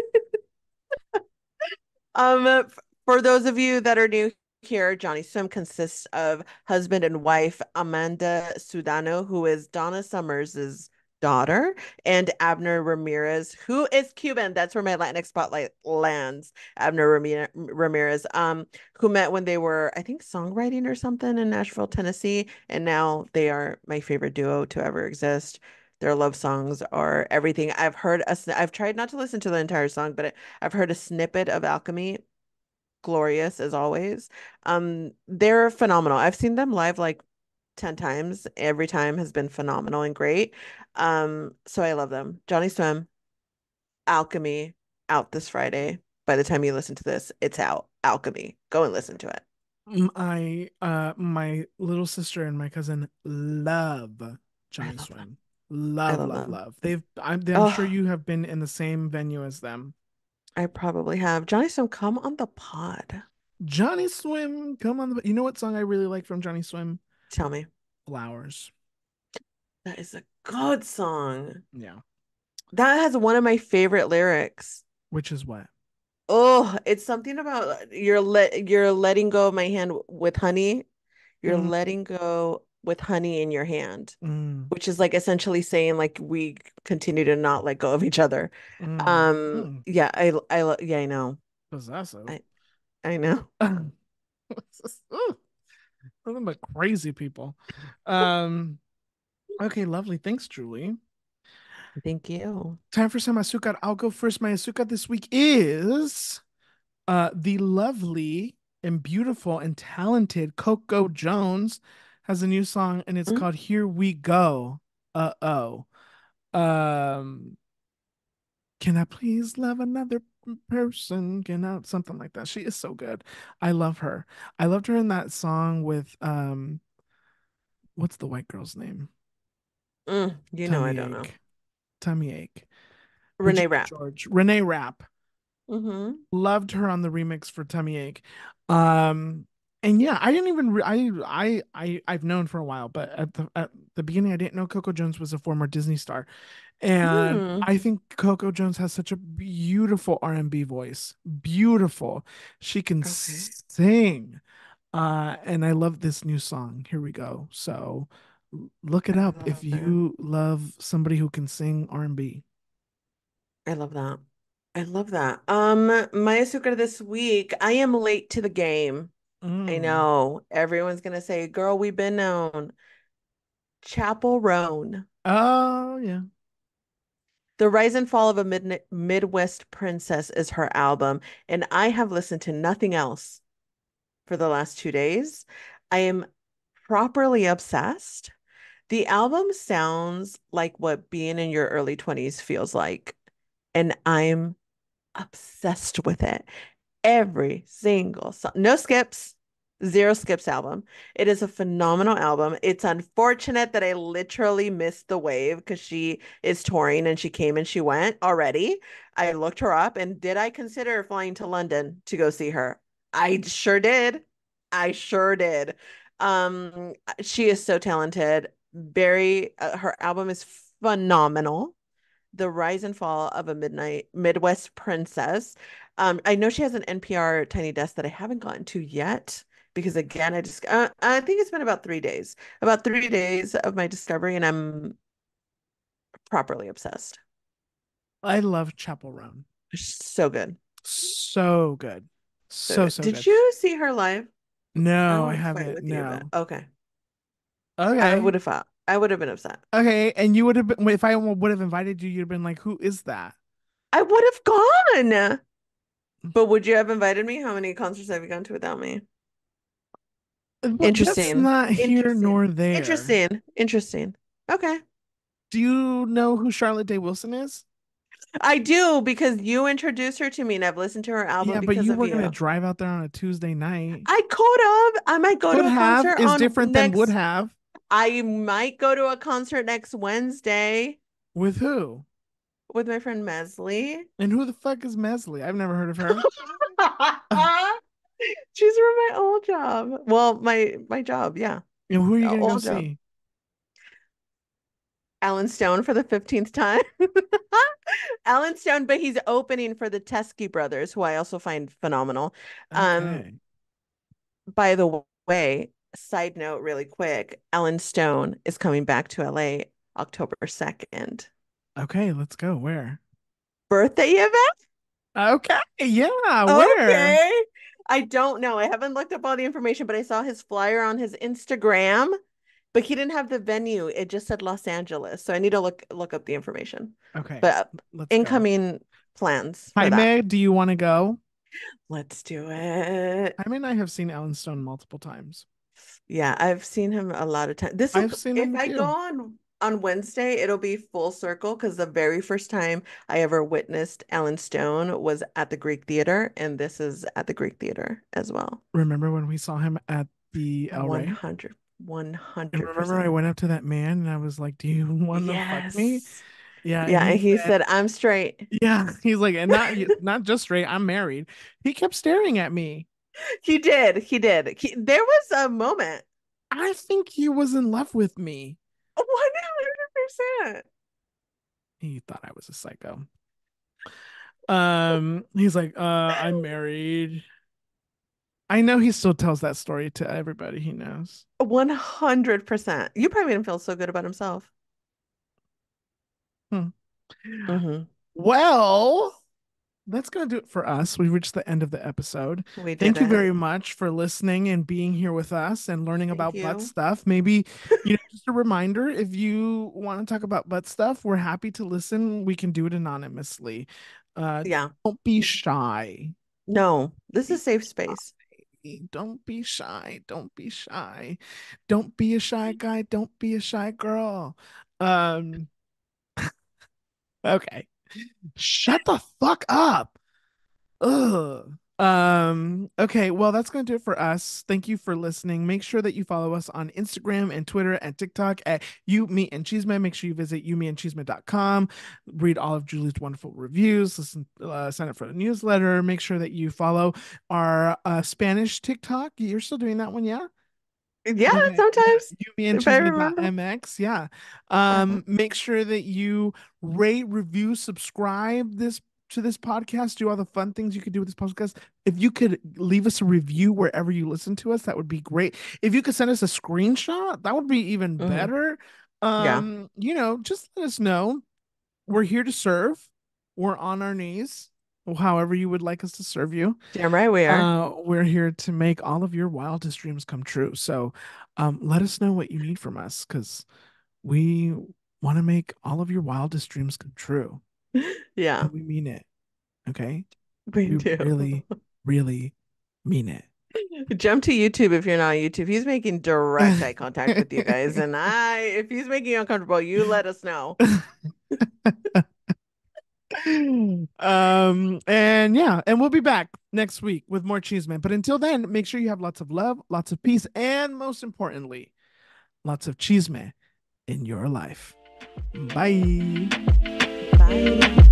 [SPEAKER 2] For those of you that are new here, Johnny Swim consists of husband and wife Amanda Sudano, who is Donna Summers's daughter, and Abner Ramirez, who is Cuban. That's where my Latinx spotlight lands. Ramirez, who met when they were, I think, songwriting or something in Nashville, Tennessee, and now they are my favorite duo to ever exist. Their love songs are everything. I've tried not to listen to the entire song, but I've heard a snippet of Alchemy, glorious as always. They're phenomenal. I've seen them live like 10 times. Every time has been phenomenal and great. So I love them. Johnny Swim, Alchemy, out this Friday. By the time you listen to this, it's out. Alchemy. Go and listen to it.
[SPEAKER 1] My little sister and my cousin love
[SPEAKER 2] I
[SPEAKER 1] Johnny
[SPEAKER 2] love them.
[SPEAKER 1] Swim.
[SPEAKER 2] I
[SPEAKER 1] Love,
[SPEAKER 2] love
[SPEAKER 1] love,
[SPEAKER 2] them.
[SPEAKER 1] love. I'm sure
[SPEAKER 2] Oh,
[SPEAKER 1] you have been in the same venue as them.
[SPEAKER 2] I probably have. Johnny Swim, come on the pod.
[SPEAKER 1] Johnny Swim, come on. You know what song I really like from Johnny Swim?
[SPEAKER 2] Tell me.
[SPEAKER 1] Flowers.
[SPEAKER 2] That is a good song.
[SPEAKER 1] Yeah.
[SPEAKER 2] That has one of my favorite lyrics.
[SPEAKER 1] Which is what?
[SPEAKER 2] Oh, it's something about you're letting go of my hand with honey. You're
[SPEAKER 1] Mm,
[SPEAKER 2] letting go with honey in your hand,
[SPEAKER 1] mm,
[SPEAKER 2] which is like essentially saying like we continue to not let go of each other.
[SPEAKER 1] mm.
[SPEAKER 2] Yeah, yeah, I know.
[SPEAKER 1] Possessive.
[SPEAKER 2] I I know.
[SPEAKER 1] Ooh, nothing but crazy people. Um, okay, lovely. Thanks, Julie.
[SPEAKER 2] Thank you.
[SPEAKER 1] Time for some azúcar. I'll go first. My azúcar this week is the lovely and beautiful and talented Coco Jones has a new song and it's
[SPEAKER 2] Mm,
[SPEAKER 1] called Here We Go. Uh-oh. Um, can I please love another person? Can I something like that? She is so good. I love her. I loved her in that song with what's the white girl's name?
[SPEAKER 2] you know I
[SPEAKER 1] Tummy
[SPEAKER 2] don't know.
[SPEAKER 1] ache. Tummy ache.
[SPEAKER 2] Renee
[SPEAKER 1] Regina
[SPEAKER 2] Rapp.
[SPEAKER 1] George. Renee Rapp.
[SPEAKER 2] Mm-hmm.
[SPEAKER 1] Loved her on the remix for Tummy Ache. Um, and yeah, I didn't even I've known for a while, but at the beginning I didn't know Coco Jones was a former Disney star. And
[SPEAKER 2] Hmm.
[SPEAKER 1] I think Coco Jones has such a beautiful R&B voice. Beautiful. She can
[SPEAKER 2] Okay.
[SPEAKER 1] sing. And I love this new song. Here we go. So, Look it
[SPEAKER 2] I
[SPEAKER 1] up
[SPEAKER 2] love
[SPEAKER 1] if
[SPEAKER 2] that.
[SPEAKER 1] you love somebody who can sing R&B.
[SPEAKER 2] I love that. I love that. My azúcar this week, I am late to the game. I
[SPEAKER 1] Mm.
[SPEAKER 2] know. Everyone's gonna say, girl, we've been known. Chapel Roan.
[SPEAKER 1] Oh yeah.
[SPEAKER 2] The Rise and Fall of a Midwest Princess is her album, and I have listened to nothing else for the last 2 days. I am properly obsessed. The album sounds like what being in your early 20s feels like, and I'm obsessed with it. Every single song, no skips, zero skips album. It is a phenomenal album. It's unfortunate that I literally missed the wave because she is touring and she came and she went already. I looked her up and did I consider flying to London to go see her? I sure did. I sure did. She is so talented. Her album is phenomenal. The Rise and Fall of a Midnight Midwest Princess. I know she has an NPR Tiny Desk that I haven't gotten to yet because again, I think it's been about 3 days of my discovery, and I'm properly obsessed.
[SPEAKER 1] I love Chapel Roan.
[SPEAKER 2] So good,
[SPEAKER 1] So good.
[SPEAKER 2] so
[SPEAKER 1] So
[SPEAKER 2] good.
[SPEAKER 1] so
[SPEAKER 2] Did
[SPEAKER 1] good.
[SPEAKER 2] you see her live? I don't
[SPEAKER 1] No, I
[SPEAKER 2] want to fight
[SPEAKER 1] haven't.
[SPEAKER 2] with you, but
[SPEAKER 1] No.
[SPEAKER 2] okay. I
[SPEAKER 1] Okay.
[SPEAKER 2] would have fought. I would have been upset.
[SPEAKER 1] Okay, and you would have been if I would have invited you, you'd have been like, "Who is that?"
[SPEAKER 2] I would have gone. But would you have invited me? How many concerts have you gone to without me?
[SPEAKER 1] Well, that's
[SPEAKER 2] Interesting.
[SPEAKER 1] not here
[SPEAKER 2] Interesting.
[SPEAKER 1] nor there.
[SPEAKER 2] Interesting. Interesting. Okay.
[SPEAKER 1] Do you know who Charlotte Day Wilson is?
[SPEAKER 2] I do because you introduced her to me and I've listened to her album
[SPEAKER 1] Yeah, but
[SPEAKER 2] because
[SPEAKER 1] you
[SPEAKER 2] of
[SPEAKER 1] were gonna
[SPEAKER 2] you.
[SPEAKER 1] drive out there on a Tuesday night.
[SPEAKER 2] I could have. I might go
[SPEAKER 1] Could
[SPEAKER 2] to a
[SPEAKER 1] have
[SPEAKER 2] concert
[SPEAKER 1] is
[SPEAKER 2] on
[SPEAKER 1] different than would
[SPEAKER 2] next.
[SPEAKER 1] have.
[SPEAKER 2] I might go to a concert next Wednesday
[SPEAKER 1] With who?
[SPEAKER 2] with my friend Mesley.
[SPEAKER 1] And who the fuck is Mesley? I've never heard of her.
[SPEAKER 2] She's from my old job. Well, my job, yeah.
[SPEAKER 1] And who are you gonna go
[SPEAKER 2] Old job.
[SPEAKER 1] see?
[SPEAKER 2] Alan Stone for the 15th time. Alan Stone, but he's opening for the Teskey brothers, who I also find phenomenal. Um,
[SPEAKER 1] Okay.
[SPEAKER 2] by the way, side note, really quick, Alan Stone is coming back to LA October 2nd.
[SPEAKER 1] Okay, let's go. Where?
[SPEAKER 2] Birthday event?
[SPEAKER 1] Okay, yeah, where?
[SPEAKER 2] Okay. I don't know. I haven't looked up all the information, but I saw his flyer on his Instagram, but he didn't have the venue. It just said Los Angeles. So I need to look up the information.
[SPEAKER 1] Okay,
[SPEAKER 2] But
[SPEAKER 1] let's go.
[SPEAKER 2] incoming plans for that.
[SPEAKER 1] Jaime, do you want to go?
[SPEAKER 2] Let's do it.
[SPEAKER 1] Jaime and I have seen Ellen Stone multiple times.
[SPEAKER 2] Yeah, I've seen him a lot of times. This will,
[SPEAKER 1] I've seen
[SPEAKER 2] if
[SPEAKER 1] him
[SPEAKER 2] I go
[SPEAKER 1] too.
[SPEAKER 2] on Wednesday, it'll be full circle because the very first time I ever witnessed Alan Stone was at the Greek Theater, and this is at the Greek Theater as well.
[SPEAKER 1] Remember when we saw him at the El Rey?
[SPEAKER 2] 100,
[SPEAKER 1] And remember I
[SPEAKER 2] 100%.
[SPEAKER 1] went up to that man and I was like, "Do you want to fuck me?"
[SPEAKER 2] Yes.
[SPEAKER 1] Yeah, and
[SPEAKER 2] Yeah,
[SPEAKER 1] he
[SPEAKER 2] and he
[SPEAKER 1] said,
[SPEAKER 2] said, I'm straight.
[SPEAKER 1] "Yeah." He's like, "And not just straight. I'm married." He kept staring at me.
[SPEAKER 2] He did. He did. There was a moment.
[SPEAKER 1] I think he was in love with me.
[SPEAKER 2] 100%.
[SPEAKER 1] He thought I was a psycho. He's like, I'm married. I know he still tells that story to everybody he knows.
[SPEAKER 2] 100%. You probably made him feel so good about himself.
[SPEAKER 1] Hmm.
[SPEAKER 2] Hmm.
[SPEAKER 1] Well, that's going to do it for us. We reached the end of the episode.
[SPEAKER 2] We did
[SPEAKER 1] Thank you
[SPEAKER 2] it.
[SPEAKER 1] very much for listening and being here with us and learning
[SPEAKER 2] Thank
[SPEAKER 1] about butt
[SPEAKER 2] you.
[SPEAKER 1] stuff. Maybe, just a reminder if you want to talk about butt stuff, we're happy to listen. We can do it anonymously. Uh,
[SPEAKER 2] Yeah.
[SPEAKER 1] don't be shy.
[SPEAKER 2] No, this
[SPEAKER 1] Be
[SPEAKER 2] is safe
[SPEAKER 1] shy.
[SPEAKER 2] space.
[SPEAKER 1] Don't be shy. Don't be shy. Don't be a shy guy. Don't be a shy girl. Um, okay. Shut the fuck up. Ugh. Okay, well, that's going to do it for us. Thank you for listening. Make sure that you follow us on Instagram and Twitter and TikTok at You, Me, and Chisme. Make sure you visit youmeandchisme.com. Read all of Julie's wonderful reviews. Listen, sign up for the newsletter. Make sure that you follow our Spanish TikTok. You're still doing that one, yeah?
[SPEAKER 2] Yeah,
[SPEAKER 1] Okay. Yeah.
[SPEAKER 2] sometimes,
[SPEAKER 1] You, me, and
[SPEAKER 2] if I remember.
[SPEAKER 1] Chisme.mx. Yeah.
[SPEAKER 2] Uh-huh.
[SPEAKER 1] Make sure that you rate, review, subscribe this to this podcast, do all the fun things you could do with this podcast. If you could leave us a review wherever you listen to us, that would be great. If you could send us a screenshot, that would be even
[SPEAKER 2] Hmm.
[SPEAKER 1] better.
[SPEAKER 2] Yeah.
[SPEAKER 1] Just let us know. We're here to serve. We're on our knees, however you would like us to serve you.
[SPEAKER 2] Damn right we are.
[SPEAKER 1] We're here to make all of your wildest dreams come true. So, let us know what you need from us because we want to make all of your wildest dreams come true.
[SPEAKER 2] Yeah,
[SPEAKER 1] And we mean it. Okay.
[SPEAKER 2] we
[SPEAKER 1] We
[SPEAKER 2] do.
[SPEAKER 1] really, really mean it.
[SPEAKER 2] Jump to YouTube if you're not on YouTube. He's making direct eye contact with you guys. And if he's making you uncomfortable, you let us know.
[SPEAKER 1] And yeah, and we'll be back next week with more Cheeseman. But until then, make sure you have lots of love, lots of peace, and most importantly, lots of Cheeseman in your life. Bye.
[SPEAKER 2] Bye.